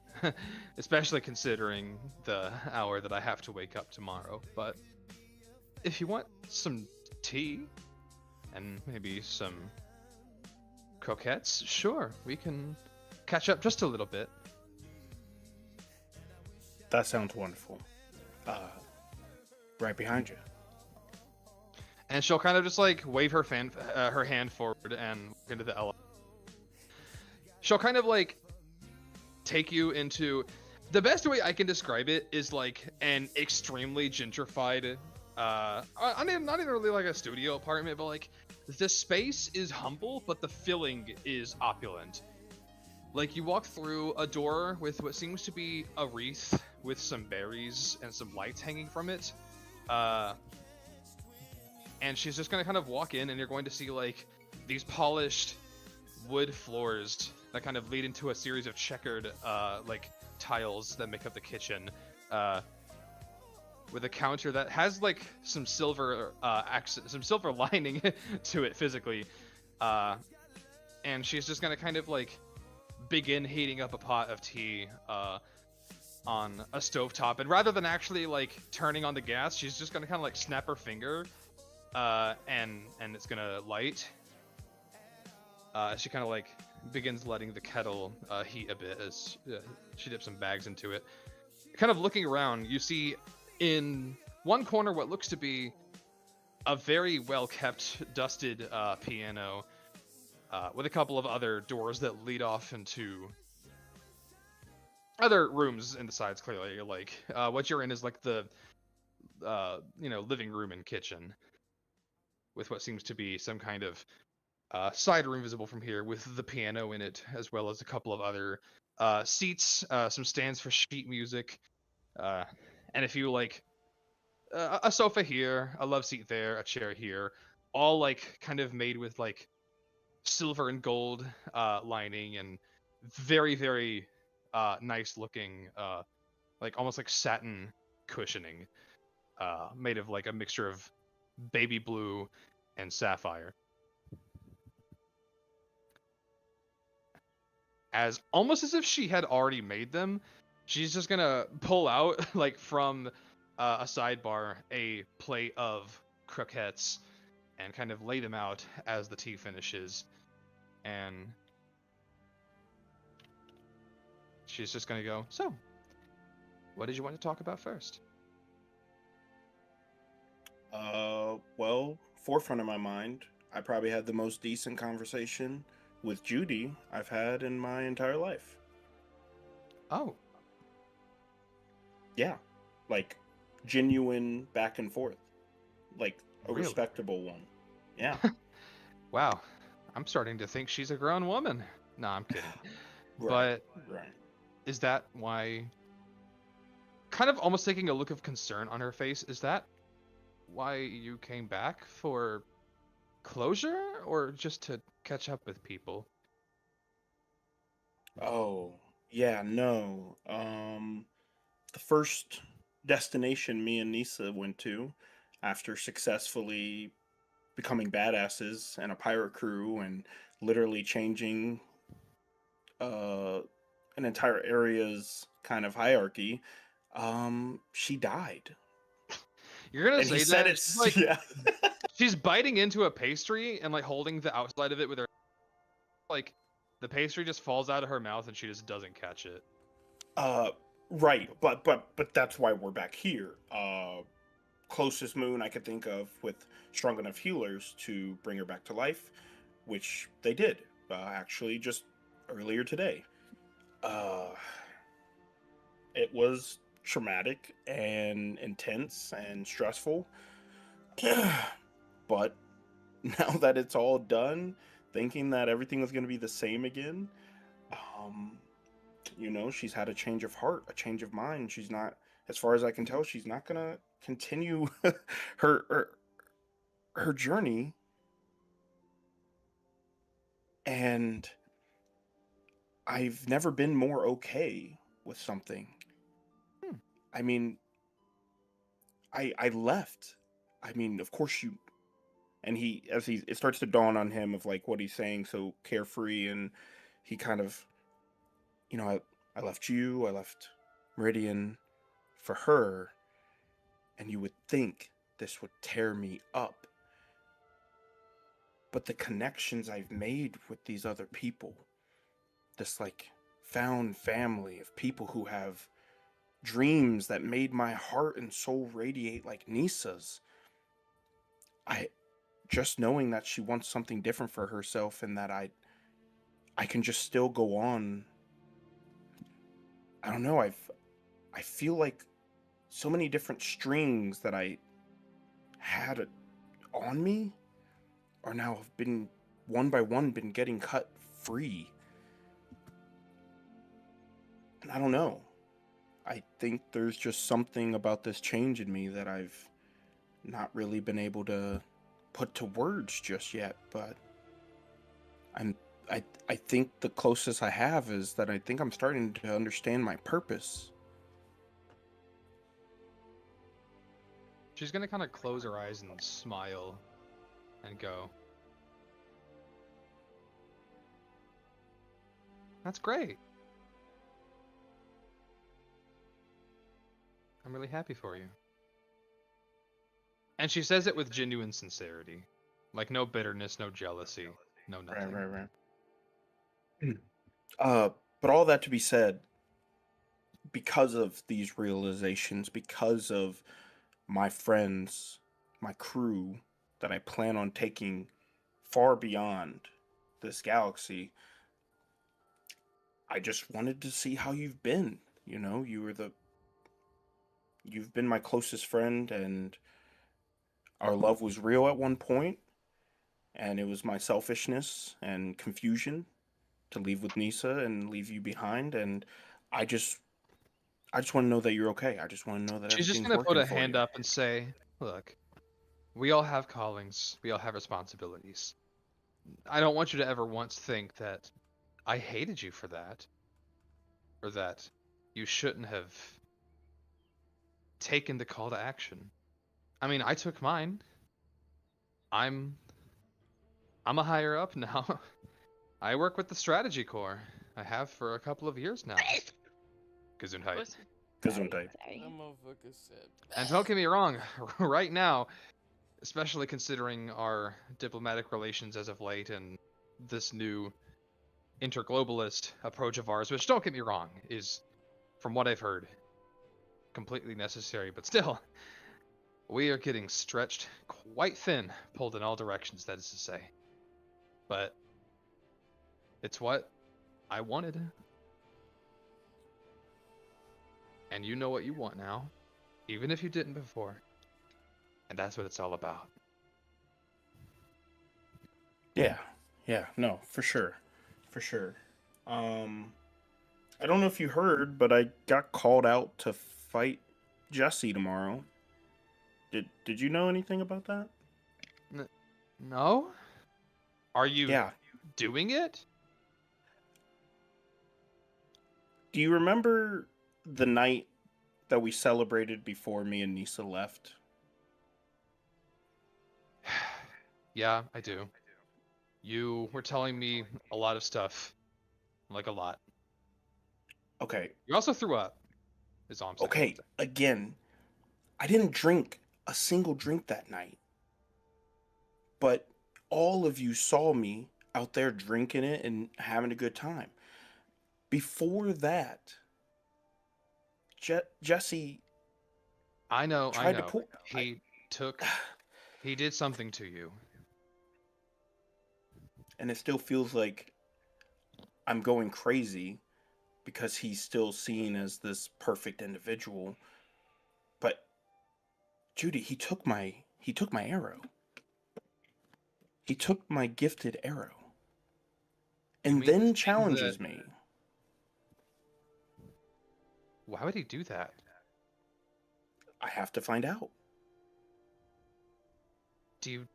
especially considering the hour that I have to wake up tomorrow. But if you want some tea and maybe some croquettes, sure, we can catch up just a little bit." That sounds wonderful. Right behind you. And she'll kind of just like wave her hand forward and walk into the elevator. She'll kind of like take you into, the best way I can describe it is like an extremely gentrified, not even really like a studio apartment, but like the space is humble, but the filling is opulent. Like you walk through a door with what seems to be a wreath with some berries and some lights hanging from it. And she's just gonna kind of walk in, and you're going to see like these polished wood floors that kind of lead into a series of checkered like tiles that make up the kitchen, with a counter that has like some silver some silver lining to it physically, and she's just gonna kind of like begin heating up a pot of tea on a stovetop, and rather than actually like turning on the gas, she's just gonna kind of like snap her finger, and it's gonna light. She kind of like begins letting the kettle heat a bit as she dips some bags into it. Kind of looking around, you see in one corner what looks to be a very well kept, dusted piano, with a couple of other doors that lead off into other rooms in the sides. Clearly, like what you're in is like the living room and kitchen, with what seems to be some kind of side room visible from here with the piano in it, as well as a couple of other seats, some stands for sheet music, and if you like a sofa here, a love seat there, a chair here, all like kind of made with like silver and gold lining, and very, very nice looking, like almost like satin cushioning, made of like a mixture of baby blue and sapphire. As almost as if she had already made them, she's just gonna pull out like from a sidebar a plate of croquettes and kind of lay them out as the tea finishes, and she's just gonna go, "So, what did you want to talk about first?" Well, forefront of my mind, I probably had the most decent conversation with Judy I've had in my entire life. Oh. Yeah. Like, genuine back and forth. Like, a Really? respectable one. Yeah. Wow. I'm starting to think she's a grown woman. No, I'm kidding. Right. But Right. is that why, kind of almost taking a look of concern on her face, is that why you came back, for closure or just to catch up with people? Oh, yeah, no. The first destination me and Nisa went to after successfully becoming badasses and a pirate crew and literally changing an entire area's kind of hierarchy, she died. You're gonna And say he said that? it's Like, yeah. she's biting into a pastry and like holding the outside of it with her, like the pastry just falls out of her mouth and she just doesn't catch it. Right, but that's why we're back here. closest moon I could think of with strong enough healers to bring her back to life, which they did, actually, just earlier today. It was traumatic and intense and stressful. But now that it's all done, thinking that everything was going to be the same again, she's had a change of heart, a change of mind. She's not, as far as I can tell, she's not going to continue her, her her journey. And I've never been more okay with something. I mean, I left. I mean, of course you. And it starts to dawn on him of like what he's saying, so carefree, and he kind of, I left you, I left Meridian for her, and you would think this would tear me up. But the connections I've made with these other people, this like found family of people who have dreams that made my heart and soul radiate like Nisa's. Just knowing that she wants something different for herself and that I can just still go on. I don't know, I feel like so many different strings that I had on me are now have been one by one been getting cut free. And I don't know. I think there's just something about this change in me that I've not really been able to put to words just yet, but I think the closest I have is that I think I'm starting to understand my purpose. She's gonna kind of close her eyes and smile and go, "That's great. I'm really happy for you." And she says it with genuine sincerity. Like no bitterness, no jealousy, no nothing. Right. But all that to be said, because of these realizations, because of my friends, my crew that I plan on taking far beyond this galaxy, I just wanted to see how you've been. You've been my closest friend, and our love was real at one point, and it was my selfishness and confusion to leave with Nisa and leave you behind, and I just want to know that you're okay. I just want to know that she's just everything's gonna put working a for hand you. up and say, "Look, we all have callings, we all have responsibilities. I don't want you to ever once think that I hated you for that, or that you shouldn't have taken the call to action. I mean, I took mine. I'm a higher up now. I work with the strategy core. I have for a couple of years now." Gesundheit. What? Gesundheit. That motherfucker said. And don't get me wrong, right now, especially considering our diplomatic relations as of late and this new interglobalist approach of ours, which, don't get me wrong, is, from what I've heard, completely necessary, but still, we are getting stretched quite thin, pulled in all directions, that is to say. But it's what I wanted. And you know what you want now, even if you didn't before. And that's what it's all about. Yeah, no, for sure. I don't know if you heard, but I got called out to fight Jesse tomorrow. Did you know anything about that? No? Are you Yeah. doing it? Do you remember the night that we celebrated before me and Nisa left? Yeah, I do. You were telling me a lot of stuff. Like a lot. Okay. You also threw up, is all I'm saying. Okay, again, I didn't drink a single drink that night. But all of you saw me out there drinking it and having a good time. Before that, Jesse, I know. Tried to pull. He did something to you. And it still feels like I'm going crazy because he's still seen as this perfect individual. But Judy, he took my arrow. He took my gifted arrow. And then challenges me. Why would he do that? I have to find out. Do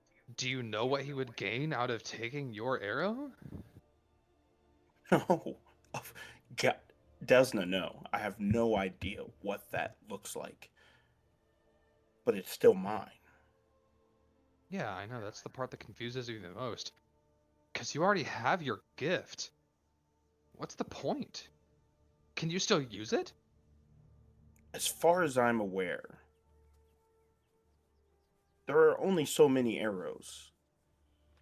you know what he would gain out of taking your arrow? No. God, Desna, no. I have no idea what that looks like. But it's still mine. Yeah, I know. That's the part that confuses you the most. Because you already have your gift. What's the point? Can you still use it? As far as I'm aware, there are only so many arrows.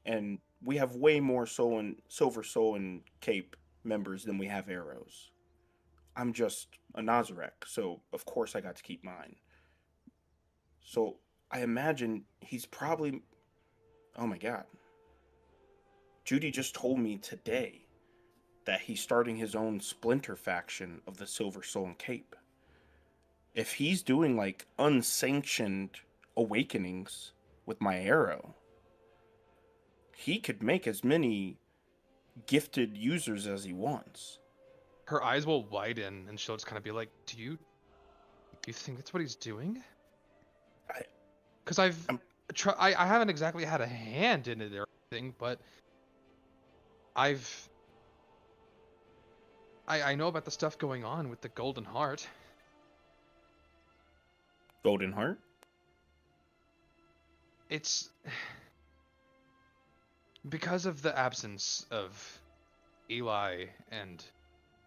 And we have way more Silver Soul and Cape members than we have arrows. I'm just a Nazarek, so of course I got to keep mine. So I imagine he's probably... Oh my god. Judy just told me today that he's starting his own splinter faction of the Silver Soul and Cape. If he's doing like unsanctioned awakenings with my arrow, he could make as many gifted users as he wants. Her eyes will widen and she'll just kind of be like, do you think that's what he's doing? Because I haven't exactly had a hand in it or anything, but I know about the stuff going on with the Golden Heart. Golden Heart? It's because of the absence of Eli and...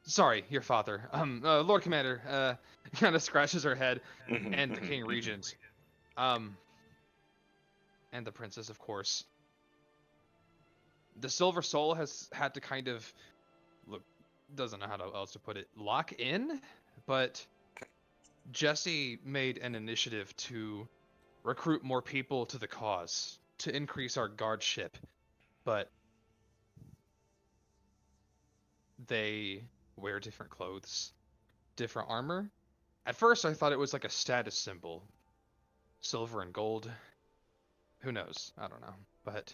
Sorry, your father. Lord Commander, kind of scratches her head, and the King Regent. And the Princess, of course. The Silver Soul has had to kind of... Look, doesn't know how else to put it. Lock in? But Jesse made an initiative to recruit more people to the cause, to increase our guardship. But they wear different clothes, different armor. At first I thought it was like a status symbol. Silver and gold. Who knows? I don't know. But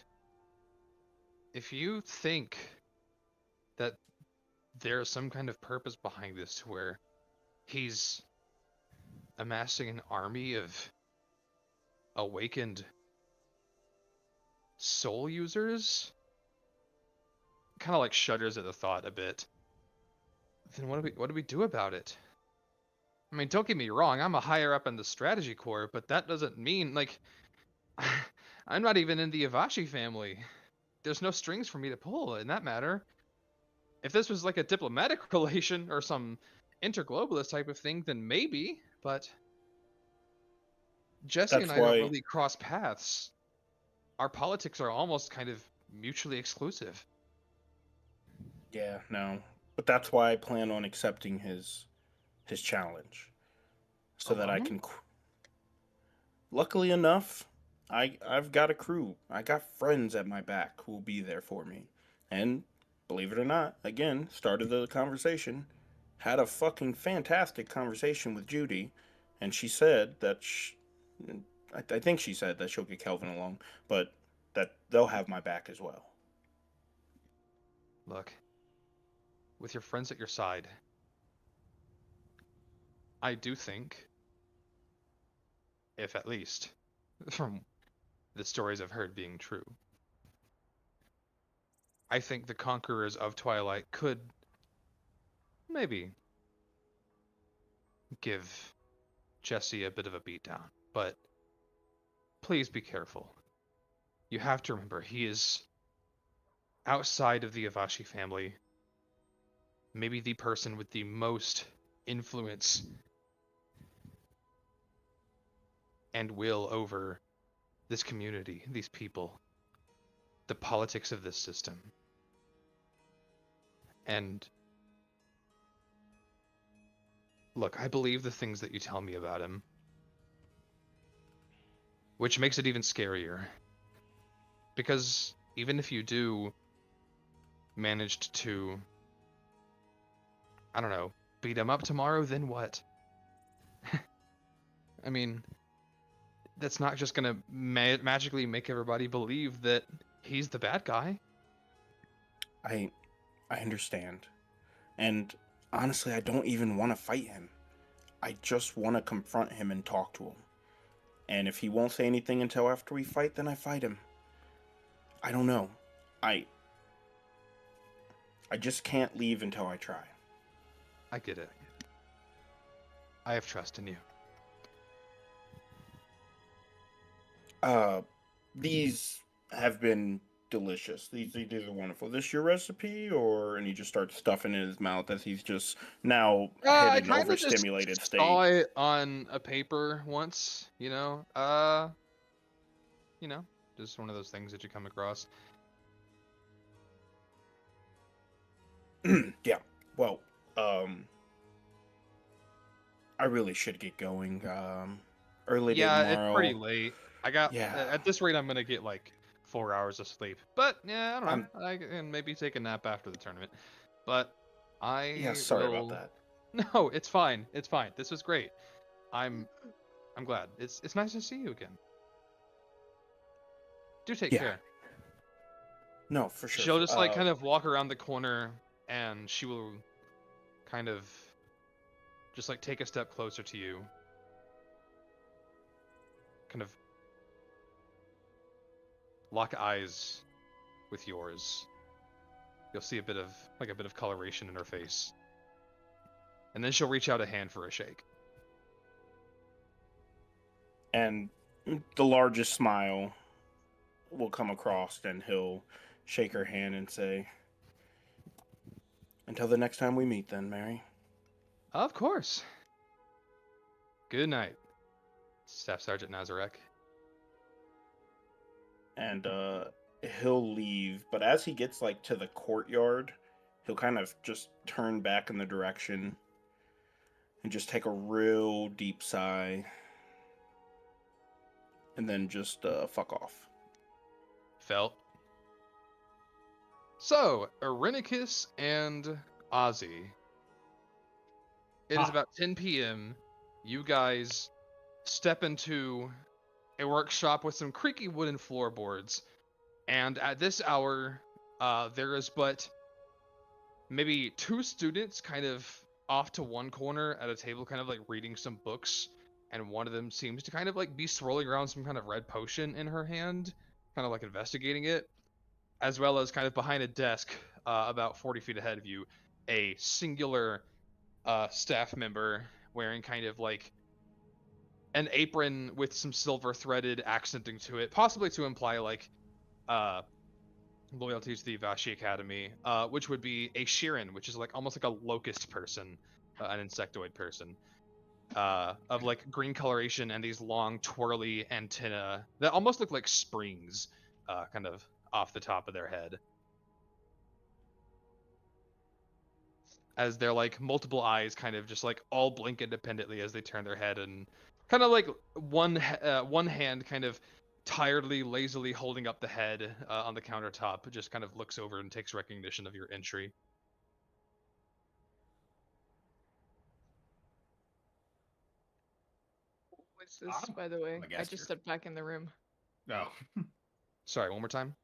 if you think that there's some kind of purpose behind this where he's amassing an army of awakened soul users, kind of like shudders at the thought a bit. Then what do we do about it? I mean, don't get me wrong, I'm a higher up in the strategy corps, but that doesn't mean, like, I'm not even in the Avashi family. There's no strings for me to pull in that matter. If this was like a diplomatic relation or some interglobalist type of thing, then maybe, but Jesse and I don't really cross paths. Our politics are almost kind of mutually exclusive. Yeah, no. But that's why I plan on accepting his challenge. So that I can... Luckily enough, I've got a crew. I got friends at my back who will be there for me. And, believe it or not, again, started the conversation, had a fucking fantastic conversation with Judy, and she said that... I think she said that she'll get Kelvin along, but that they'll have my back as well. Look, with your friends at your side, I do think, if at least from the stories I've heard being true, I think the conquerors of Twilight could maybe give Jesse a bit of a beatdown, but please be careful. You have to remember, he is outside of the Avashi family, maybe the person with the most influence and will over this community, these people, the politics of this system. And look, I believe the things that you tell me about him. which makes it even scarier. Because even if you do managed to, I don't know, beat him up tomorrow, then what? I mean, that's not just gonna magically make everybody believe that he's the bad guy. I understand. And honestly, I don't even want to fight him. I just want to confront him and talk to him. And if he won't say anything until after we fight, then I fight him. I don't know. I just can't leave until I try. I get it. I have trust in you. These have been delicious. These are wonderful. This your recipe, or and he just starts stuffing it in his mouth as he's just now I hit an kind of just overstimulated state. saw it on a paper once, just one of those things that you come across. Yeah. Well, I really should get going. Early Yeah, tomorrow. it's pretty late. I got Yeah. at this rate I'm gonna get like 4 hours of sleep. But yeah, I don't know. I can maybe take a nap after the tournament. But Yeah, sorry about that. No, it's fine. It's fine. This was great. I'm glad. It's nice to see you again. Do take care. No, for sure. She'll just like kind of walk around the corner and she will kind of just like take a step closer to you. Kind of lock eyes with yours. You'll see a bit of coloration in her face. And then she'll reach out a hand for a shake. And the largest smile will come across, and he'll shake her hand and say, "Until the next time we meet, then, Mary." Of course. Good night, Staff Sergeant Nazarek. And he'll leave, but as he gets like to the courtyard, he'll kind of just turn back in the direction and just take a real deep sigh, and then just fuck off. Felt. So, Irenicus and Ozzy. It is about 10 p.m. You guys step into a workshop with some creaky wooden floorboards. And at this hour, there is but maybe 2 students kind of off to one corner at a table, kind of like reading some books. And one of them seems to kind of like be swirling around some kind of red potion in her hand, kind of like investigating it. As well as kind of behind a desk, about 40 feet ahead of you, a singular staff member wearing kind of like an apron with some silver threaded accenting to it, possibly to imply like loyalty to the Vashi Academy, which would be a Shirin, which is like almost like a locust person, an insectoid person, of like green coloration and these long twirly antennae that almost look like springs, kind of off the top of their head. As their like multiple eyes kind of just like all blink independently as they turn their head, and kind of like one hand kind of tiredly, lazily holding up the head on the countertop, just kind of looks over and takes recognition of your entry. What's this, by the way? I just stepped back in the room. No. Sorry, one more time.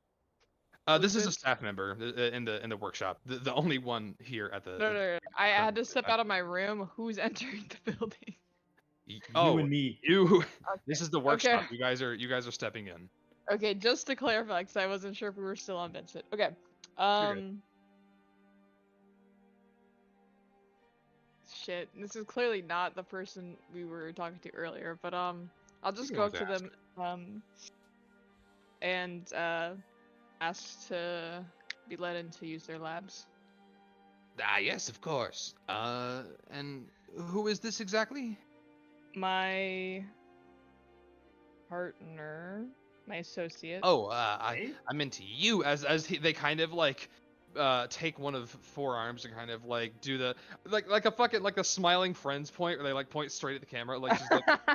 This is a staff member in the workshop. The only one here at the. No. I had to step out of my room. Who's entering the building? You and me. You. Okay. This is the workshop. Okay. You guys are stepping in. Okay, just to clarify, because I wasn't sure if we were still on Vincent. Okay. Shit. This is clearly not the person we were talking to earlier, but I'll just go up to them and ask to be let in to use their labs. Ah, yes, of course. And who is this exactly? My partner, my associate. Oh, I meant you, as they kind of like take one of four arms and kind of like do the like a fucking like a smiling friends point where they like point straight at the camera, like just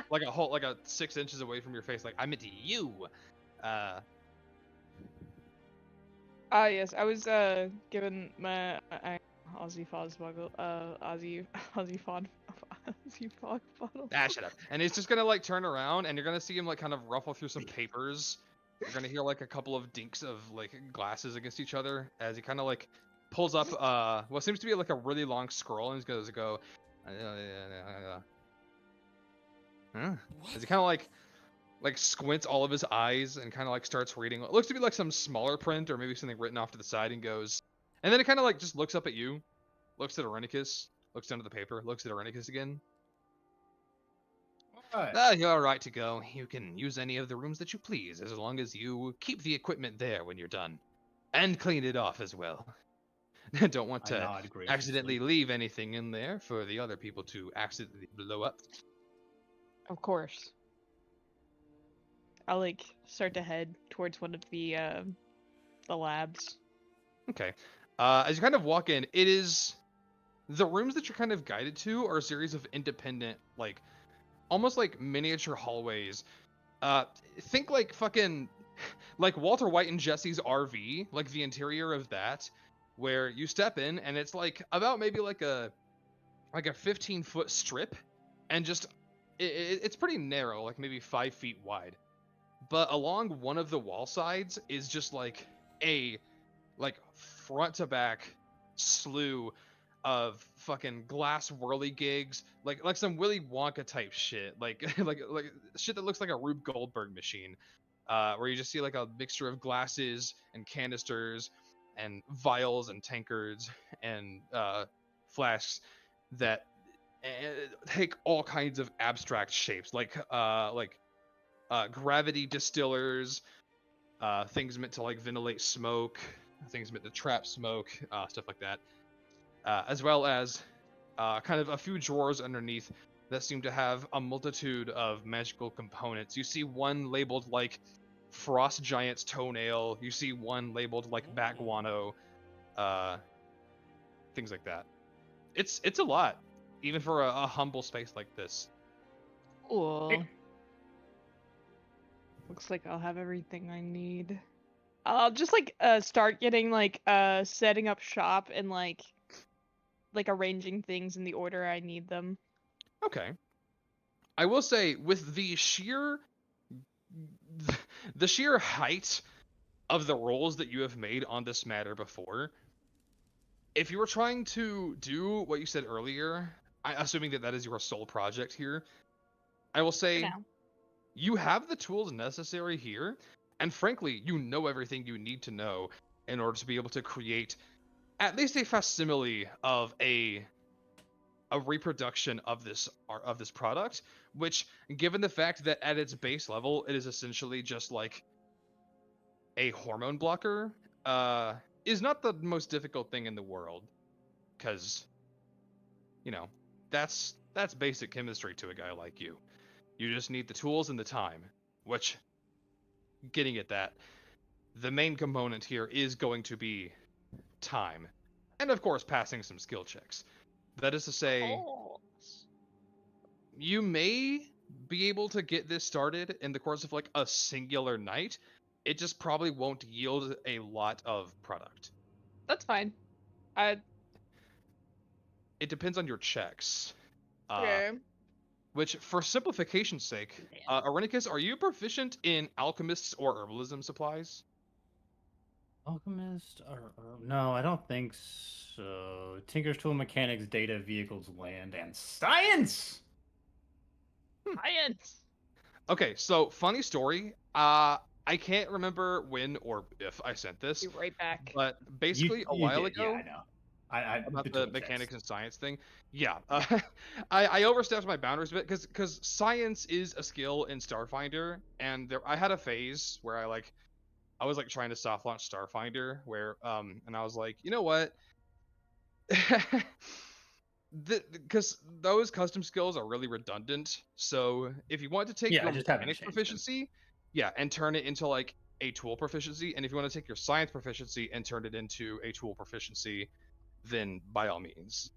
like a whole like a 6 inches away from your face, like I'm into you. Yes, I was given my Aussie Fosbuggle, Aussie Fod, Aussie Fog Fuddle. Ah, shut up. And he's just gonna like turn around, and you're gonna see him like kind of ruffle through some papers. You're gonna hear like a couple of dinks of like glasses against each other as he kind of like pulls up what seems to be like a really long scroll, and he's gonna go. Huh? As he kind of like squints all of his eyes and kind of like starts reading. It looks to be like some smaller print or maybe something written off to the side, and goes. And then it kind of like just looks up at you, looks at Irenicus, looks down at the paper, looks at Irenicus again. You're right to go. You can use any of the rooms that you please, as long as you keep the equipment there when you're done. And clean it off as well. Don't want to accidentally leave anything in there for the other people to accidentally blow up. Of course. I'll like start to head towards one of the labs. Okay. As you kind of walk in, it is the rooms that you're kind of guided to are a series of independent, like almost like miniature hallways. Think like fucking like Walter White and Jesse's RV, like the interior of that, where you step in and it's like about maybe like a 15-foot strip, and just it's pretty narrow, like maybe 5 feet wide. But along one of the wall sides is just like a front to back slew of fucking glass whirligigs, like some Willy Wonka type shit, like like shit that looks like a Rube Goldberg machine, where you just see like a mixture of glasses and canisters and vials and tankards and flasks that take all kinds of abstract shapes, like gravity distillers, things meant to like ventilate smoke, things meant to trap smoke, stuff like that, as well as kind of a few drawers underneath that seem to have a multitude of magical components. You see one labeled like Frost Giant's Toenail, you see one labeled like Bat Guano, things like that. It's a lot, even for a humble space like this. Cool. Looks like I'll have everything I need. I'll just like start getting like setting up shop and like arranging things in the order I need them. Okay. I will say, with the sheer height of the rolls that you have made on this matter before, if you were trying to do what you said earlier, assuming that is your sole project here, I will say you have the tools necessary here, and frankly, you know everything you need to know in order to be able to create at least a facsimile of a reproduction of this product, which, given the fact that at its base level it is essentially just like a hormone blocker, is not the most difficult thing in the world, because you know that's basic chemistry to a guy like you. You just need the tools and the time, which, getting at that, the main component here is going to be time, and of course passing some skill checks. That is to say, you may be able to get this started in the course of like a singular night. It just probably won't yield a lot of product. That's fine. It depends on your checks. Okay. Which, for simplification's sake, Irenicus, are you proficient in alchemists or herbalism supplies? Alchemist? No, I don't think so. Tinker's Tool, Mechanics, Data, Vehicles, Land, and Science! Science! Okay, so, funny story. I can't remember when or if I sent this. Be right back. But basically, a while ago... Yeah, I know. About the mechanics and science thing. Yeah, I overstepped my boundaries a bit because science is a skill in Starfinder, and I had a phase where I was like trying to soft launch Starfinder, where and I was like, you know what, because those custom skills are really redundant. So if you want to take your mechanics proficiency, and turn it into like a tool proficiency, and if you want to take your science proficiency and turn it into a tool proficiency, then by all means.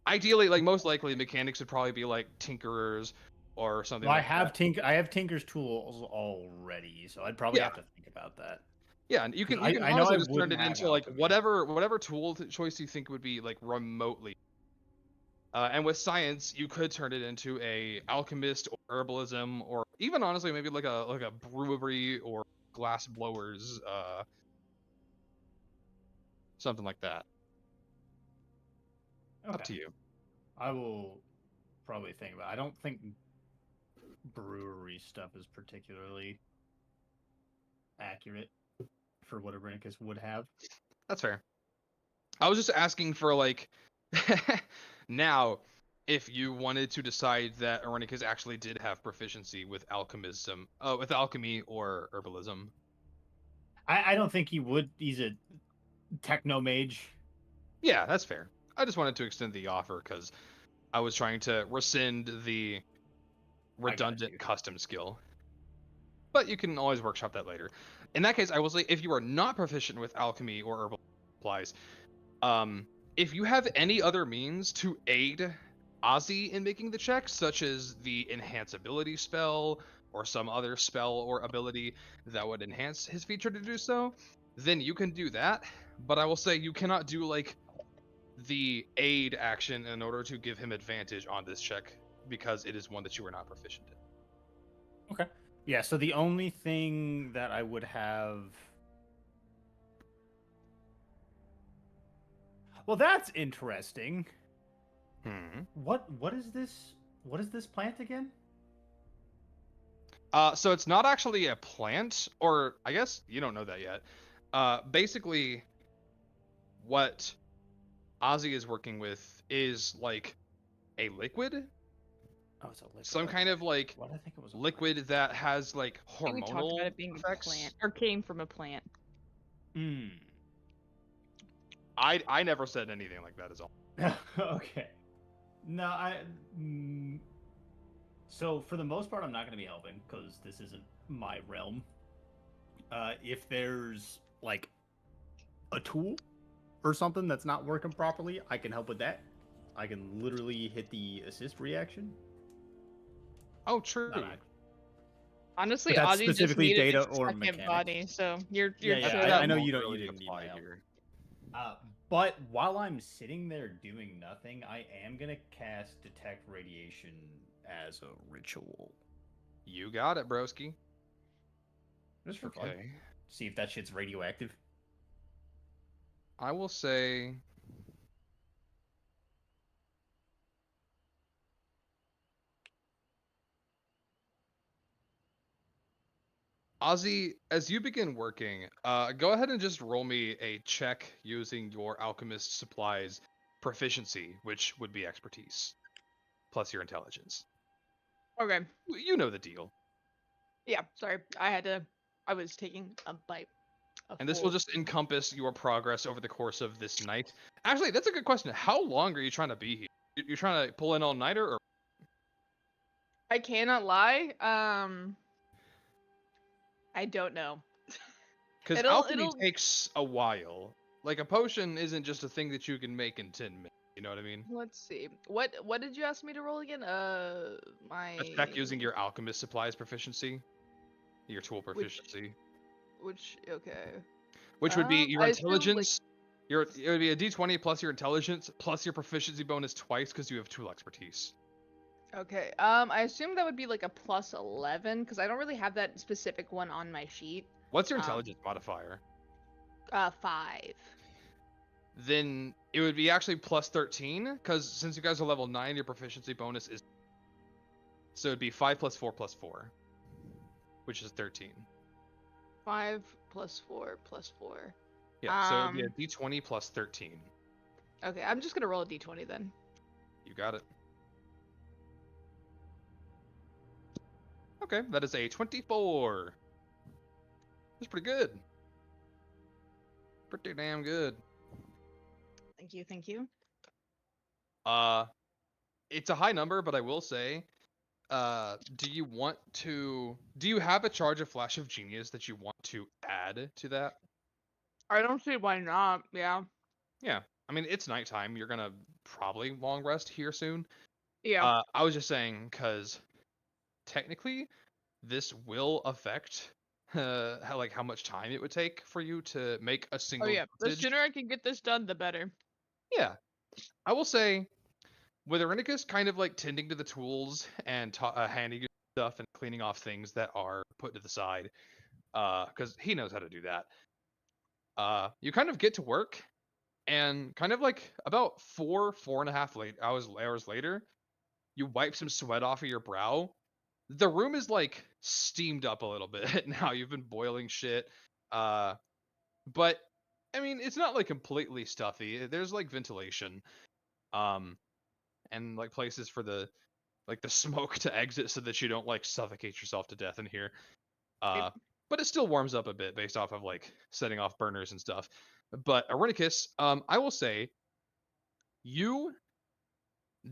Ideally, like most likely, mechanics would probably be like tinkerers or something Well, like that. I have Tinker's tools already, so I'd probably have to think about that. Yeah, and you can I know honestly I just turn wouldn't it have into like alchemy. whatever tool choice you think would be like remotely. And with science, you could turn it into a alchemist or herbalism, or even honestly maybe like a brewery or glass blowers, something like that. Okay. Up to you. I will probably think about it. I don't think brewery stuff is particularly accurate for what Arenicus would have. That's fair. I was just asking for like now, if you wanted to decide that Arenicus actually did have proficiency with alchemism, with alchemy or herbalism. I don't think he would. He's a techno mage. Yeah, that's fair. I just wanted to extend the offer because I was trying to rescind the redundant custom skill. But you can always workshop that later. In that case, I will say if you are not proficient with alchemy or herbal supplies, if you have any other means to aid Ozzy in making the check, such as the enhance ability spell or some other spell or ability that would enhance his feature to do so, then you can do that. But I will say you cannot do like the aid action in order to give him advantage on this check because it is one that you are not proficient in. Okay. Yeah, so the only thing that I would have... Well, that's interesting. What is this plant again? So it's not actually a plant, or I guess you don't know that yet. Basically, what Ozzy is working with is like a liquid. Oh, it's a liquid. Some kind of like what I think it was liquid that has like hormonal we talked about it being effects. a plant, or came from a plant. I never said anything like that, is all. Okay. No, So for the most part, I'm not going to be helping because this isn't my realm. If there's like a tool or something that's not working properly, I can help with that. I can literally hit the assist reaction. Oh, true. Honestly, But that's Ozzy just specifically needed data his or second mechanics. body, so you're Yeah, I know you don't really need my apply help. here. But while I'm sitting there doing nothing, I am gonna cast detect radiation as a ritual. You got it, broski. Just for fun. See if that shit's radioactive. I will say Ozzy, as you begin working, go ahead and just roll me a check using your alchemist supplies proficiency, which would be expertise, plus your intelligence. Okay. You know the deal. Yeah, sorry. I was taking a bite. And this will just encompass your progress over the course of this night. Actually, that's a good question. How long are you trying to be here? You're trying to pull in all-nighter, or? I cannot lie. I don't know. Because alchemy takes a while. Like, a potion isn't just a thing that you can make in 10 minutes. You know what I mean? Let's see. What did you ask me to roll again? My... A check using your alchemist supplies proficiency. Your tool proficiency. Okay. Which would be your intelligence. It would be a d20 plus your intelligence plus your proficiency bonus twice because you have tool expertise. Okay. I assume that would be like a plus 11 because I don't really have that specific one on my sheet. What's your intelligence modifier? 5. Then it would be actually plus 13 because since you guys are level 9, your proficiency bonus is. So it'd be 5 plus 4 plus 4, which is 13. 5 plus 4 plus 4. Yeah, so it'd be a d20 plus 13. Okay, I'm just gonna roll a d20 then. You got it. Okay, that is a 24. That's pretty good. Pretty damn good. Thank you. It's a high number, but I will say, do you want to? Do you have a charge of Flash of Genius that you want to add to that? I don't see why not. Yeah. Yeah. I mean, it's nighttime. You're gonna probably long rest here soon. Yeah. I was just saying because technically this will affect how much time it would take for you to make a Oh single yeah. The dosage. sooner I can get this done, the better. Yeah. I will say, with Irenicus kind of like tending to the tools and handing you stuff and cleaning off things that are put to the side, because he knows how to do that. You kind of get to work, and kind of like about 4.5 hours later, you wipe some sweat off of your brow. The room is like steamed up a little bit now. You've been boiling shit, but I mean, it's not like completely stuffy. There's like ventilation, and like places for the smoke to exit so that you don't like suffocate yourself to death in here. But it still warms up a bit based off of like setting off burners and stuff. But Irenicus, I will say, you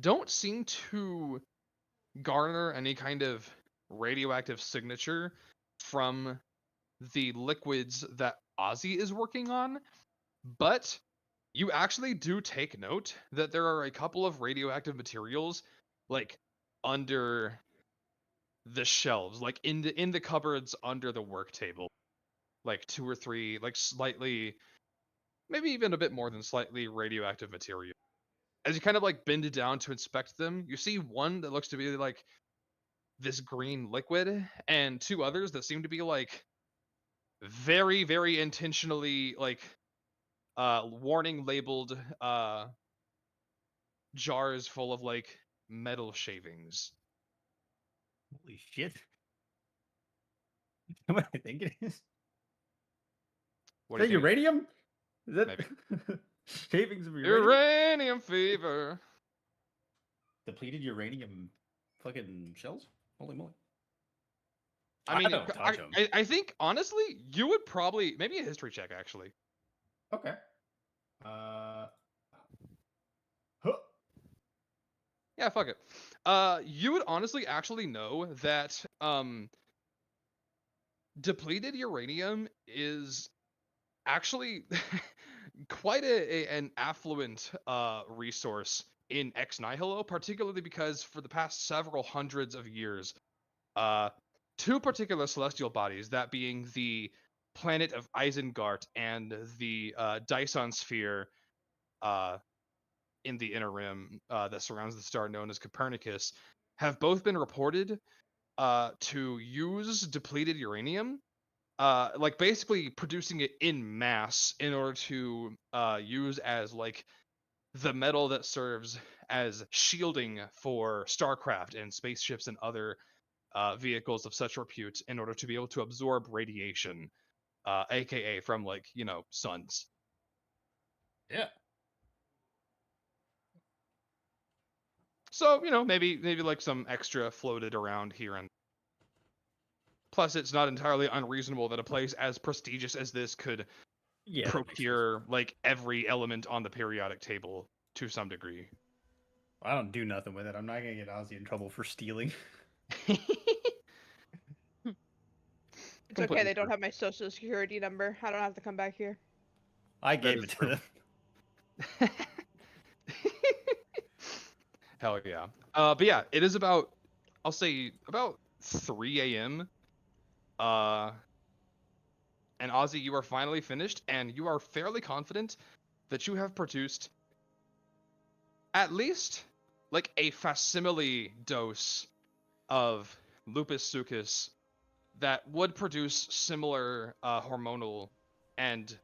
don't seem to garner any kind of radioactive signature from the liquids that Ozzy is working on, but you actually do take note that there are a couple of radioactive materials like under the shelves, like in the cupboards under the work table, like 2 or 3 like slightly, maybe even a bit more than slightly radioactive material. As you kind of like bend it down to inspect them, you see one that looks to be like this green liquid, and 2 others that seem to be like very, very intentionally like warning labeled jars full of like metal shavings. Holy shit. What I think it is? What Is do that you think? uranium? Is that Maybe. shavings of uranium? Uranium fever. Depleted uranium fucking shells? Holy moly. I mean, don't touch them. I think honestly, you would probably maybe a history check actually. Okay. Yeah, fuck it. You would honestly actually know that depleted uranium is actually quite an affluent resource in Ex Nihilo, particularly because for the past several hundreds of years, uh, 2 particular celestial bodies, that being the planet of Isengard and the Dyson sphere in the inner rim that surrounds the star known as Copernicus, have both been reported to use depleted uranium, like basically producing it in mass in order to use as like the metal that serves as shielding for starcraft and spaceships and other vehicles of such repute in order to be able to absorb radiation, aka from like suns. Yeah. So maybe like some extra floated around here, and plus it's not entirely unreasonable that a place as prestigious as this could procure like every element on the periodic table to some degree. I don't do nothing with it. I'm not gonna get Ozzy in trouble for stealing. It's okay, they don't have my social security number. I don't have to come back here. I gave it to them. Hell yeah. But yeah, it is about, I'll say about 3 a.m. And Ozzy, you are finally finished, and you are fairly confident that you have produced at least like a facsimile dose of lupus succus that would produce similar hormonal and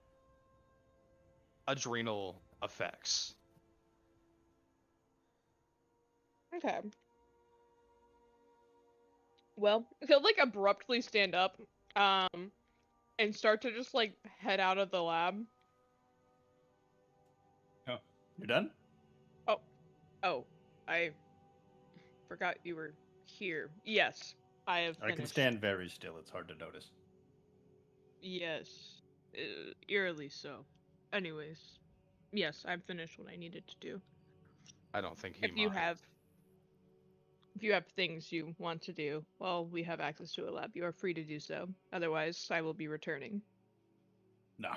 adrenal effects. Okay. Well, he'll like abruptly stand up, and start to just like head out of the lab. Oh, you're done? Oh, I forgot you were here. Yes, I have finished. I can stand very still. It's hard to notice. Yes, eerily so. Anyways, yes, I've finished what I needed to do. I don't think he If you minds. have If you have things you want to do while we have access to a lab, you are free to do so. Otherwise, I will be returning. No,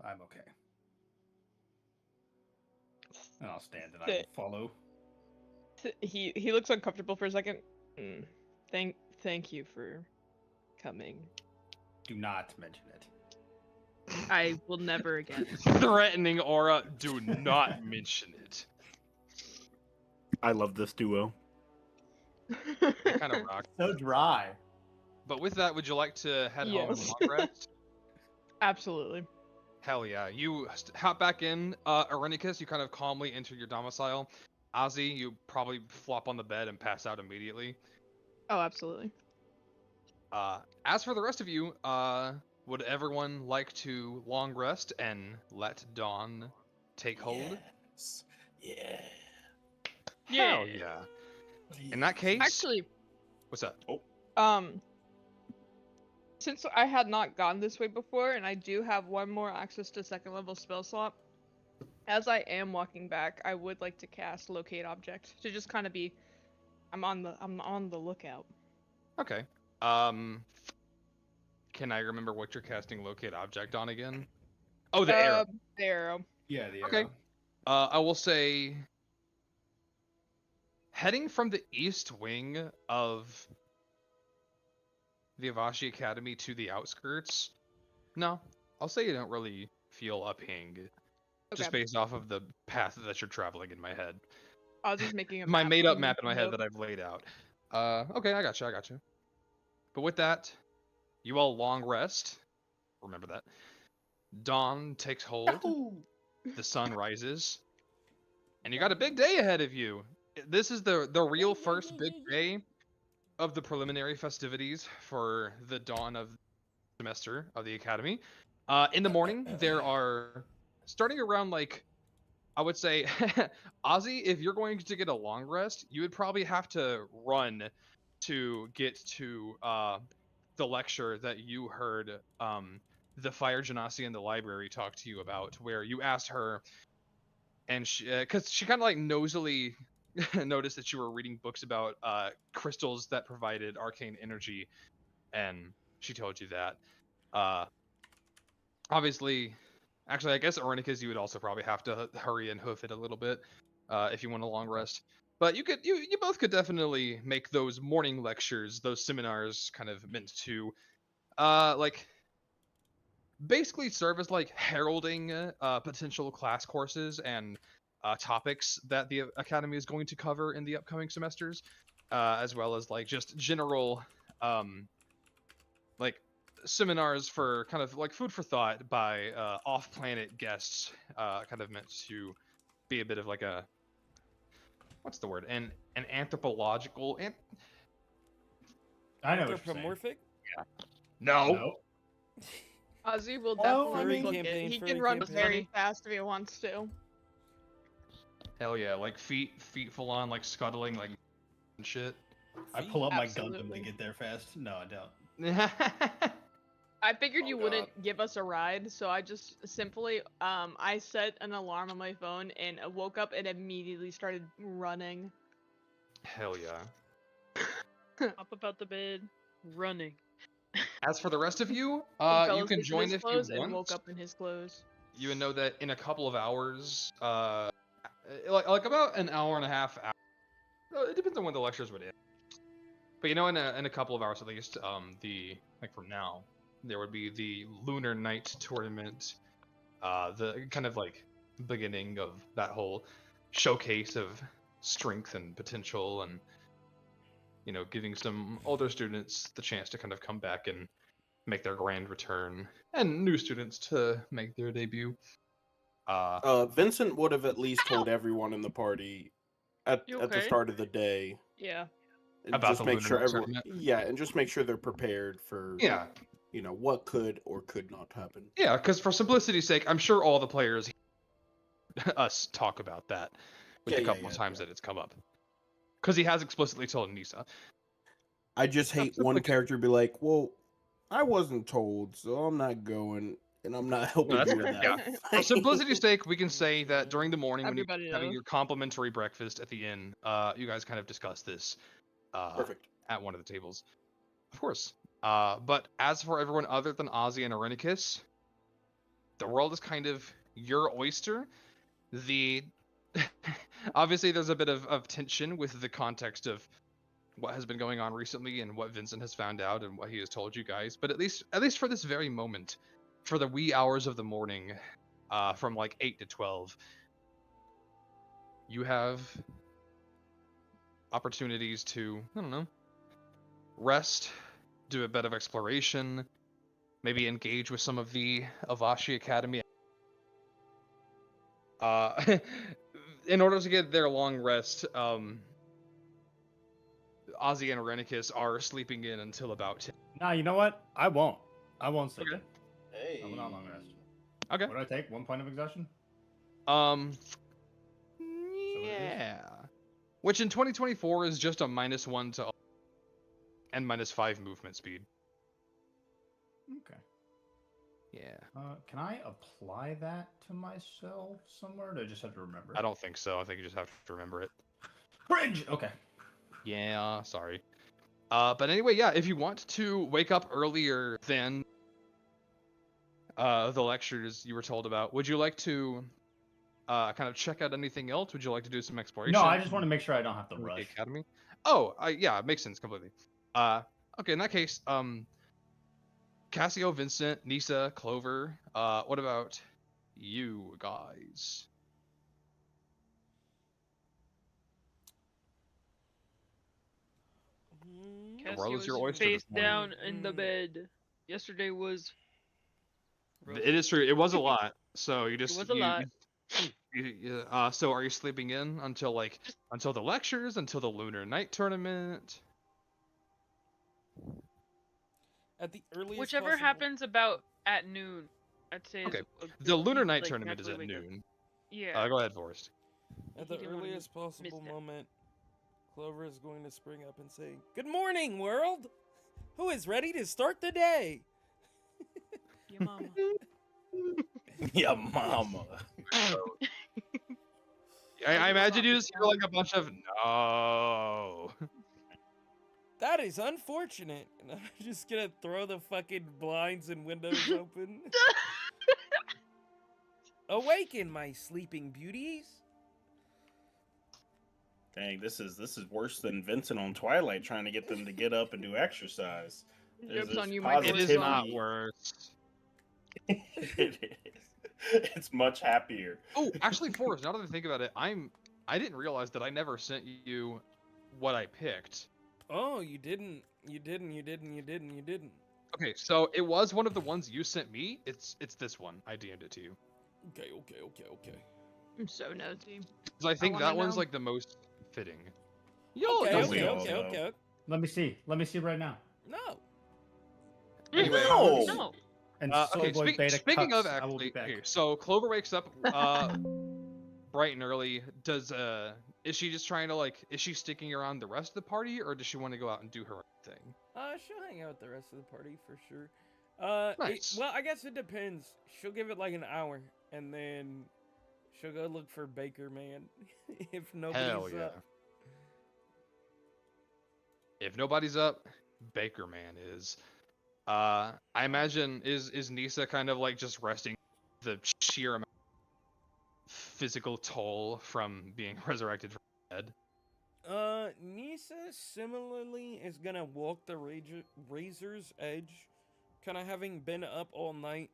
I'm okay. And I'll stand and I will follow. He looks uncomfortable for a second. Thank you for coming. Do not mention it. I will never again. Threatening aura. Do not mention it. I love this duo. They kind of rock. So dry. But with that, would you like to head home and Yes. long rest? Absolutely. Hell yeah. You hop back in. Irenicus, you kind of calmly enter your domicile. Ozzy, you probably flop on the bed and pass out immediately. Oh, absolutely. As for the rest of you, would everyone like to long rest and let dawn take hold? Yes. Yeah. Hell yeah. In that case, Actually, what's up? Since I had not gone this way before, and I do have one more access to second level spell slot, as I am walking back, I would like to cast Locate Object to just kind of be, I'm on the lookout. Okay. Can I remember what you're casting Locate Object on again? Oh, the arrow. The arrow. Yeah, the arrow. Okay. I will say, heading from the east wing of the Avashi Academy to the outskirts, no, I'll say you don't really feel a ping, just based off of the path that you're traveling in my head. I was just making a my made-up and map in my head note. that I've laid out. Okay, I got you. But with that, you all long rest. Remember that. Dawn takes hold. The sun rises, and you got a big day ahead of you. This is the real first big day of the preliminary festivities for the dawn of the semester of the academy. In the morning, there are, starting around, like, I would say, Ozzy, if you're going to get a long rest, you would probably have to run to get to the lecture that you heard the Fire Genasi in the library talk to you about, where you asked her, and she, because she kind of like nosily noticed that you were reading books about crystals that provided arcane energy, and she told you that. Obviously, actually, I guess Irenicus, you would also probably have to hurry and hoof it a little bit if you want a long rest. But you both could definitely make those morning lectures, those seminars, kind of meant to, like, basically serve as like heralding potential class courses and topics that the academy is going to cover in the upcoming semesters, as well as like just general like seminars for kind of like food for thought by off-planet guests, kind of meant to be a bit of like a, what's the word, an anthropological I know what you're saying. Anthropomorphic? No. Ozzy will Well, definitely I mean- look it. Campaign, He furry can run campaign. very fast if he wants to. Hell yeah, like feet full on, like scuttling, like and shit. I pull up my Gundam to Absolutely. get there fast. No, I don't. I figured Oh, you God. wouldn't give us a ride, so I just simply, I set an alarm on my phone and woke up and immediately started running. Hell yeah. Up about the bed, running. As for the rest of you, He fell you can asleep in join his if you clothes and want. woke up in his clothes. You would know that in a couple of hours, like about an hour and a half. It depends on when the lectures would end. But you know, in a couple of hours at least, like from now, there would be the Lunar Night tournament, the kind of like beginning of that whole showcase of strength and potential, and you know, giving some older students the chance to kind of come back and make their grand return, and new students to make their debut. Vincent would have at least told everyone in the party at You the okay? start of the day. Yeah. And About just the make Lunar sure Night everyone, tournament? yeah, and just make sure they're prepared for, Yeah, you know, what could or could not happen. yeah, because for simplicity's sake, I'm sure all the players us talk about that with Yeah, the yeah, couple of yeah, times yeah. that it's come up. Because he has explicitly told Nisa. I just hate That's one okay. character be like, well, I wasn't told, so I'm not going. and I'm not helping that's you with fair, that. yeah. For simplicity's sake, we can say that during the morning when Everybody you're having knows. your complimentary breakfast at the inn, you guys kind of discuss this Perfect. at one of the tables. Of course. But as for everyone other than Ozzy and Irenicus, the world is kind of your oyster. The obviously there's a bit of tension with the context of what has been going on recently and what Vincent has found out and what he has told you guys. But at least for this very moment, for the wee hours of the morning, from like 8 to 12, you have opportunities to, I don't know, rest, do a bit of exploration, maybe engage with some of the Avashi Academy. In order to get their long rest, Ozzy and Irenicus are sleeping in until about 10. Nah, you know what? I won't sleep. Okay. Hey. I will not long rest. Okay. What do I take? 1 point of exhaustion? Yeah. Which in 2024 is just a -1 to and -5 movement speed. Okay. Yeah. Can I apply that to myself somewhere? Or do I just have to remember? I don't think so. I think you just have to remember it. Bridge. Okay. Yeah, sorry. But anyway, yeah, if you want to wake up earlier than the lectures you were told about, would you like to kind of check out anything else? Would you like to do some exploration? No, I just want to make sure I don't have to in the rush. academy? Oh, yeah, it makes sense completely. Okay, in that case, Cassio, Vincent, Nisa, Clover, what about you guys? The world is your oyster face this morning. down in the bed. Yesterday was. It is true. It was a lot. So you just. It was a lot. So are you sleeping in until the lectures, until the Lunar Night tournament? At the earliest Whichever possible... happens about at noon, I'd say. Okay. Is a The good Lunar thing to, Night like, tournament is at naturally wake up. noon. Yeah. Go ahead, Forrest. At He the didn't wanna earliest miss possible that. moment, Clover is going to spring up and say, "Good morning, world! Who is ready to start the day?" Your mama. Yeah, mama. I imagine you just hear like a bunch of no. That is unfortunate. And I'm just gonna throw the fucking blinds and windows open. Awaken, my sleeping beauties. Dang, this is worse than Vincent on Twilight trying to get them to get up and do exercise. Joke's There's on you, Michael. It is positivity. not worse. It is. It's much happier. Oh, actually, Forrest, now that I think about it, I didn't realize that I never sent you what I picked. Oh, you didn't. You didn't. Okay, so it was one of the ones you sent me. It's this one. I DM'd it to you. Okay. I'm so nosy. Because I think wanna that one's know. like the most fitting. Okay. Let me see. Let me see right now. No. Anyway, No. No. And okay, Soy Boy Beta speaking cuts, of I will be actually, back. here, so Clover wakes up bright and early. Is she just trying to is she sticking around the rest of the party, or does she want to go out and do her own thing? She'll hang out with the rest of the party for sure. Nice. Well, I guess it depends. She'll give it like an hour, and then she'll go look for Baker Man if nobody's Hell yeah. up. If nobody's up, Baker Man is. I imagine is Nisa kind of just resting the sheer amount of physical toll from being resurrected from the dead. Nisa similarly is gonna walk the razor's edge, kind of having been up all night,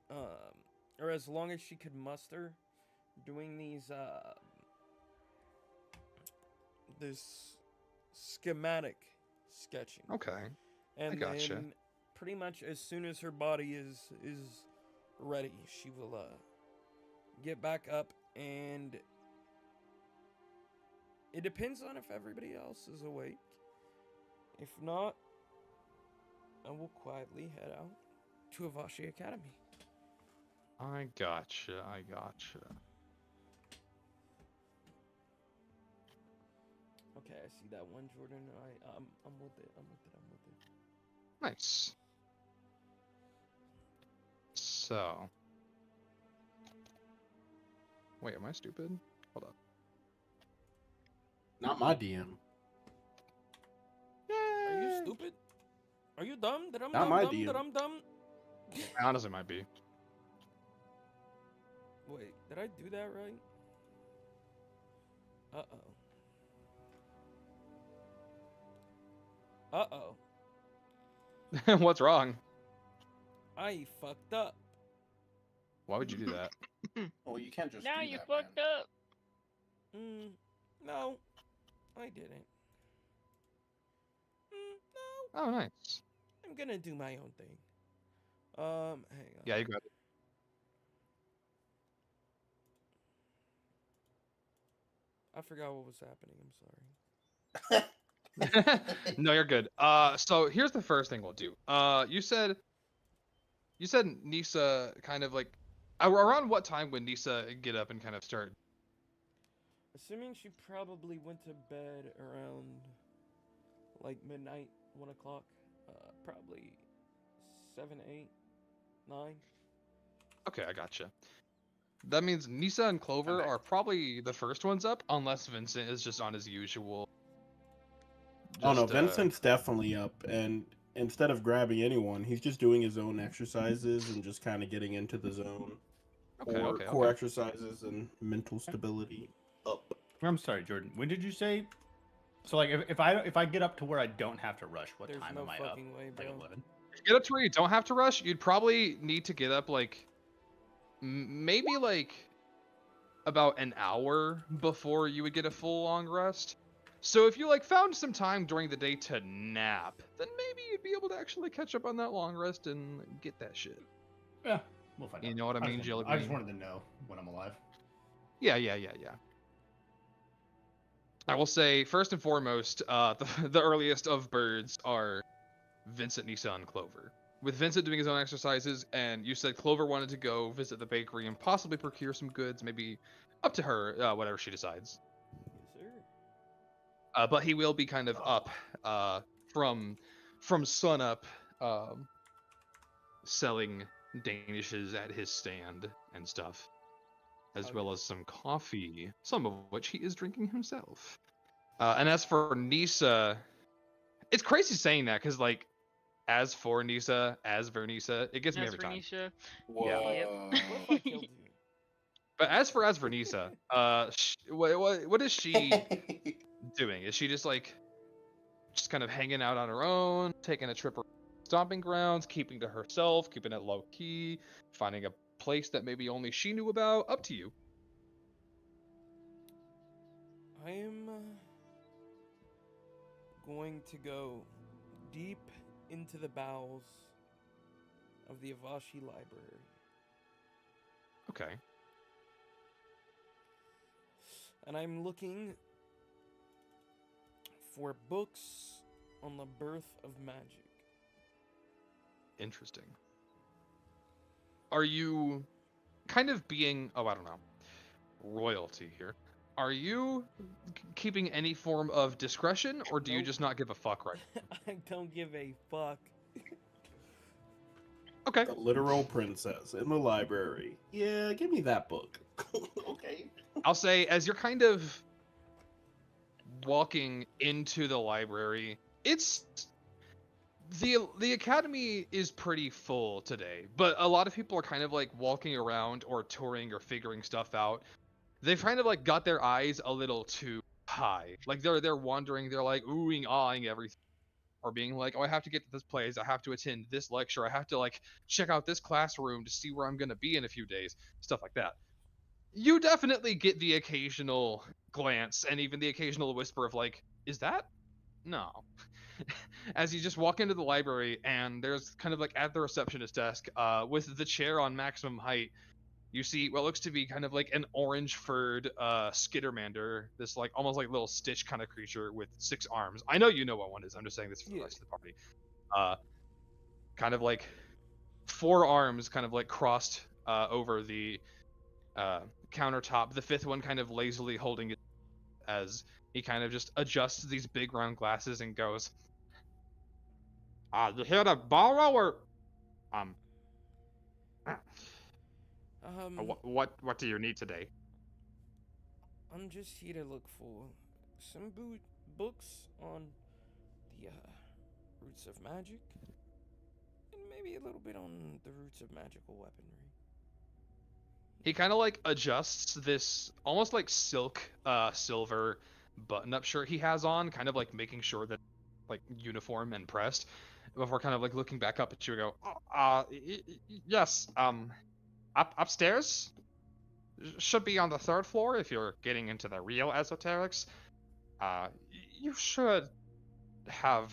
or as long as she could muster, doing these this schematic sketching. Okay. And I gotcha. then pretty much as soon as her body is ready, she will get back up, and it depends on if everybody else is awake. If not, I will quietly head out to Avashi Academy. I gotcha. Okay, I see that one, Jordan. I'm with it. Nice. So, Wait, am I stupid? Hold up. Not my DM. Are you stupid? Are you dumb? Did I'm Not dumb? my Dumb? DM. Did I'm dumb? I honestly might be. Wait, did I do that right? Uh-oh. What's wrong? I fucked up. Why would you do that? Well, you can't just Now do you that, fucked man. up. No, I didn't. No, Oh, nice. I'm gonna do my own thing. Hang on. Yeah, you got it. I forgot what was happening. I'm sorry. No, you're good. So here's the first thing we'll do. You said Nisa kind of like around what time would Nisa get up and kind of start? Assuming she probably went to bed around like midnight, 1 o'clock, probably 7, 8, 9. Okay, I gotcha. That means Nisa and Clover are probably the first ones up, unless Vincent is just on his usual. Oh no, Vincent's definitely up, and instead of grabbing anyone, he's just doing his own exercises and just kind of getting into the zone. Core exercises and mental stability up. I'm sorry, Jordan. When did you say? So like, if I get up to where I don't have to rush, what There's time no am I up? fucking way, bro. Like 11. If you get up to where you don't have to rush, you'd probably need to get up like maybe like about an hour before you would get a full long rest. So if you like found some time during the day to nap, then maybe you'd be able to actually catch up on that long rest and get that shit. Yeah, we'll find out. You know what I mean, Jelly I just Bean? wanted to know when I'm alive. Yeah. I will say, first and foremost, the earliest of birds are Vincent, Nisa, and Clover. With Vincent doing his own exercises, and you said Clover wanted to go visit the bakery and possibly procure some goods, maybe up to her, whatever she decides. Yes, sir. But he will be kind of up from sunup, selling danishes at his stand and stuff, as well as some coffee, some of which he is drinking himself. And as for Nisa, it's crazy saying that because like, as for Nisa, as Vernisa, it gets me every time. Nisha. Yeah. What if I killed you? But as for Vernisa, what is she doing? Is she just kind of hanging out on her own, taking a trip around stomping grounds, keeping to herself, keeping it low key, finding a place that maybe only she knew about? Up to you. I am going to go deep into the bowels of the Avashi Library. Okay. And I'm looking for books on the birth of magic. Interesting. Are you kind of being, I don't know, royalty here? Are you keeping any form of discretion, or do you just not give a fuck right now? I don't give a fuck. Okay. The literal princess in the library. Yeah, give me that book. Okay. I'll say, as you're kind of walking into the library, it's the academy is pretty full today, but a lot of people are kind of like walking around or touring or figuring stuff out. They've kind of like got their eyes a little too high. Like they're wandering, they're like oohing, awing everything, or being like, oh, I have to get to this place, I have to attend this lecture, I have to like check out this classroom to see where I'm gonna be in a few days, stuff like that. You definitely get the occasional glance and even the occasional whisper of like, is that? No. As you just walk into the library and there's kind of like at the receptionist desk, with the chair on maximum height, you see what looks to be kind of like an orange furred skittermander, this like almost like little Stitch kind of creature with 6 arms. I know you know what one is, I'm just saying this for the rest of the party. Kind of like 4 arms kind of like crossed over the countertop, the 5th one kind of lazily holding it as he kind of just adjusts these big round glasses and goes, you here to borrow or what do you need today? I'm just here to look for some books on the roots of magic, and maybe a little bit on the roots of magical weaponry. He kind of like adjusts this almost like silk, silver button-up shirt he has on, kind of like making sure that like uniform and pressed, before kind of like looking back up at you and go, yes, upstairs should be on the third floor if you're getting into the real esoterics. You should have,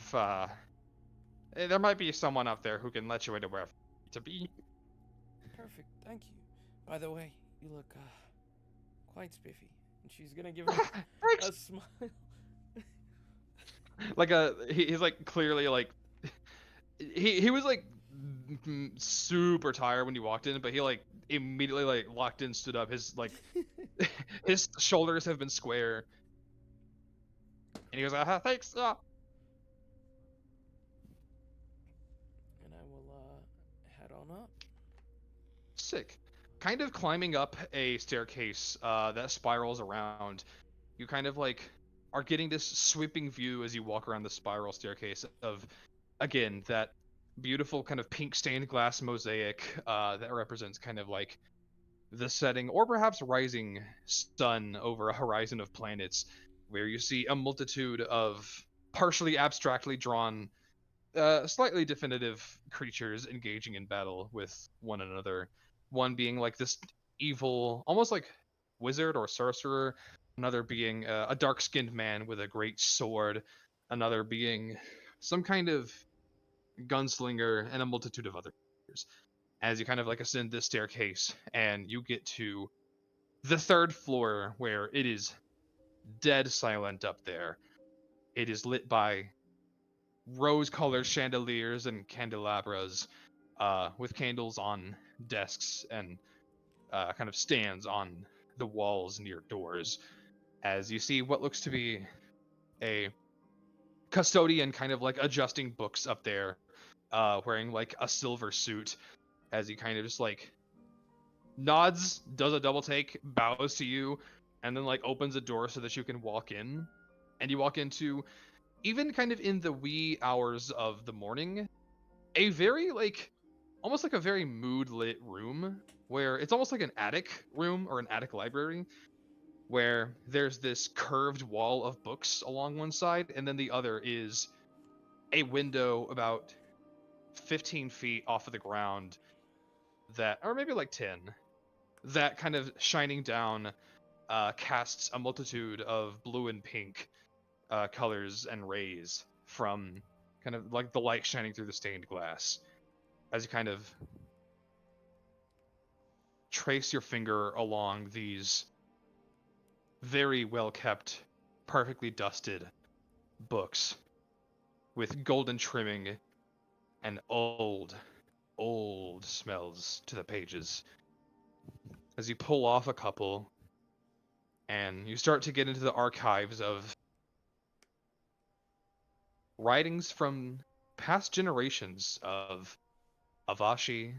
there might be someone up there who can let you into where to be. Perfect, thank you. By the way, you look quite spiffy. And she's gonna give him a smile. Like he's like clearly like he was like super tired when you walked in, but he like immediately like locked in, stood up. His like his shoulders have been square, and he goes, thanks. And I will head on up. Sick. Kind of climbing up a staircase that spirals around. You kind of like are getting this sweeping view as you walk around the spiral staircase of, again, that beautiful kind of pink stained glass mosaic that represents kind of like the setting or perhaps rising sun over a horizon of planets, where you see a multitude of partially abstractly drawn, slightly definitive creatures engaging in battle with one another. One being like this evil, almost like wizard or sorcerer, another being a dark-skinned man with a great sword, another being some kind of gunslinger, and a multitude of others. As you kind of like ascend this staircase, and you get to the third floor, where it is dead silent up there. It is lit by rose-colored chandeliers and candelabras, with candles on desks and kind of stands on the walls near doors, as you see what looks to be a custodian kind of like adjusting books up there, wearing like a silver suit, as he kind of just like nods, does a double take, bows to you, and then like opens a door so that you can walk in. And you walk into, even kind of in the wee hours of the morning, a very like almost like a very mood lit room, where it's almost like an attic room or an attic library, where there's this curved wall of books along one side, and then the other is a window about 15 feet off of the ground, that, or maybe like 10, that kind of shining down casts a multitude of blue and pink colors and rays from kind of like the light shining through the stained glass, as you kind of trace your finger along these very well kept, perfectly dusted books with golden trimming and old smells to the pages. As you pull off a couple and you start to get into the archives of writings from past generations of Avashi,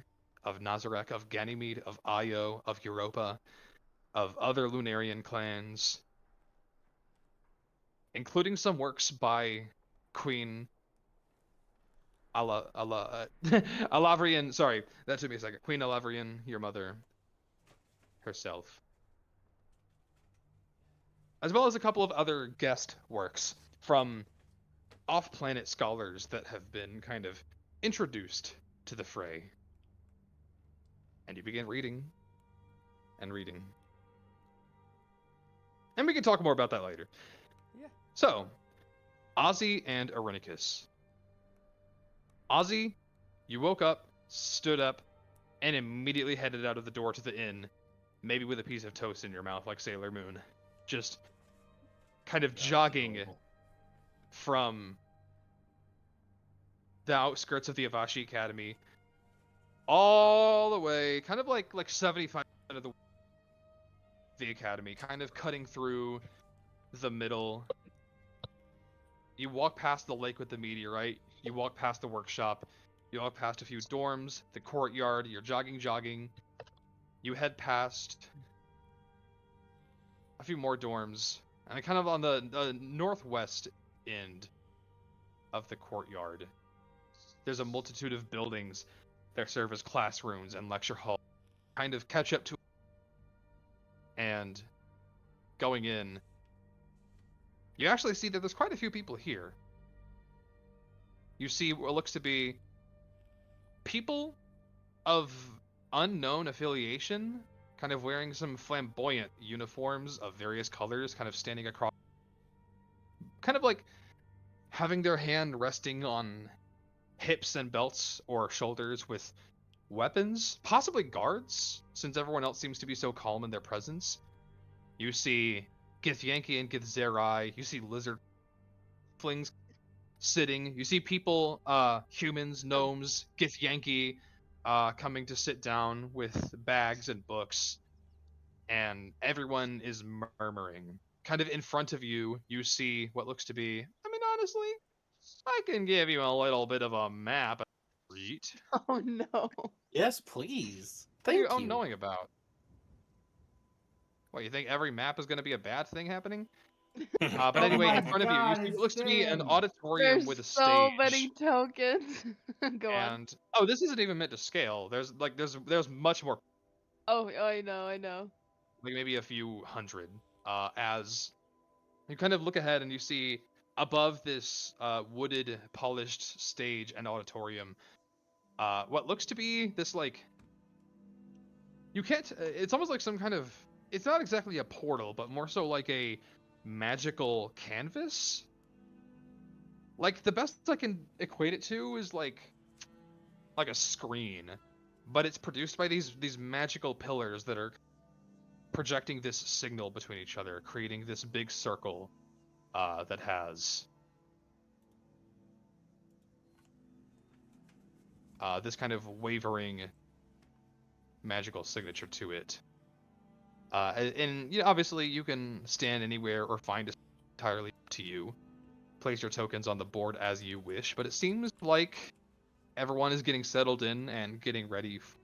of Nazarek, of Ganymede, of Io, of Europa, of other Lunarian clans, including some works by Queen Alavrian. Sorry, that took me a second. Queen Alavrian, your mother herself, as well as a couple of other guest works from off-planet scholars that have been kind of introduced to the fray. And you begin reading and reading. And we can talk more about that later. Yeah. So, Ozzy and Irenicus. Ozzy, you woke up, stood up, and immediately headed out of the door to the inn, maybe with a piece of toast in your mouth like Sailor Moon. Just kind of jogging from the outskirts of the Avashi Academy all the way, kind of like 75% of the academy, kind of cutting through the middle. You walk past the lake with the meteorite, you walk past the workshop, you walk past a few dorms, the courtyard, you're jogging. You head past a few more dorms, and kind of on the northwest end of the courtyard, there's a multitude of buildings that serve as classrooms and lecture halls. Kind of catch up to, and going in, you actually see that there's quite a few people here. You see what looks to be people of unknown affiliation, kind of wearing some flamboyant uniforms of various colors, kind of standing across, kind of like having their hand resting on hips and belts or shoulders with weapons, possibly guards, since everyone else seems to be so calm in their presence. You see Githyanki and Githzerai, you see lizard flings sitting, you see people, humans, gnomes, Githyanki, coming to sit down with bags and books, and everyone is murmuring. Kind of in front of you, you see what looks to be, I mean, honestly, I can give you a little bit of a map. Oh no. Yes, please. What are you Thank you. knowing about? What, you think every map is going to be a bad thing happening? But Oh anyway, my in front of you, God, you see it's what looks to be an them. auditorium There's with a so stage. many tokens. Go on. And oh, this isn't even meant to scale. There's much more, Oh, I know. like maybe a few hundred. As you kind of look ahead and you see above this wooded, polished stage and auditorium, what looks to be this, like, you can't. It's almost like some kind of. It's not exactly a portal, but more so like a magical canvas. Like, the best I can equate it to is like a screen, but it's produced by these magical pillars that are projecting this signal between each other, creating this big circle that has this kind of wavering magical signature to it. And you know, obviously you can stand anywhere or find it entirely up to you. Place your tokens on the board as you wish, but it seems like everyone is getting settled in and getting ready for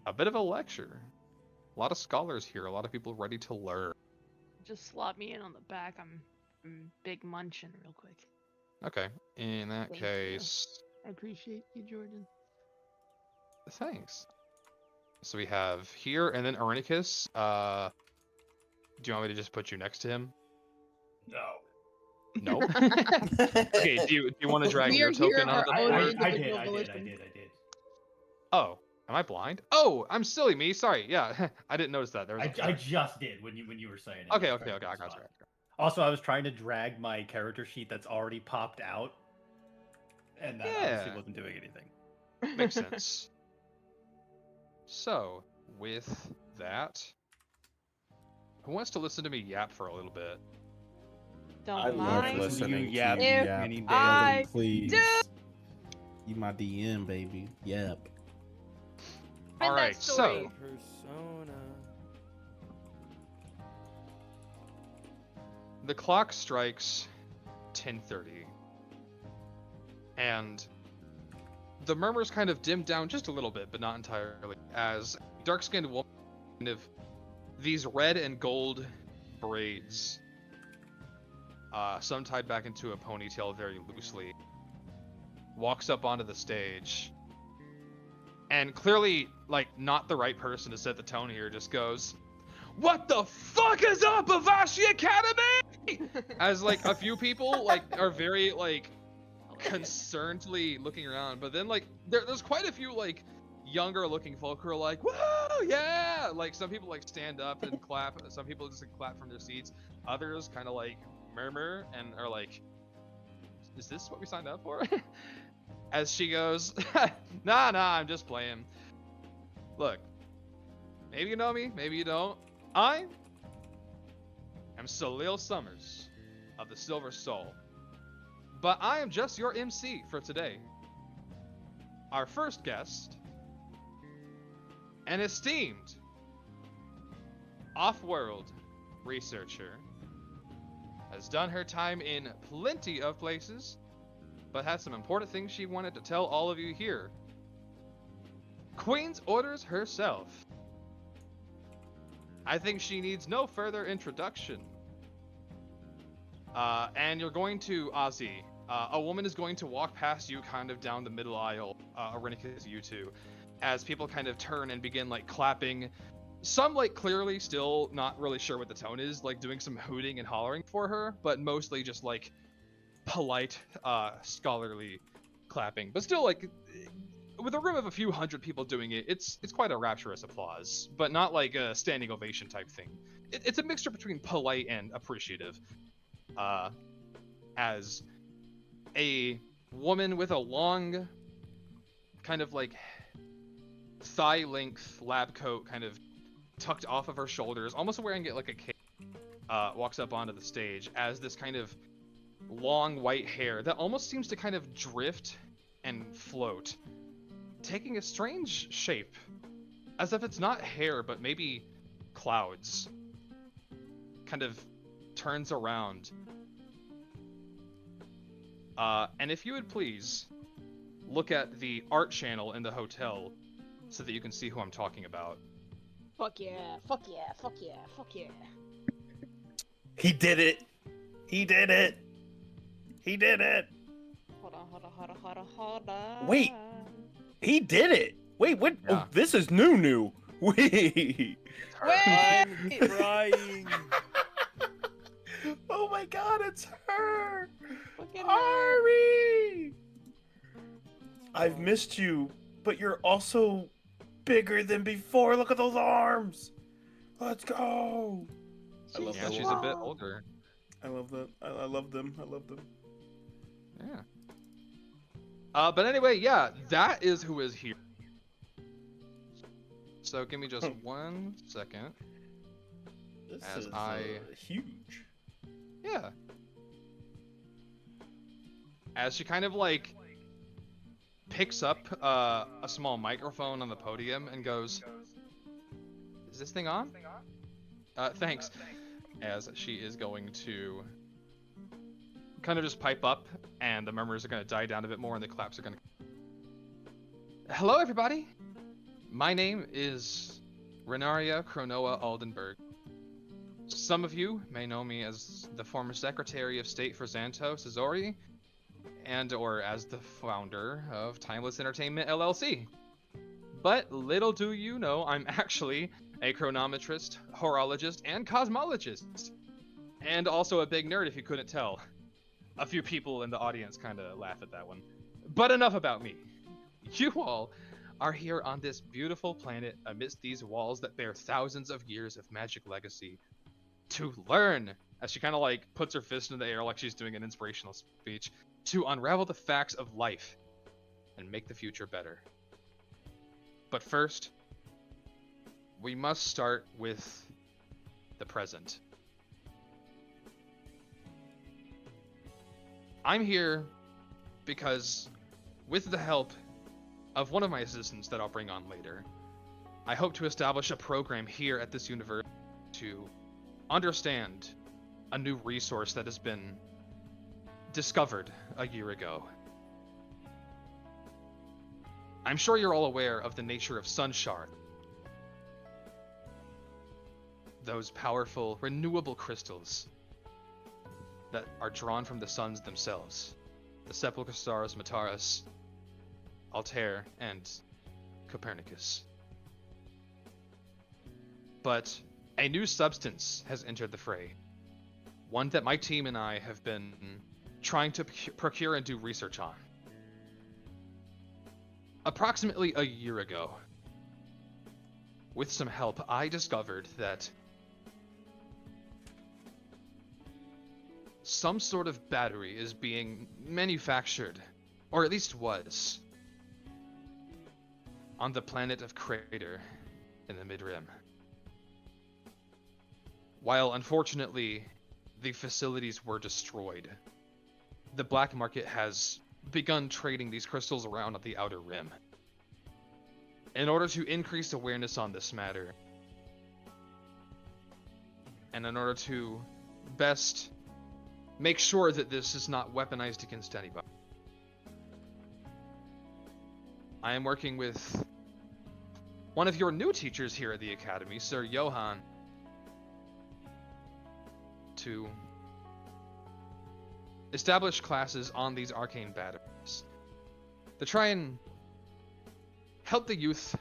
a bit of a lecture. A lot of scholars here, a lot of people ready to learn. Just slot me in on the back. I'm big munchin' real quick. Okay, in that Thank case, I appreciate you, Jordan. thanks. So we have here, and then Irenicus. Do you want me to just put you next to him? No. No. Okay. Do you want to drag We your are here token on our the own board? I individual did. volition. Oh, am I blind? Oh, I'm silly me. Sorry. Yeah, I didn't notice that. There was. I just did when you were saying it. Okay. Yeah, Okay. fair Okay. I got spot. you. Also, I was trying to drag my character sheet that's already popped out, and that obviously Yeah. wasn't doing anything. Makes sense. So, with that, who wants to listen to me yap for a little bit? Don't I love mind. listening to yap you if yap. any day. I Please. do. You my DM, baby. Yep. Find All that right. story. So, Persona. the clock strikes 10:30, and the murmurs kind of dim down just a little bit, but not entirely, as dark-skinned woman, kind of these red and gold braids, some tied back into a ponytail very loosely, walks up onto the stage, and clearly, like, not the right person to set the tone here, just goes, "What the fuck is up, Avashi Academy?" As, like, a few people, like, are very, like, concernedly looking around, but then, like, there's quite a few, like, younger looking folk who are like, "Whoa, yeah!" Like, some people, like, stand up and clap, some people just, like, clap from their seats, others kind of, like, murmur and are like, "Is this what we signed up for?" As she goes, nah, I'm just playing. Look, maybe you know me, maybe you don't. I am Salil Summers of the Silver Soul, but I am just your MC for today. Our first guest, an esteemed off-world researcher, has done her time in plenty of places, but has some important things she wanted to tell all of you here. Queen's Orders herself, I think she needs no further introduction. And you're going to Ozzy. A woman is going to walk past you kind of down the middle aisle, Arenicus, you two, as people kind of turn and begin like clapping. Some like clearly still not really sure what the tone is, like doing some hooting and hollering for her, but mostly just like polite, scholarly clapping. But still like, with a room of a few hundred people doing it, it's quite a rapturous applause, but not like a standing ovation type thing. It's a mixture between polite and appreciative. As a woman with a long, kind of like thigh-length lab coat, kind of tucked off of her shoulders, almost wearing it like a cape, walks up onto the stage as this kind of long white hair that almost seems to kind of drift and float, taking a strange shape, as if it's not hair, but maybe clouds, kind of turns around. And if you would please look at the art channel in the hotel so that you can see who I'm talking about. Fuck yeah, fuck yeah, fuck yeah, fuck yeah. He did it! He did it! He did it! Hold on. Wait! He did it! Wait, what? Yeah. Oh, this is new. Wait! I'm crying. Oh my god, it's her! Fucking Ari! I've missed you, but you're also bigger than before. Look at those arms! Let's go! I love Yeah, that. she's a bit older. I love that. I love them. I love them. Yeah. But anyway, yeah, that is who is here. So give me just 1 second. This As is huge. Yeah. As she kind of like picks up a small microphone on the podium and goes, "Is this thing on?" Thanks. As she is going to kind of just pipe up, and the murmurs are going to die down a bit more, and the claps are going to... Hello, everybody! My name is Renaria Cronoa Aldenberg. Some of you may know me as the former Secretary of State for Xantos Azori, and/or as the founder of Timeless Entertainment LLC. But little do you know, I'm actually a chronometrist, horologist, and cosmologist. And also a big nerd, if you couldn't tell. A few people in the audience kind of laugh at that one. But enough about me. You all are here on this beautiful planet amidst these walls that bear thousands of years of magic legacy to learn, as she kind of like puts her fist in the air like she's doing an inspirational speech, to unravel the facts of life and make the future better. But first, we must start with the present. I'm here because, with the help of one of my assistants that I'll bring on later, I hope to establish a program here at this university to understand a new resource that has been discovered a year ago. I'm sure you're all aware of the nature of Sunshard. Those powerful, renewable crystals that are drawn from the suns themselves. The sepulchre stars Mataras, Altair, and Copernicus. But a new substance has entered the fray. One that my team and I have been trying to procure and do research on. Approximately a year ago, with some help, I discovered that some sort of battery is being manufactured, or at least was, on the planet of Crater in the Mid-Rim. While unfortunately the facilities were destroyed, the black market has begun trading these crystals around on the Outer Rim. In order to increase awareness on this matter, and in order to best make sure that this is not weaponized against anybody, I am working with one of your new teachers here at the Academy, Sir Johann, to establish classes on these arcane batteries to try and help the youth,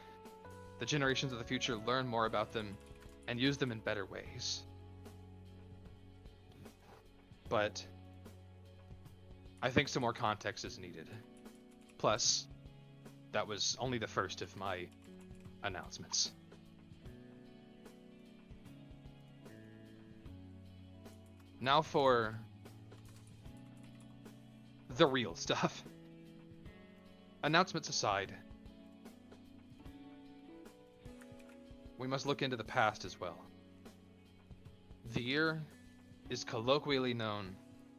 the generations of the future, learn more about them and use them in better ways. But I think some more context is needed. Plus, that was only the first of my announcements. Now for the real stuff. Announcements aside, we must look into the past as well. The year is colloquially known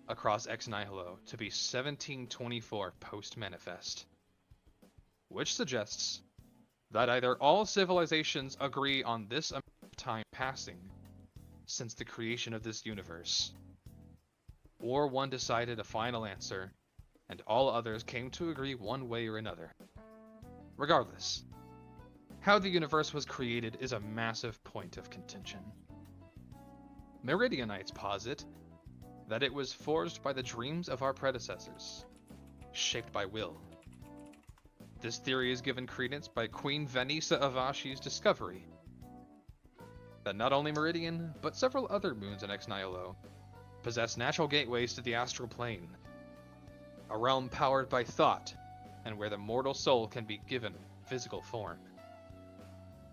across Ex Nihilo to be 1724 post-manifest, which suggests that either all civilizations agree on this amount of time passing since the creation of this universe, or one decided a final answer and all others came to agree one way or another. Regardless, how the universe was created is a massive point of contention. Meridianites posit that it was forged by the dreams of our predecessors, shaped by will. This theory is given credence by Queen Vanessa Avashi's discovery that not only Meridian, but several other moons in Ex Nihilo possess natural gateways to the astral plane, a realm powered by thought, and where the mortal soul can be given physical form.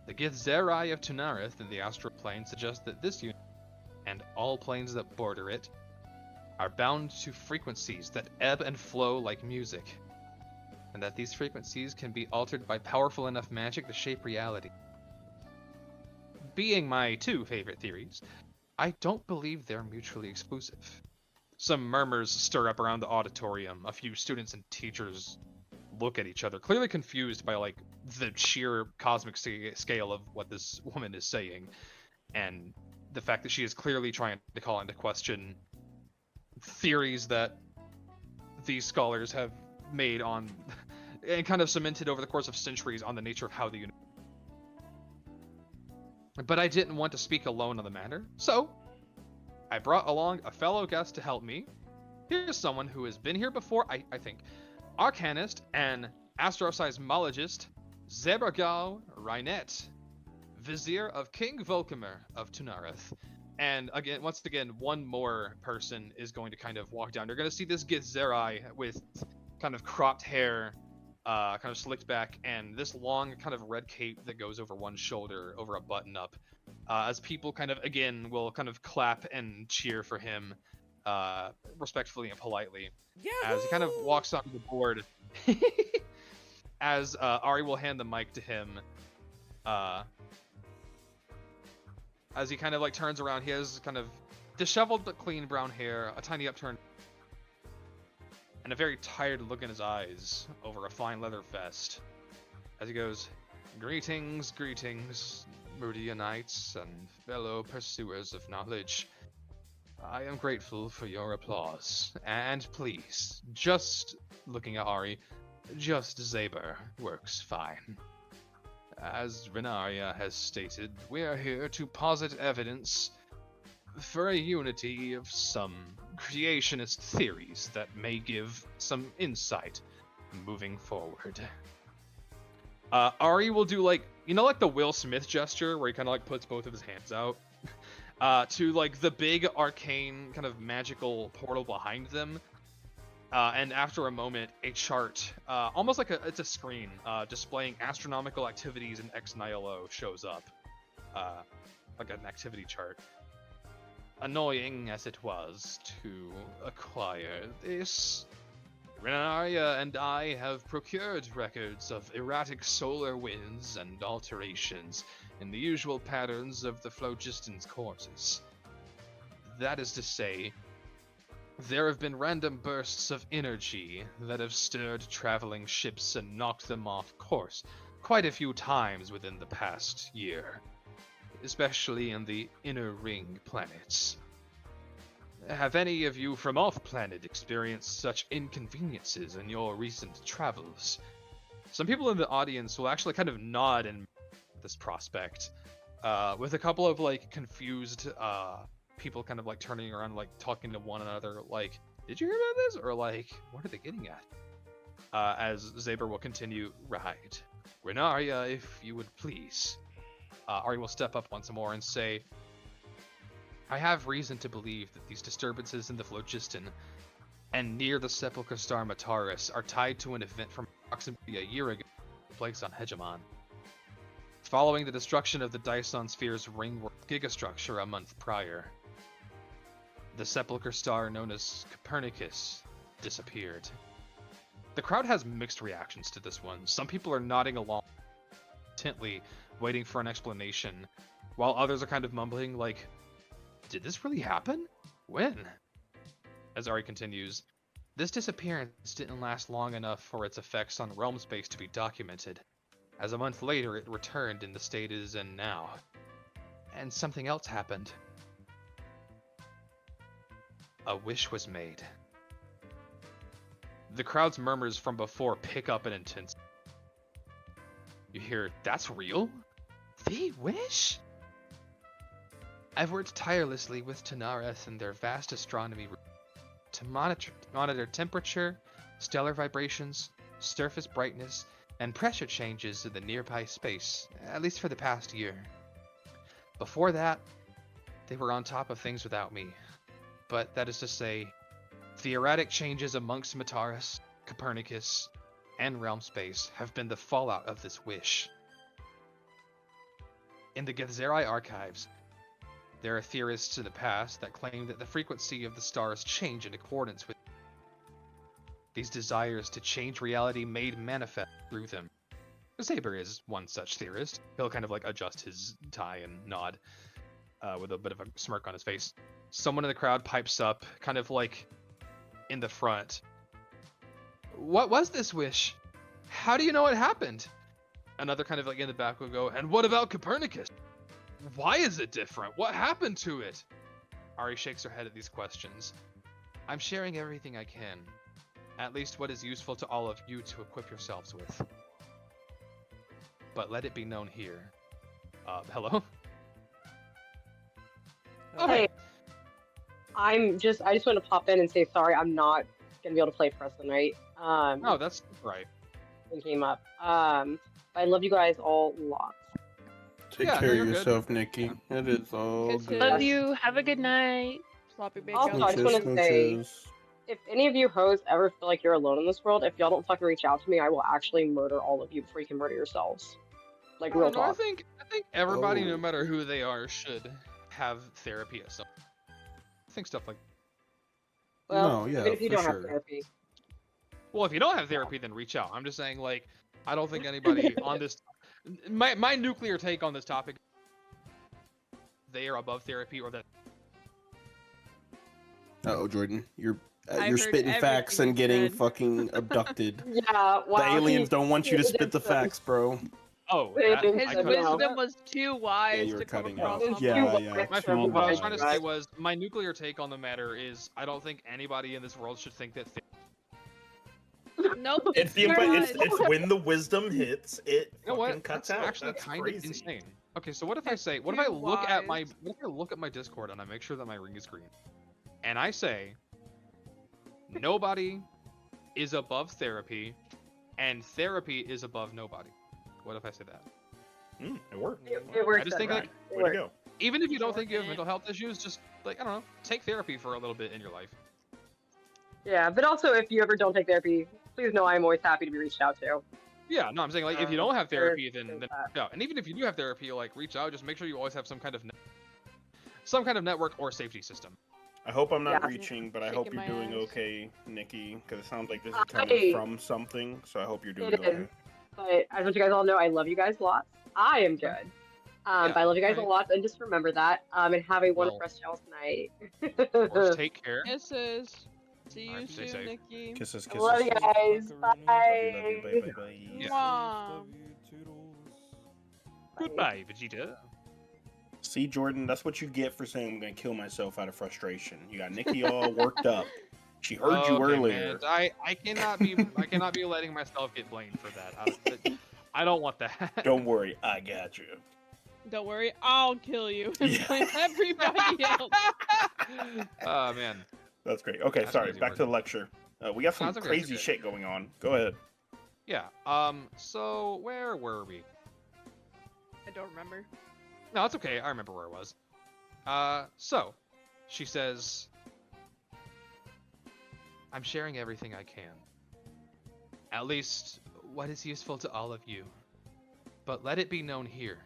The Githzerai of Tunareth in the astral plane suggest that this universe, and all planes that border it, are bound to frequencies that ebb and flow like music, and that these frequencies can be altered by powerful enough magic to shape reality. Being my two favorite theories, I don't believe they're mutually exclusive. Some murmurs stir up around the auditorium. A few students and teachers look at each other, clearly confused by like the sheer cosmic scale of what this woman is saying, and the fact that she is clearly trying to call into question theories that these scholars have made on and kind of cemented over the course of centuries on the nature of how the universe. But I didn't want to speak alone on the matter, so I brought along a fellow guest to help me. Here's someone who has been here before, I think. Arcanist and astroseismologist Zebergau Rainet, Vizier of King Volkamer of Tunareth. And again, once again, one more person is going to kind of walk down. You're going to see this Githzerai with kind of cropped hair, kind of slicked back, and this long kind of red cape that goes over one shoulder, over a button-up. As people kind of, again, will kind of clap and cheer for him, respectfully and politely. Yahoo! As he kind of walks onto the board, as Ari will hand the mic to him, as he kind of like turns around. He has kind of disheveled but clean brown hair, a tiny upturned, and a very tired look in his eyes over a fine leather vest, as he goes, "Greetings, greetings, Meridianites and fellow pursuers of knowledge. I am grateful for your applause, and please, just looking at Ari, just Zaber works fine. As Renaria has stated, we are here to posit evidence for a unity of some creationist theories that may give some insight moving forward." Ari will do like, you know, like the Will Smith gesture where he kind of like puts both of his hands out to like the big arcane kind of magical portal behind them. And after a moment, a chart, almost like it's a screen, displaying astronomical activities in Ex Nihilo shows up, like an activity chart. Annoying as it was to acquire this, Renaria and I have procured records of erratic solar winds and alterations in the usual patterns of the phlogiston's courses. That is to say, there have been random bursts of energy that have stirred traveling ships and knocked them off course quite a few times within the past year, especially in the inner ring planets. Have any of you from off-planet experienced such inconveniences in your recent travels? Some people in the audience will actually kind of nod in this prospect, with a couple of like confused people kind of like turning around, like talking to one another, like, did you hear about this? Or like, what are they getting at? As Zaber will continue, right. Renaria, if you would please. Ari will step up once more and say, I have reason to believe that these disturbances in the phlogiston and near the sepulchre star Mataris are tied to an event from approximately a year ago that took place on Hegemon. Following the destruction of the Dyson Sphere's ringworld gigastructure a month prior, the sepulchre star known as Copernicus disappeared. The crowd has mixed reactions to this one. Some people are nodding along intently, waiting for an explanation, while others are kind of mumbling like, did this really happen? When? As Ari continues, this disappearance didn't last long enough for its effects on realm space to be documented, as a month later it returned in the state it is in now. And something else happened. A wish was made. The crowd's murmurs from before pick up in intensity. You hear, that's real? The wish? I've worked tirelessly with Tanareth and their vast astronomy to monitor temperature, stellar vibrations, surface brightness, and pressure changes in the nearby space, at least for the past year. Before that, they were on top of things without me. But that is to say, the erratic changes amongst Mataris, Copernicus, and realm space have been the fallout of this wish. In the Gethzerai archives, there are theorists in the past that claim that the frequency of the stars change in accordance with these desires to change reality made manifest through them. Saber is one such theorist. He'll kind of like adjust his tie and nod with a bit of a smirk on his face. Someone in the crowd pipes up, kind of like in the front. What was this wish? How do you know it happened? Another kind of like in the back will go, and what about Copernicus? Why is it different? What happened to it? Ari shakes her head at these questions. I'm sharing everything I can. At least what is useful to all of you to equip yourselves with. But let it be known here. Hello? Hey, I just want to pop in and say sorry. I'm not gonna be able to play for us tonight. No, that's right. It came up. I love you guys all lots. Take care of yourself, Nikki. It is all good. Love you. Have a good night. Sloppy big Also, I just want to say, if any of you hoes ever feel like you're alone in this world, if y'all don't fucking reach out to me, I will actually murder all of you before you can murder yourselves. Like real talk. I think everybody, no matter who they are, should have therapy at some. I think stuff like. Well, even if you don't have therapy. Well, if you don't have therapy, then reach out. I'm just saying, like, I don't think anybody on this. My nuclear take on this topic. They are above therapy, or that. Uh-oh, Jordan, you're spitting facts and getting fucking abducted. Yeah, wow. The aliens don't want you to spit the facts, bro. Oh, his wisdom was too wise to come across. Yeah. My fault. What I was trying to say was my nuclear take on the matter is I don't think anybody in this world should think that. Nope. It's when the wisdom hits, it fucking cuts out. Actually, That's kind crazy. of insane. Okay, so what if I say, what if I look at my Discord and I make sure that my ring is green, and I say, nobody is above therapy, and therapy is above nobody. What if I say that? It worked. It works. I just think like, way to go. Even if you don't think you have mental health issues, just like I don't know, take therapy for a little bit in your life. Yeah, but also if you ever don't take therapy, please know I'm always happy to be reached out to. Yeah, no, I'm saying like if you don't have therapy, then reach out. And even if you do have therapy, like reach out. Just make sure you always have some kind of network or safety system. I hope I'm not reaching, but I hope you're doing okay, Nikki, because it sounds like this is coming from something. So I hope you're doing okay. But I want you guys all know I love you guys lots. I am good. But I love you guys a lot, and just remember that. And have a wonderful rest of y'all's night. Or take care. Kisses. See you soon, Nikki. Kisses. Love you guys. Bye. Love you, bye. Yeah. Goodbye, Vegeta. See, Jordan, that's what you get for saying I'm gonna kill myself out of frustration. You got Nikki all worked up. She heard you earlier. Man. I cannot be letting myself get blamed for that. I don't want that. Don't worry, I got you. Don't worry, I'll kill you and blame everybody else. Oh man. That's great. Okay, That's sorry. crazy Back word. to the lecture. We got some That's okay, crazy that's shit going on. Go ahead. Yeah. So where were we? I don't remember. No, it's okay. I remember where it was. So she says, "I'm sharing everything I can. At least what is useful to all of you. But let it be known here."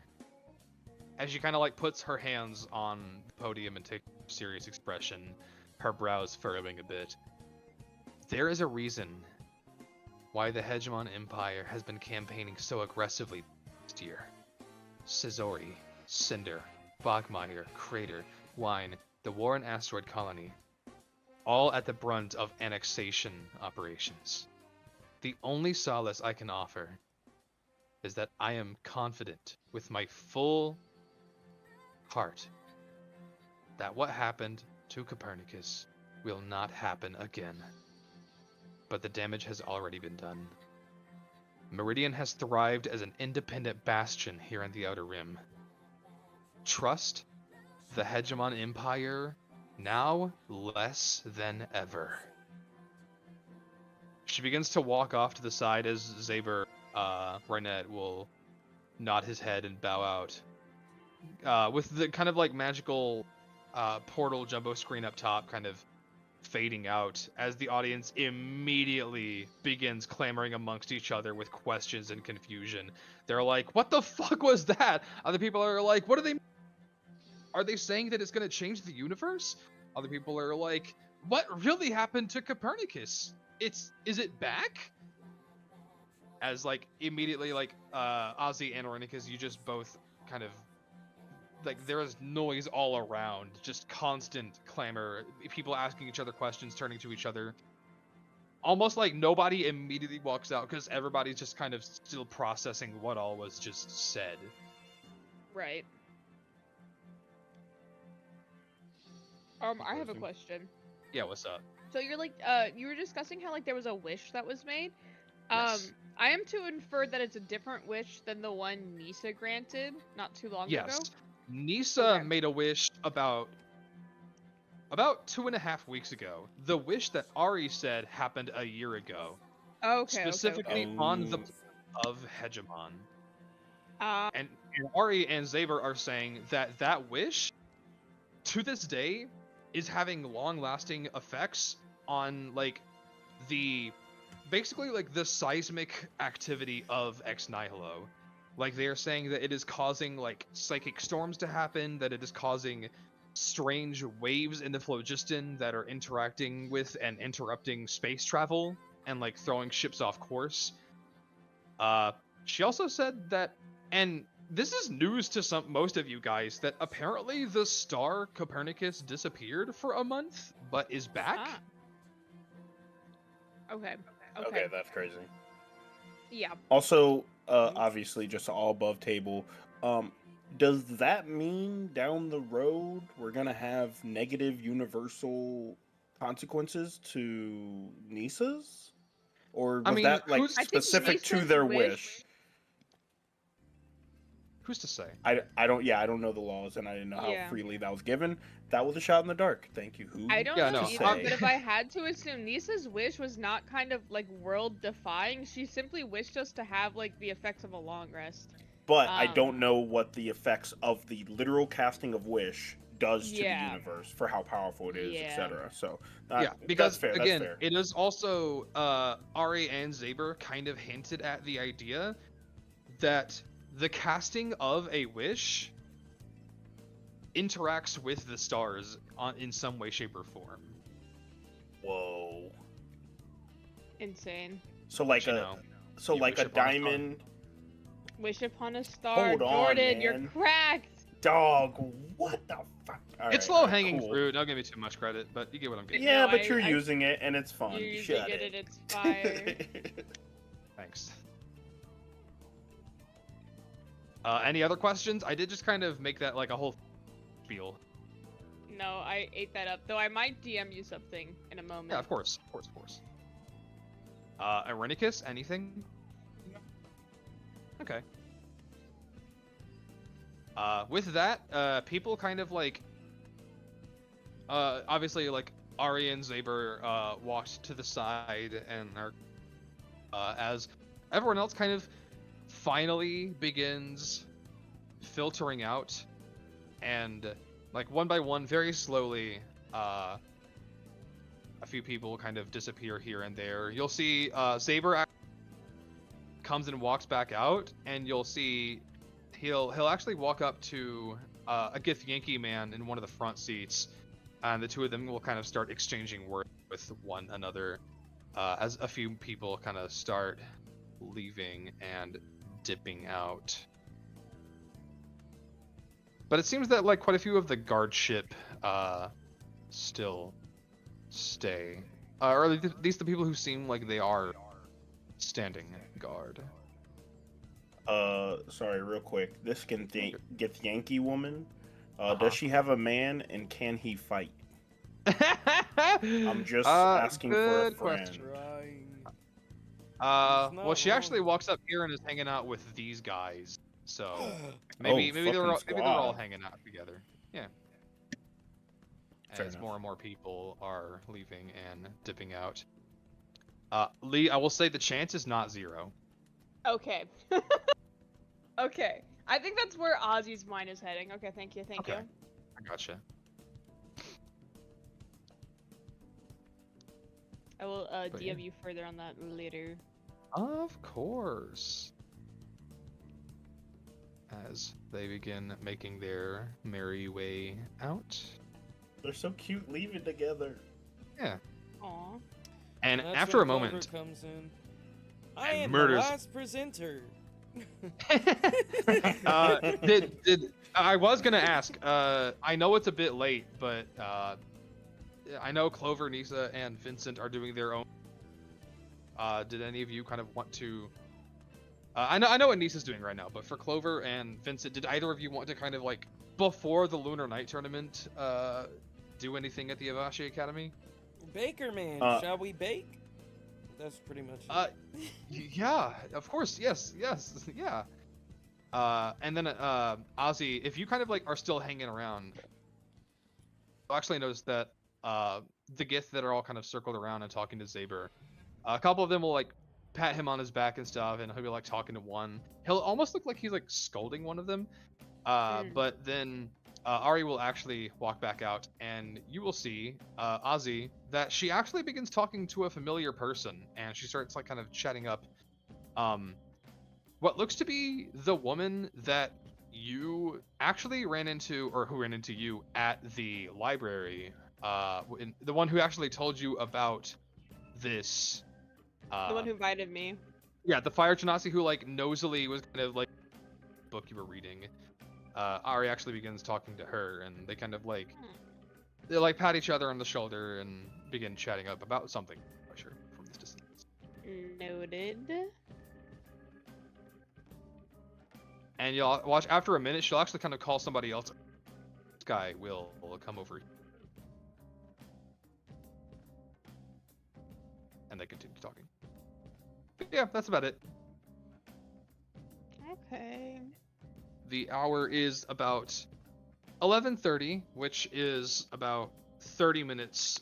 As she kind of like puts her hands on the podium and takes a serious expression, her brows furrowing a bit. There is a reason why the Hegemon Empire has been campaigning so aggressively this year. Scizori, Cinder, Bogmire, Crater, Wine, the War and Asteroid Colony, all at the brunt of annexation operations. The only solace I can offer is that I am confident with my full heart that what happened to Copernicus will not happen again. But the damage has already been done. Meridian has thrived as an independent bastion here in the Outer Rim. Trust the Hegemon Empire now less than ever. She begins to walk off to the side as Zaber Rynette will nod his head and bow out. With the kind of like magical portal jumbo screen up top kind of fading out as the audience immediately begins clamoring amongst each other with questions and confusion. They're like, what the fuck was that? Other people are like, what are they saying that it's going to change the universe? Other people are like, what really happened to Copernicus? Is it back? As like immediately like Ozzy and Ornicus, you just both kind of like there is noise all around, just constant clamor, people asking each other questions, turning to each other. Almost like nobody immediately walks out because everybody's just kind of still processing what all was just said. Right. I have a question. Yeah, what's up? So you're like, you were discussing how like there was a wish that was made. Yes. I am to infer that it's a different wish than the one Nisa granted not too long ago. Yes. Nisa made a wish about 2.5 weeks ago. The wish that Ari said happened a year ago. Okay. Specifically on the of Hegemon. And Ari and Zaber are saying that that wish, to this day, is having long-lasting effects on like basically like the seismic activity of Ex Nihilo. Like they are saying that it is causing like psychic storms to happen, that it is causing strange waves in the phlogiston that are interacting with and interrupting space travel and like throwing ships off course. She also said that, and this is news to most of you guys, that apparently the star Copernicus disappeared for a month, but is back. Okay. Okay, that's crazy. Yeah. Also, obviously, just all above table. Does that mean down the road we're gonna have negative universal consequences to Nisa's? Or was that like specific to their wish? Who's to say? I don't know the laws, and I didn't know how freely that was given. That was a shot in the dark. Thank you. Who? I don't know either, but if I had to assume, Nisa's wish was not kind of like world-defying. She simply wished us to have like the effects of a long rest. But I don't know what the effects of the literal casting of wish does to the universe for how powerful it is, etc. So because that's fair, again, that's fair. it is also Ari and Zaber kind of hinted at the idea that the casting of a wish interacts with the stars in some way, shape, or form. Whoa. Insane. So like a diamond. Wish upon a star. Hold on, Jordan, man. you're cracked. Dog, what the fuck? It's low-hanging fruit. Don't give me too much credit, but you get what I'm getting. Yeah, but you're using it, and it's fun. You're using it, and it's fire. Thanks. Any other questions? I did just kind of make that like a whole spiel. No, I ate that up. Though I might DM you something in a moment. Yeah, of course. Irenicus, anything? Okay. With that, people kind of like obviously, like, Ari and Zaber walked to the side and are, as everyone else kind of finally begins filtering out, and like one by one, very slowly, a few people kind of disappear here and there. You'll see Zaber comes and walks back out, and you'll see he'll actually walk up to a Githyanki man in one of the front seats, and the two of them will kind of start exchanging words with one another as a few people kind of start leaving and dipping out. But it seems that like quite a few of the guard ship still stay, or at least the people who seem like they are standing guard. Sorry, real quick. This Githyanki woman, does she have a man, and can he fight? I'm just asking for a friend. Question. Well, she actually walks up here and is hanging out with these guys. So maybe they're all hanging out together. Yeah. As more and more people are leaving and dipping out. Lee, I will say the chance is not 0. Okay. Okay. I think that's where Ozzy's mind is heading. Okay, thank you. I gotcha. I will DM you further on that later. Of course. As they begin making their merry way out. They're so cute leaving together. Yeah. Aww. And that's after a when Clover moment, comes in. I am murders. the last presenter. I was gonna ask. I know it's a bit late, but I know Clover, Nisa, and Vincent are doing their own. Did any of you kind of want to? I know what Nisa's doing right now, but for Clover and Vincent, did either of you want to kind of like before the Lunar Night tournament, do anything at the Avashi Academy? Baker man, shall we bake? That's pretty much it. Yeah, of course, yes, yeah. And then Ozzy, if you kind of like are still hanging around, you'll actually notice that the Gith that are all kind of circled around and talking to Zaber, a couple of them will like pat him on his back and stuff, and he'll be like talking to one. He'll almost look like he's like scolding one of them. But then Ari will actually walk back out, and you will see Ozzy that she actually begins talking to a familiar person, and she starts like kind of chatting up what looks to be the woman that you actually ran into, or who ran into you at the library, the one who actually told you about this. The one who invited me. Yeah, the Fire Genasi who like nosily was kind of like book you were reading. Ari actually begins talking to her, and they kind of like they like pat each other on the shoulder and begin chatting up about something. I'm not sure from this distance. Noted. And you'll watch after a minute. She'll actually kind of call somebody else. This guy will come over, and they continue talking. But yeah, that's about it. Okay. The hour is about 11:30, which is about 30 minutes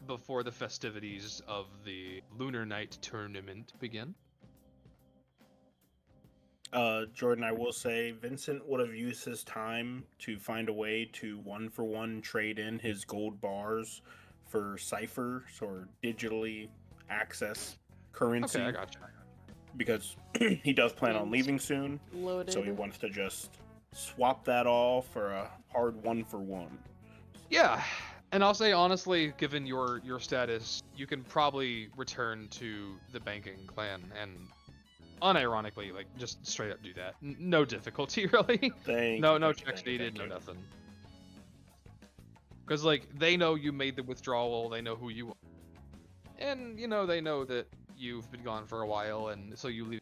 before the festivities of the Lunar Night tournament begin. Jordan, I will say Vincent would have used his time to find a way to 1-for-1 trade in his gold bars for ciphers or digitally access currency. Okay, I gotcha. Because he does plan on leaving soon, so he wants to just swap that all for a hard 1-for-1. Yeah, and I'll say honestly, given your status, you can probably return to the banking clan and unironically, like, just straight up do that. No difficulty, really. No checks needed, no nothing. Because, like, they know you made the withdrawal, they know who you are. And, you know, they know that you've been gone for a while, and so you leave.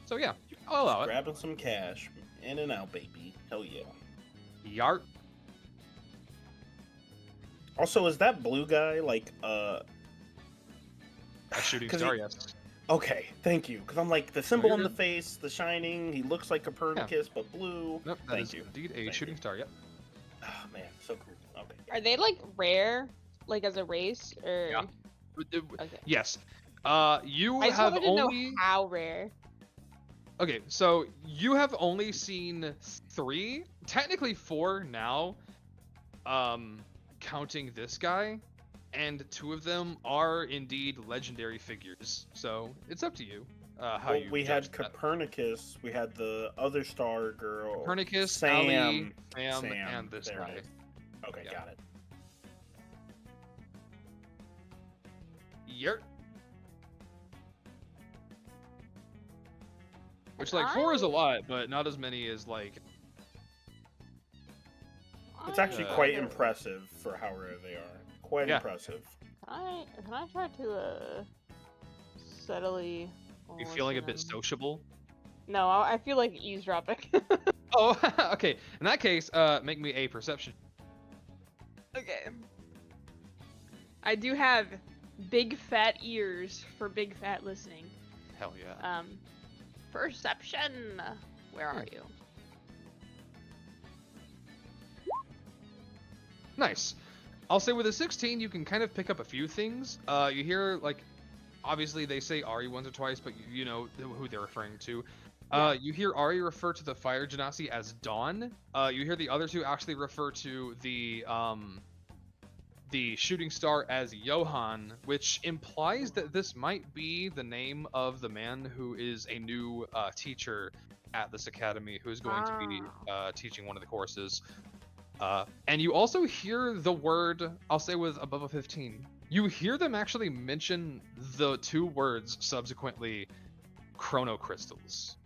So, yeah, I'll allow it. Grabbing some cash. In and out, baby. Hell yeah. Yart. Also, is that blue guy, like, A shooting star, yes. Okay, thank you. Because I'm like, the symbol on the face, the shining, he looks like Copernicus, but blue. Nope, that is indeed a shooting star, yep. Oh, man, so cool. Okay. Are they like rare, like as a race, or? Yeah. Okay. Yes. You I just have wanted to only. know how rare. Okay, so you have only seen 3, technically 4 now, counting this guy, and 2 of them are indeed legendary figures. So it's up to you how you we judge had that. Copernicus, we had the other star girl, Copernicus, Sam, Ali, Sam, and this there guy. it is. Okay, Yeah. got it. Yep. Which, like, 4 is a lot, but not as many as, like... It's actually Uh, quite impressive for how rare they are. Quite Yeah. impressive. Can I try to steadily? You feeling a bit listen? sociable? No, I feel like eavesdropping. Oh, okay. In that case, make me a perception. Okay. I do have big fat ears for big fat listening. Hell yeah. Perception. Where are you? Nice. I'll say with a 16, you can kind of pick up a few things. You hear, like, obviously they say Ari once or twice, but you know who they're referring to. You hear Ari refer to the fire genasi as Dawn. You hear the other 2 actually refer to the shooting star as Johann, which implies that this might be the name of the man who is a new teacher at this academy, who is going to be teaching one of the courses. And you also hear the word, I'll say with above a 15, you hear them actually mention the 2 words subsequently, chrono crystals.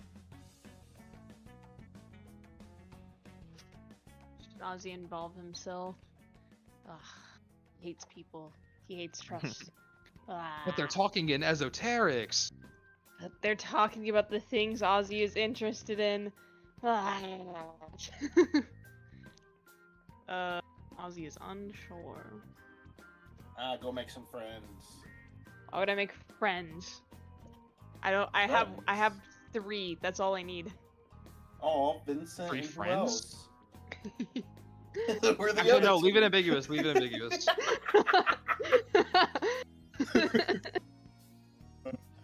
Should Ozzy involve himself? Ugh. He hates people. He hates trust. But they're talking in esoterics. They're talking about the things Ozzy is interested in. Ozzy is unsure. Go make some friends. Why would I make friends? I have 3. That's all I need. Oh, Vincent. Free who friends? else? We're the Actually, other no, 2. leave it ambiguous. Leave it ambiguous. How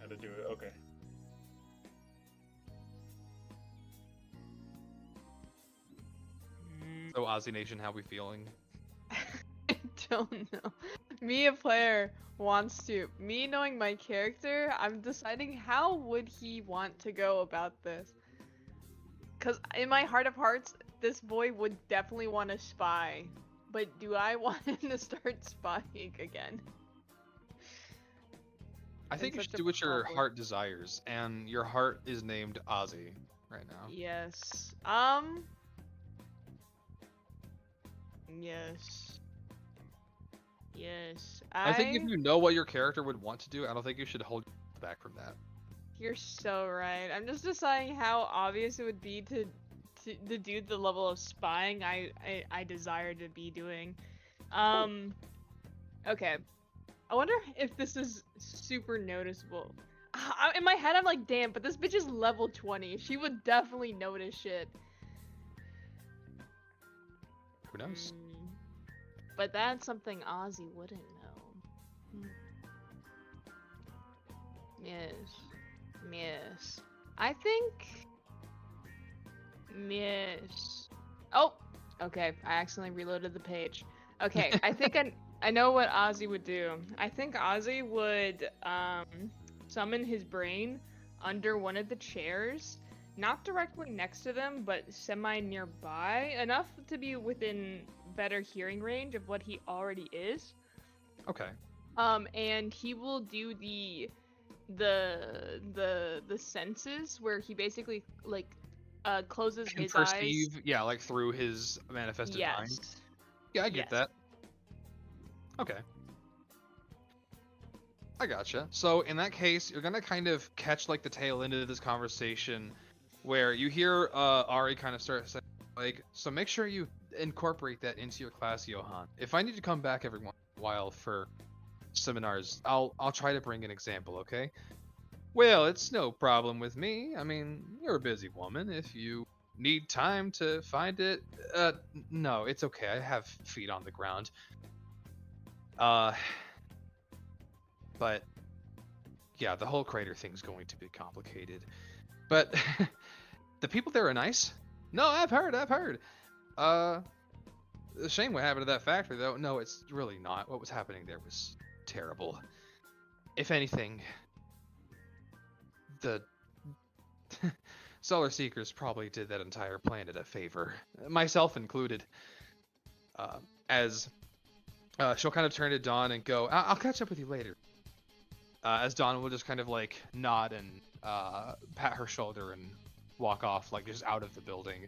to do it? Okay. So, Ozzy Nation, how we feeling? I don't know. Me, a player, wants to. Me knowing my character, I'm deciding how would he want to go about this. Because in my heart of hearts, this boy would definitely want to spy. But do I want him to start spying again? I think you should such do a what your problem. heart desires, and your heart is named Ozzy right now. Yes. Yes. Yes. I think if you know what your character would want to do, I don't think you should hold back from that. You're so right. I'm just deciding how obvious it would be to do the level of spying I desire to be doing. Okay. I wonder if this is super noticeable. In my head, I'm like, damn, but this bitch is level 20. She would definitely notice shit. Who knows? But that's something Ozzy wouldn't know. Yes. Yes. I think... Yes. Oh! Okay, I accidentally reloaded the page. Okay, I think I know what Ozzy would do. I think Ozzy would summon his brain under one of the chairs, not directly next to them, but semi-nearby, enough to be within better hearing range of what he already is. Okay. And he will do the senses where he basically like closes Can his perceive, eyes. yeah, like through his manifested mind. Yes. Yeah, I get Yes. that. Okay. I gotcha. So in that case, you're gonna kind of catch like the tail end of this conversation where you hear Ari kind of start saying like, so make sure you incorporate that into your class, Johann. If I need to come back every once in a while for seminars, I'll try to bring an example, okay? Well, it's no problem with me. I mean, you're a busy woman. If you need time to find it? No, it's okay. I have feet on the ground. But yeah, the whole crater thing's going to be complicated. But the people there are nice. No, I've heard. A shame what happened to that factory, though. No, it's really not. What was happening there was terrible. If anything, the Solar Seekers probably did that entire planet a favor, myself included. As she'll kind of turn to Dawn and go, I'll catch up with you later. As Dawn will just kind of like nod and pat her shoulder and walk off, like just out of the building,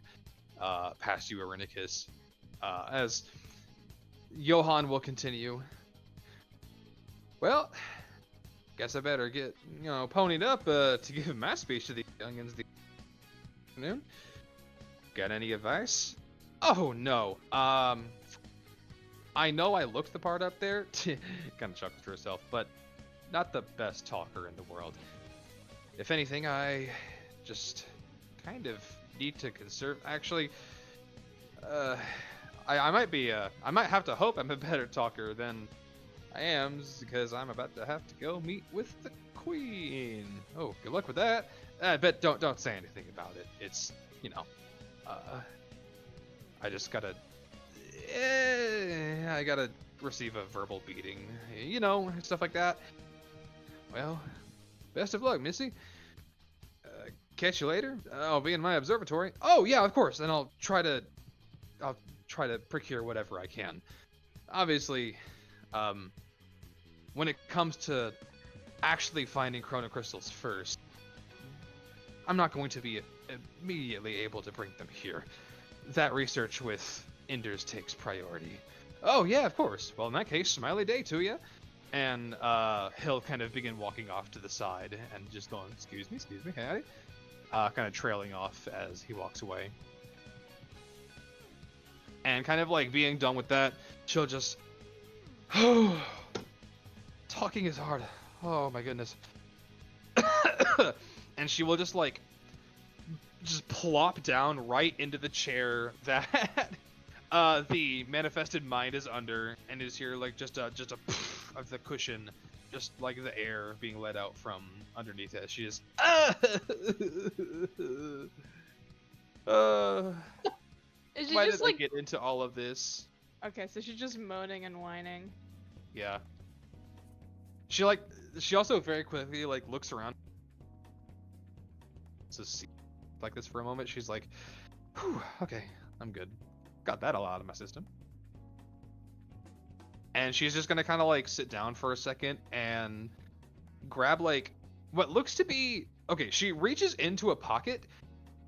past you, Irenicus. As Johann will continue. Well, guess I better get, ponied up to give my speech to the youngins this afternoon. Got any advice? Oh no. I know I looked the part up there. Kind of chuckles to herself, but not the best talker in the world. If anything, I just kind of need to conserve. Actually, I might have to hope I'm a better talker than I am, because I'm about to have to go meet with the Queen. Oh, good luck with that. But don't say anything about it. It's, I just gotta, I gotta receive a verbal beating, stuff like that. Well, best of luck, Missy. Catch you later. I'll be in my observatory. Oh yeah, of course. And I'll try to procure whatever I can. Obviously, when it comes to actually finding chronocrystals first, I'm not going to be immediately able to bring them here. That research with Inders takes priority. Oh yeah, of course. Well, in that case, smiley day to you. And he'll kind of begin walking off to the side and just going, excuse me, hey. Kind of trailing off as he walks away. And kind of like being done with that, she'll just, talking is hard. Oh my goodness. And she will just plop down right into the chair that the manifested mind is under, and is here like just a of the cushion, just like the air being let out from underneath it. She is Is she why just did I get into all of this? Okay, so she's just moaning and whining. Yeah. She also very quickly looks around. To see like this for a moment. She's like, whew, okay, I'm good. Got that all out of my system. And she's just gonna kind of sit down for a second and grab what looks to be, okay, she reaches into a pocket,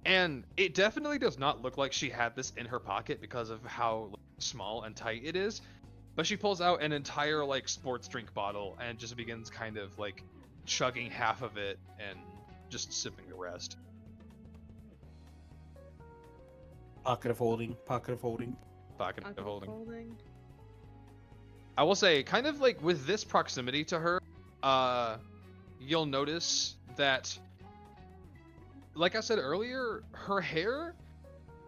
and it definitely does not look like she had this in her pocket because of how small and tight it is. But she pulls out an entire sports drink bottle and just begins kind of chugging half of it and just sipping the rest. Pocket of holding. I will say, kind of with this proximity to her, you'll notice that, like I said earlier, her hair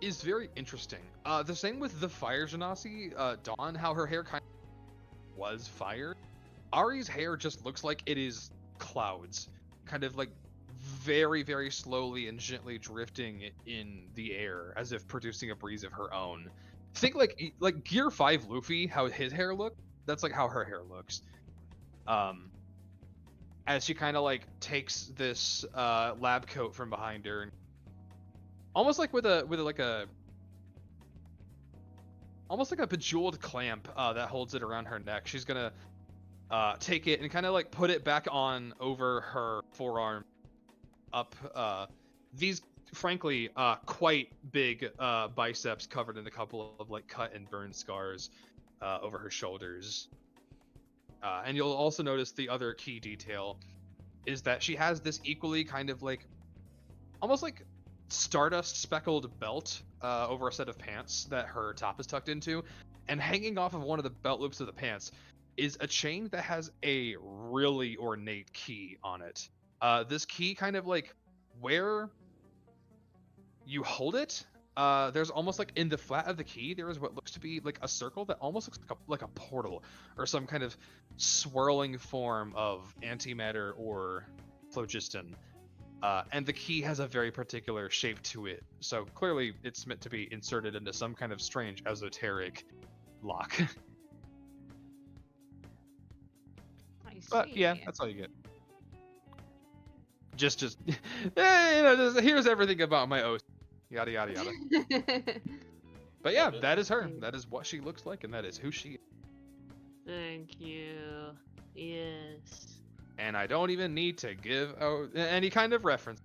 is very interesting. The same with the Fire Genasi, Dawn, how her hair kind of was fire. Ari's hair just looks like it is clouds, kind of very, very slowly and gently drifting in the air, as if producing a breeze of her own. Think like Gear 5 Luffy, how his hair looked. That's how her hair looks. As she kind of takes this lab coat from behind her, and almost with a bejeweled clamp that holds it around her neck. She's gonna take it and kind of put it back on over her forearm. Up these frankly quite big biceps covered in a couple of cut and burn scars over her shoulders. And you'll also notice the other key detail is that she has this equally kind of almost stardust speckled belt over a set of pants that her top is tucked into, and hanging off of one of the belt loops of the pants is a chain that has a really ornate key on it. This key kind of where you hold it. There's almost like in the flat of the key, there is what looks to be like a circle that almost looks like a portal or some kind of swirling form of antimatter or phlogiston. And the key has a very particular shape to it, so clearly it's meant to be inserted into some kind of strange esoteric lock. But yeah, that's all you get. Just here's everything about my oath. Yada yada yada. But yeah, that is her. That is what she looks like, and that is who she is. Thank you. Yes. And I don't even need to give any kind of reference,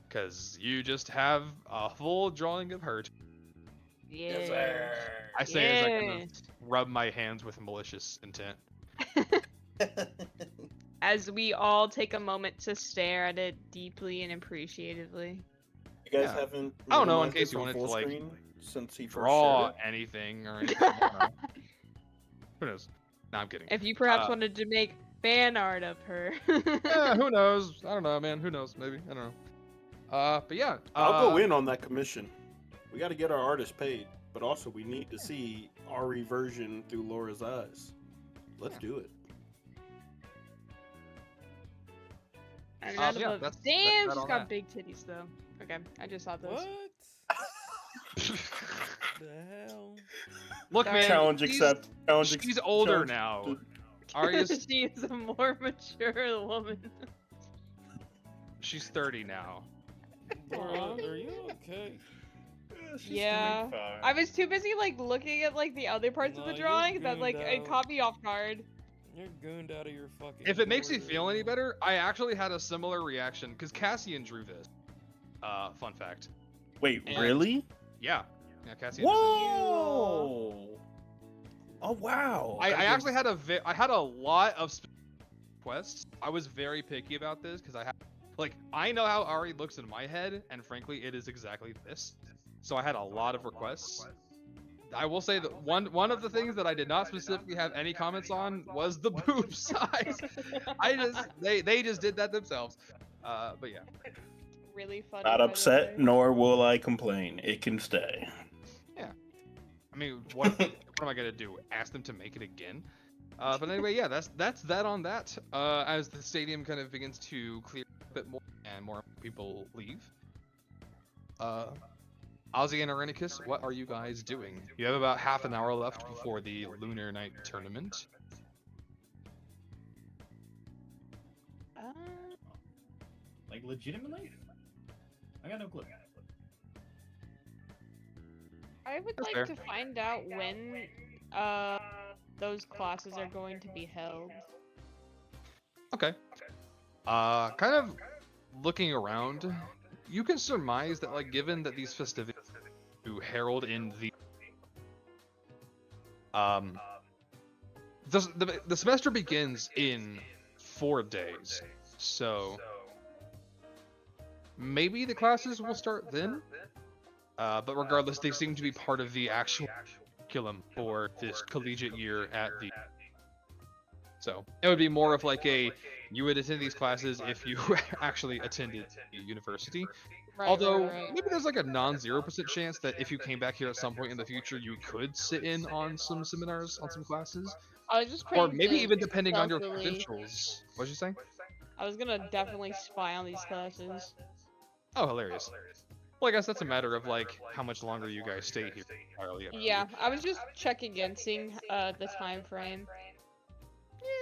because you just have a full drawing of her. Yes. I say as I kind of rub my hands with malicious intent. As we all take a moment to stare at it deeply and appreciatively. You guys haven't. I don't know, in case you wanted to like since he draw anything or anything. I don't know. Who knows? No, I'm kidding. If you perhaps wanted to make fan art of her. Yeah, who knows? I don't know, man. Who knows? Maybe. I don't know. But yeah. I'll go in on that commission. We got to get our artist paid, but also we need to see Ari version through Laura's eyes. Let's do it. Damn, she's got big titties though. Okay, I just saw those. What? The hell? Look, man. Challenge accept. She's older now. Arya's... She is a more mature woman. She's 30 now. Bro, are you okay? Yeah. I was too busy like looking at like the other parts of the drawing that like it caught me off guard. You're gooned out of your fucking. If it makes you feel any better, I actually had a similar reaction because Cassian drew this. Fun fact. Wait, really? Yeah. Yeah, Cassian. Whoa! Oh wow! I actually had a lot of requests. I was very picky about this because I know how Ari looks in my head, and frankly, it is exactly this. So I had a lot of requests. I will say that one of the things that I did not specifically have any comments on was the boob size. They just did that themselves. But yeah. Really funny. Not upset, nor will I complain. It can stay. Yeah. I mean, what am I gonna do? Ask them to make it again? But anyway, yeah, that's that on that. As the stadium kind of begins to clear a bit more and more people leave. Ozzy and Irenicus, what are you guys doing? You have about half an hour left before the Lunar Night tournament. Like, legitimately? I got no clue. I would That's like fair. to find out when those classes are going to be held. Okay. Kind of looking around, you can surmise that, like, given that these festivities to herald in the semester begins in 4 days, so maybe the classes will start then. But regardless, they seem to be part of the actual curriculum for this collegiate year at the. So it would be more of like you would attend these classes if you actually attended the university. Right, Although right. maybe there's like a non-0% chance that if you came back here at some point in the future, you could sit in on some seminars, on some classes. I was just Or praying maybe to even depending on your stealthily- credentials. What'd you say? I was gonna definitely spy on these classes. Oh, hilarious. Well, I guess that's a matter of like how much longer you guys stay here. Entirely up to you. Yeah, I was just checking in, seeing the time frame.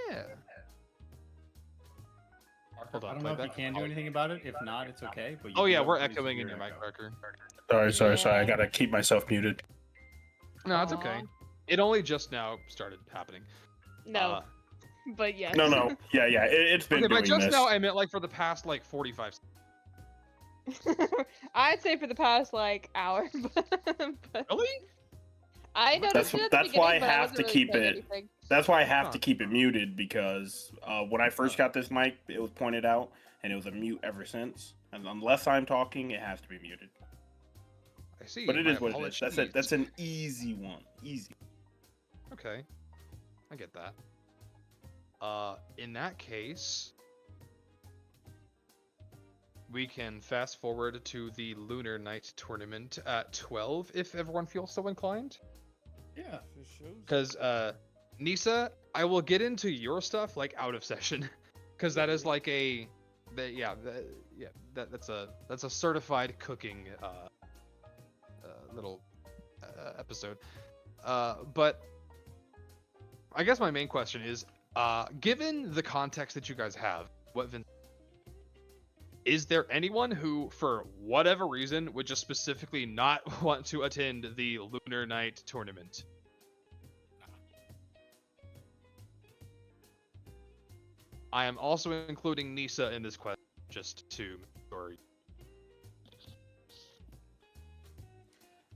Yeah. Hold I on. don't know if you playback. can do anything about it. If not, it's okay. But you Oh can yeah, we're always echoing use in your your mic echo. marker. Sorry. I gotta keep myself muted. No, it's okay. It only just now started happening. No, but yes. No. Yeah. It's been Okay, by doing just this. now I meant like for the past like 45 seconds. I'd say for the past like hour. but Really? I noticed it at the That's why I beginning, but have wasn't to really keep saying it. anything. That's why I have Huh. to keep it muted because when I first got this mic, it was pointed out and it was a mute ever since. And unless I'm talking, it has to be muted. I see. But it my is what it is. That's it. apologies. That's an easy one. Easy. Okay. I get that. In that case, we can fast forward to the Lunar Night tournament at 12, if everyone feels so inclined. Yeah. Because, Nisa, I will get into your stuff, like, out of session. Because that is like that's a certified cooking little episode. But I guess my main question is, given the context that you guys have, is there anyone who, for whatever reason, would just specifically not want to attend the Lunar Night tournament? I am also including Nisa in this question, just to story.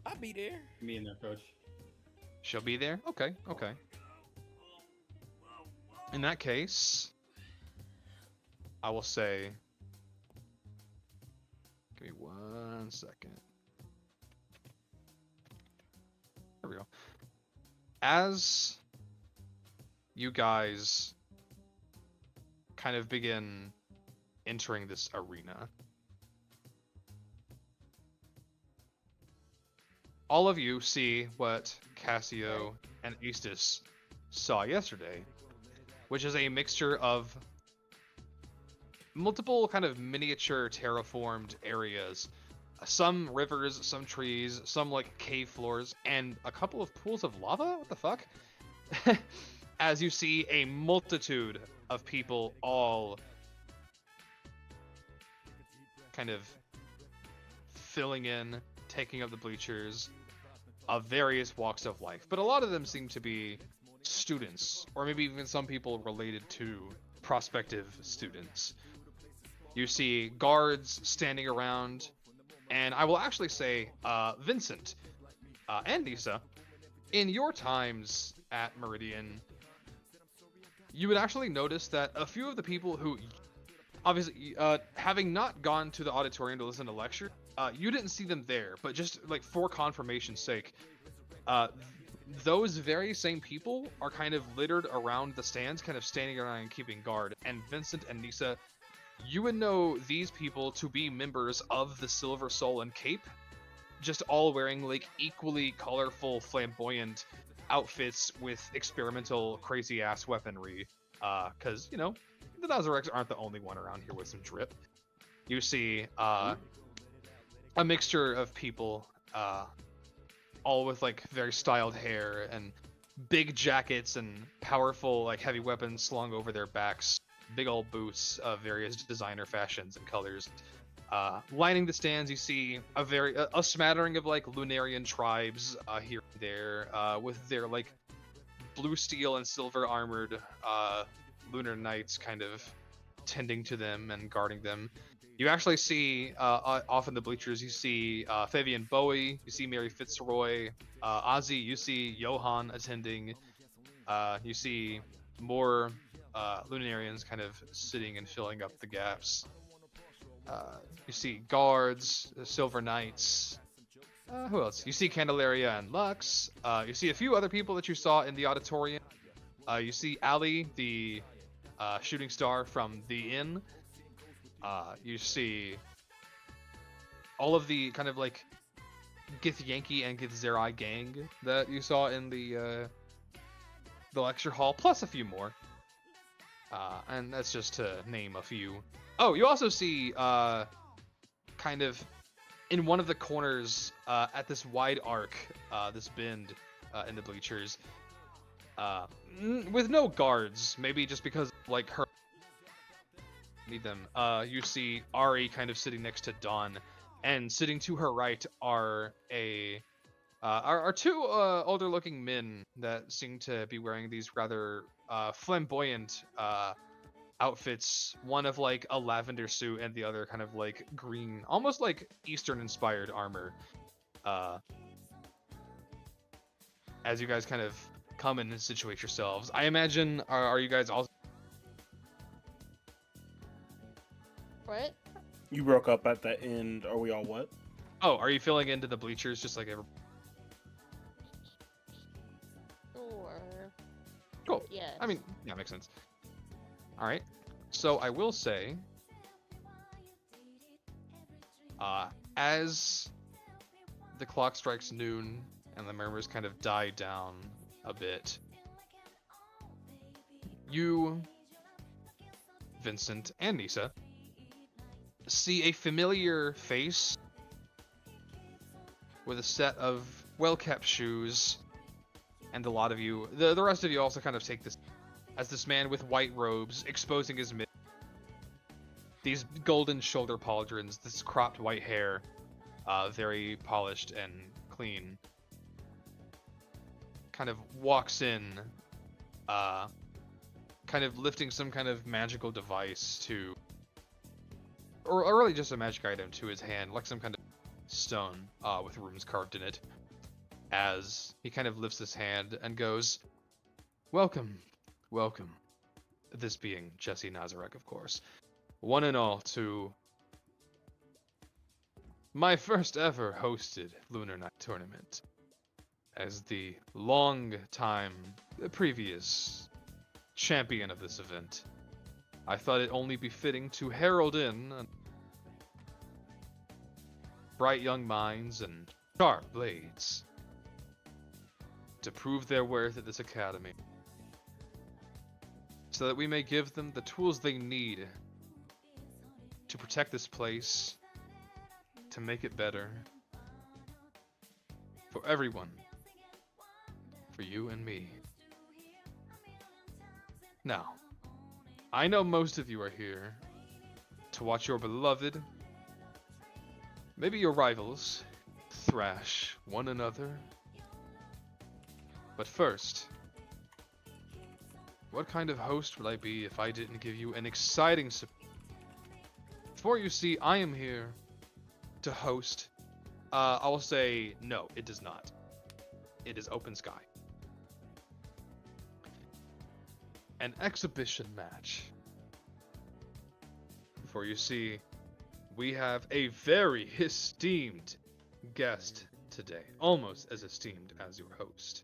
I'll be there. Me and their coach. She'll be there? Okay, okay. In that case, I will say... Give me 1 second. There we go. As you guys kind of begin entering this arena, all of you see what Cassio and Eastus saw yesterday, which is a mixture of multiple kind of miniature terraformed areas. Some rivers, some trees, some like cave floors, and a couple of pools of lava? What the fuck? As you see a multitude of people all kind of filling in, taking up the bleachers of various walks of life. But a lot of them seem to be students, or maybe even some people related to prospective students. You see guards standing around, and I will actually say, Vincent and Nisa, in your times at Meridian, you would actually notice that a few of the people who, obviously, having not gone to the auditorium to listen to lecture, you didn't see them there, but just like for confirmation's sake, those very same people are kind of littered around the stands, kind of standing around and keeping guard. And Vincent and Nisa, you would know these people to be members of the Silver Soul and Cape, just all wearing like equally colorful, flamboyant outfits with experimental, crazy-ass weaponry. Because, you know, the Nazarites aren't the only one around here with some drip. You see a mixture of people, all with like very styled hair and big jackets and powerful, like heavy weapons slung over their backs. Big old boots of various designer fashions and colors. Lining the stands, you see a smattering of like Lunarian tribes here and there, with their like blue steel and silver armored lunar knights kind of tending to them and guarding them. You actually see off in the bleachers, you see Fabian Bowie, you see Mary Fitzroy, Ozzy, you see Johan attending, you see more Lunarians kind of sitting and filling up the gaps. You see guards, silver knights. Who else? You see Candelaria and Lux. You see a few other people that you saw in the auditorium. You see Ali, the shooting star from the inn. You see all of the kind of like Githyanki and Githzerai gang that you saw in the lecture hall, plus a few more. And that's just to name a few. Oh, you also see kind of in one of the corners at this wide arc, this bend in the bleachers, with no guards, maybe just because like her need them. You see Ari kind of sitting next to Dawn, and sitting to her right are two older looking men that seem to be wearing these rather flamboyant outfits, one of like a lavender suit and the other kind of like green, almost like Eastern inspired armor. As you guys kind of come in and situate yourselves, I imagine, are you guys also... What? You broke up at the end. Are we all what? Oh, are you filling into the bleachers just like every... Sure. Cool. Yes. I mean, yeah, makes sense. All right. So I will say, As the clock strikes noon and the murmurs kind of die down a bit, you, Vincent, and Nisa see a familiar face with a set of well-kept shoes, and a lot of you, the rest of you also kind of take this as this man with white robes exposing his mid, these golden shoulder pauldrons, this cropped white hair, very polished and clean, kind of walks in, kind of lifting some kind of magical device to, or really just a magic item to his hand, like some kind of stone with runes carved in it, as he kind of lifts his hand and goes, welcome, welcome, this being Jesse Nazarek, of course, one and all, to my first ever hosted Lunar Night tournament. As the previous champion of this event, I thought it only befitting to herald in bright young minds and sharp blades to prove their worth at this academy, so that we may give them the tools they need to protect this place, to make it better for everyone, for you and me. Now, I know most of you are here to watch your beloved, maybe your rivals, thrash one another. But first, what kind of host would I be if I didn't give you an exciting surprise? For you see, I am here to host. I will say no, it does not. It is open sky. An exhibition match. For you see, we have a very esteemed guest today, almost as esteemed as your host.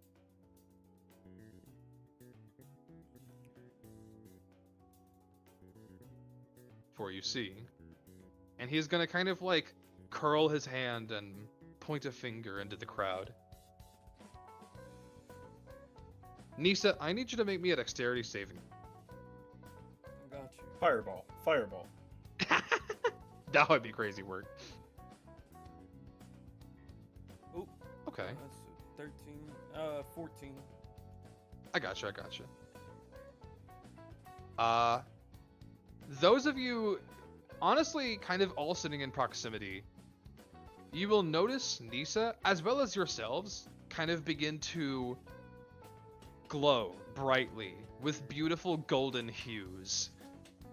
For you see, and he's gonna kind of like curl his hand and point a finger into the crowd. Nisa, I need you to make me a dexterity saving. Got you. Fireball. Fireball. That would be crazy work. Oh. Okay. That's 14. I gotcha. Those of you, honestly, kind of all sitting in proximity, you will notice Nisa, as well as yourselves, kind of begin to glow brightly with beautiful golden hues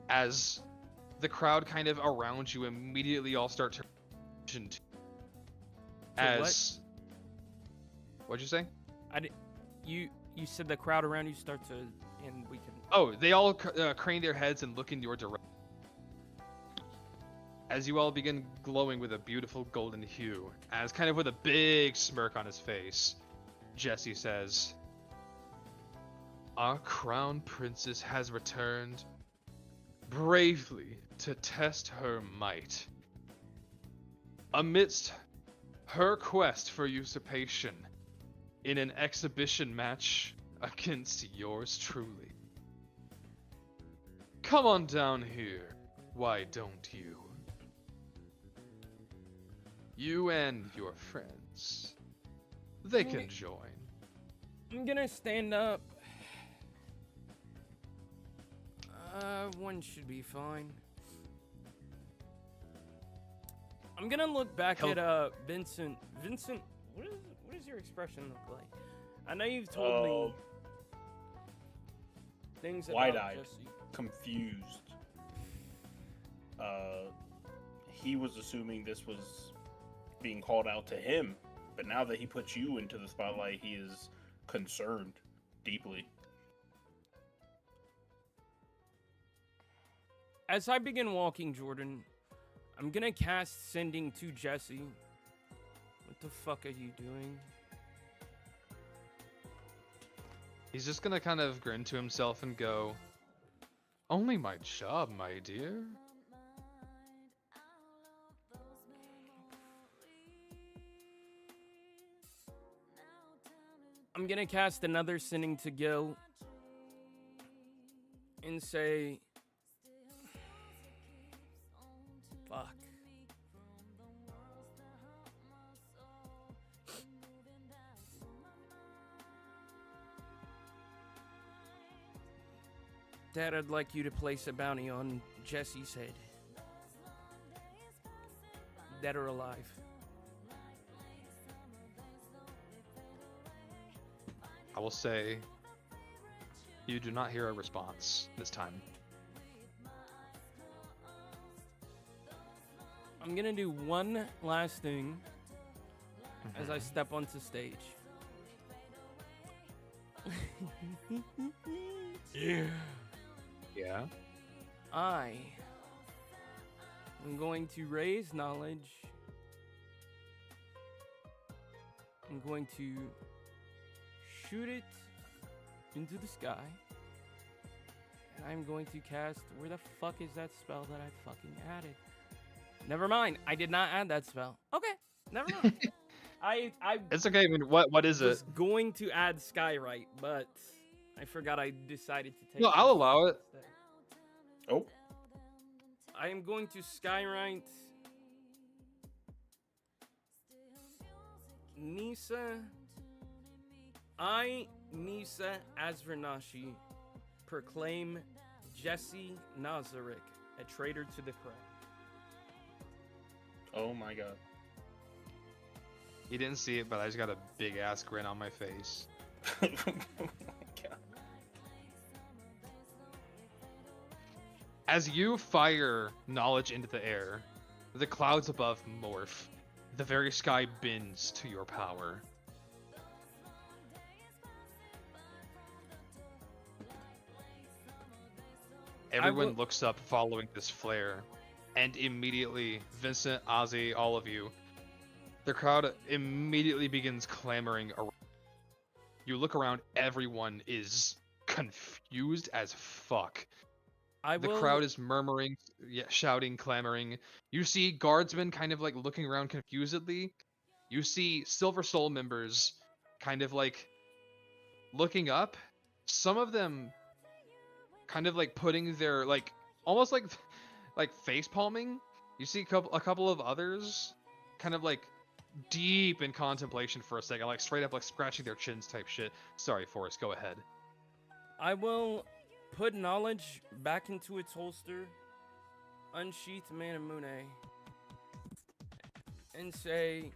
as the crowd kind of around you immediately all start to as what'd you say? You said the crowd around you start to, and we can. Oh, they all crane their heads and look in your direction as you all begin glowing with a beautiful golden hue. As kind of with a big smirk on his face, Jesse says, "Our crown princess has returned bravely to test her might. Amidst her quest for usurpation in an exhibition match against yours truly. Come on down here, why don't you? You and your friends, they can join." I'm gonna stand up. One should be fine. I'm gonna look back at Vincent. Vincent, what does your expression look like? I know you've told me things about wide-eyed, Jesse. confused. He was assuming this was being called out to him, but now that he puts you into the spotlight, he is concerned deeply. As I begin walking, Jordan, I'm gonna cast Sending to Jesse. What the fuck are you doing? He's just gonna kind of grin to himself and go, "Only my job, my dear." I'm gonna cast another Sinning to Gil and say, fuck. Dad, I'd like you to place a bounty on Jesse's head. Dead or alive. I will say, you do not hear a response this time. I'm gonna do one last thing as I step onto stage. Yeah. Yeah. I am going to raise knowledge. I'm going to shoot it into the sky. And I'm going to cast... Where the fuck is that spell that I fucking added? Never mind. I did not add that spell. Okay. Never mind. I It's okay. I mean, what is it? was going to add Skywrite, but I forgot I decided to take No, I'll allow it. instead. Oh. I am going to Skywrite Nisa. Nisa Azvernashi, proclaim Jesse Nazarick a traitor to the crown. Oh my god. You didn't see it, but I just got a big ass grin on my face. Oh my god. As you fire knowledge into the air, the clouds above morph. The very sky bends to your power. Everyone looks up following this flare, and immediately, Vincent, Ozzy, all of you, the crowd immediately begins clamoring around. You look around, everyone is confused as fuck. The crowd is murmuring, shouting, clamoring. You see guardsmen kind of like looking around confusedly. You see Silver Soul members kind of like looking up. Some of them kind of like putting their like almost like face palming. You see a couple of others kind of like deep in contemplation for a second, like straight up like scratching their chins type shit. Sorry, Forrest, go ahead. I will put knowledge back into its holster, unsheath Manamune, and say,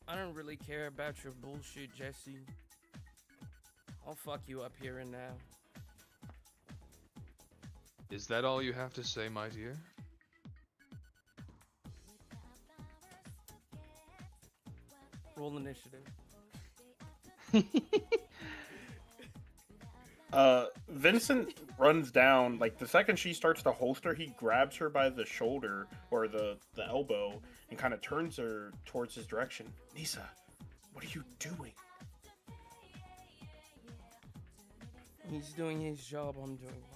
I don't really care about your bullshit, Jesse. I'll fuck you up here and now. Is that all you have to say, my dear? Roll initiative. Vincent runs down, like the second she starts to holster, he grabs her by the shoulder or the elbow and kind of turns her towards his direction. Nisa, what are you doing? He's doing his job, I'm doing mine.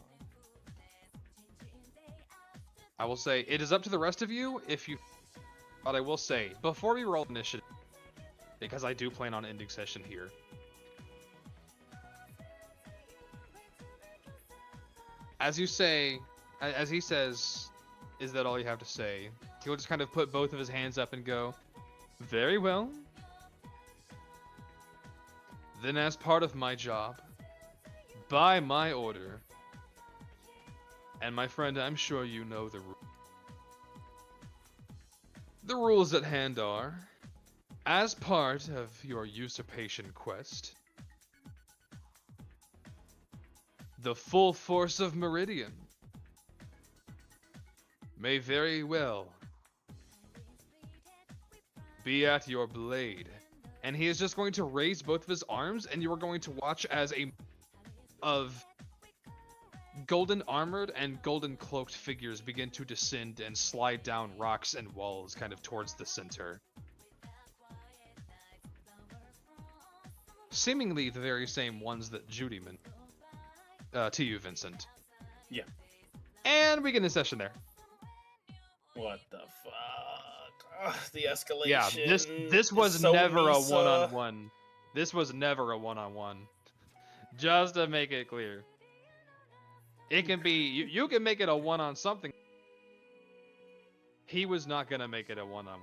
I will say, it is up to the rest of you if you... But I will say, before we roll initiative, because I do plan on ending session here, as you say, as he says, is that all you have to say? He'll just kind of put both of his hands up and go, very well. Then as part of my job, by my order, and my friend, I'm sure you know the rules. The rules at hand are, as part of your usurpation quest, the full force of Meridian may very well be at your blade. And he is just going to raise both of his arms, and you are going to watch as of golden armored and golden cloaked figures begin to descend and slide down rocks and walls kind of towards the center. Seemingly the very same ones that Judy meant to you, Vincent. Yeah. And we get in the session there. What the fuck? Ugh, the escalation. Yeah, this was so never Nisa. a one-on-one. This was never a one-on-one. Just to make it clear. It can be, you can make it a one-on-something. He was not gonna make it a one-on.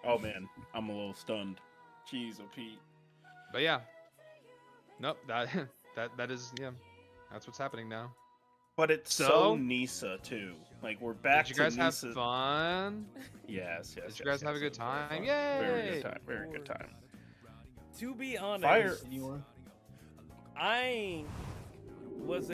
Oh man, I'm a little stunned. Jeez, oh Pete. But yeah. Nope, that is, yeah. That's what's happening now. But it's so Nisa too. Like we're back Did you guys to have Nisa. fun? Yes. Did you guys have a good time? Yay! Very good time. Very good time. To be honest, Fire. I was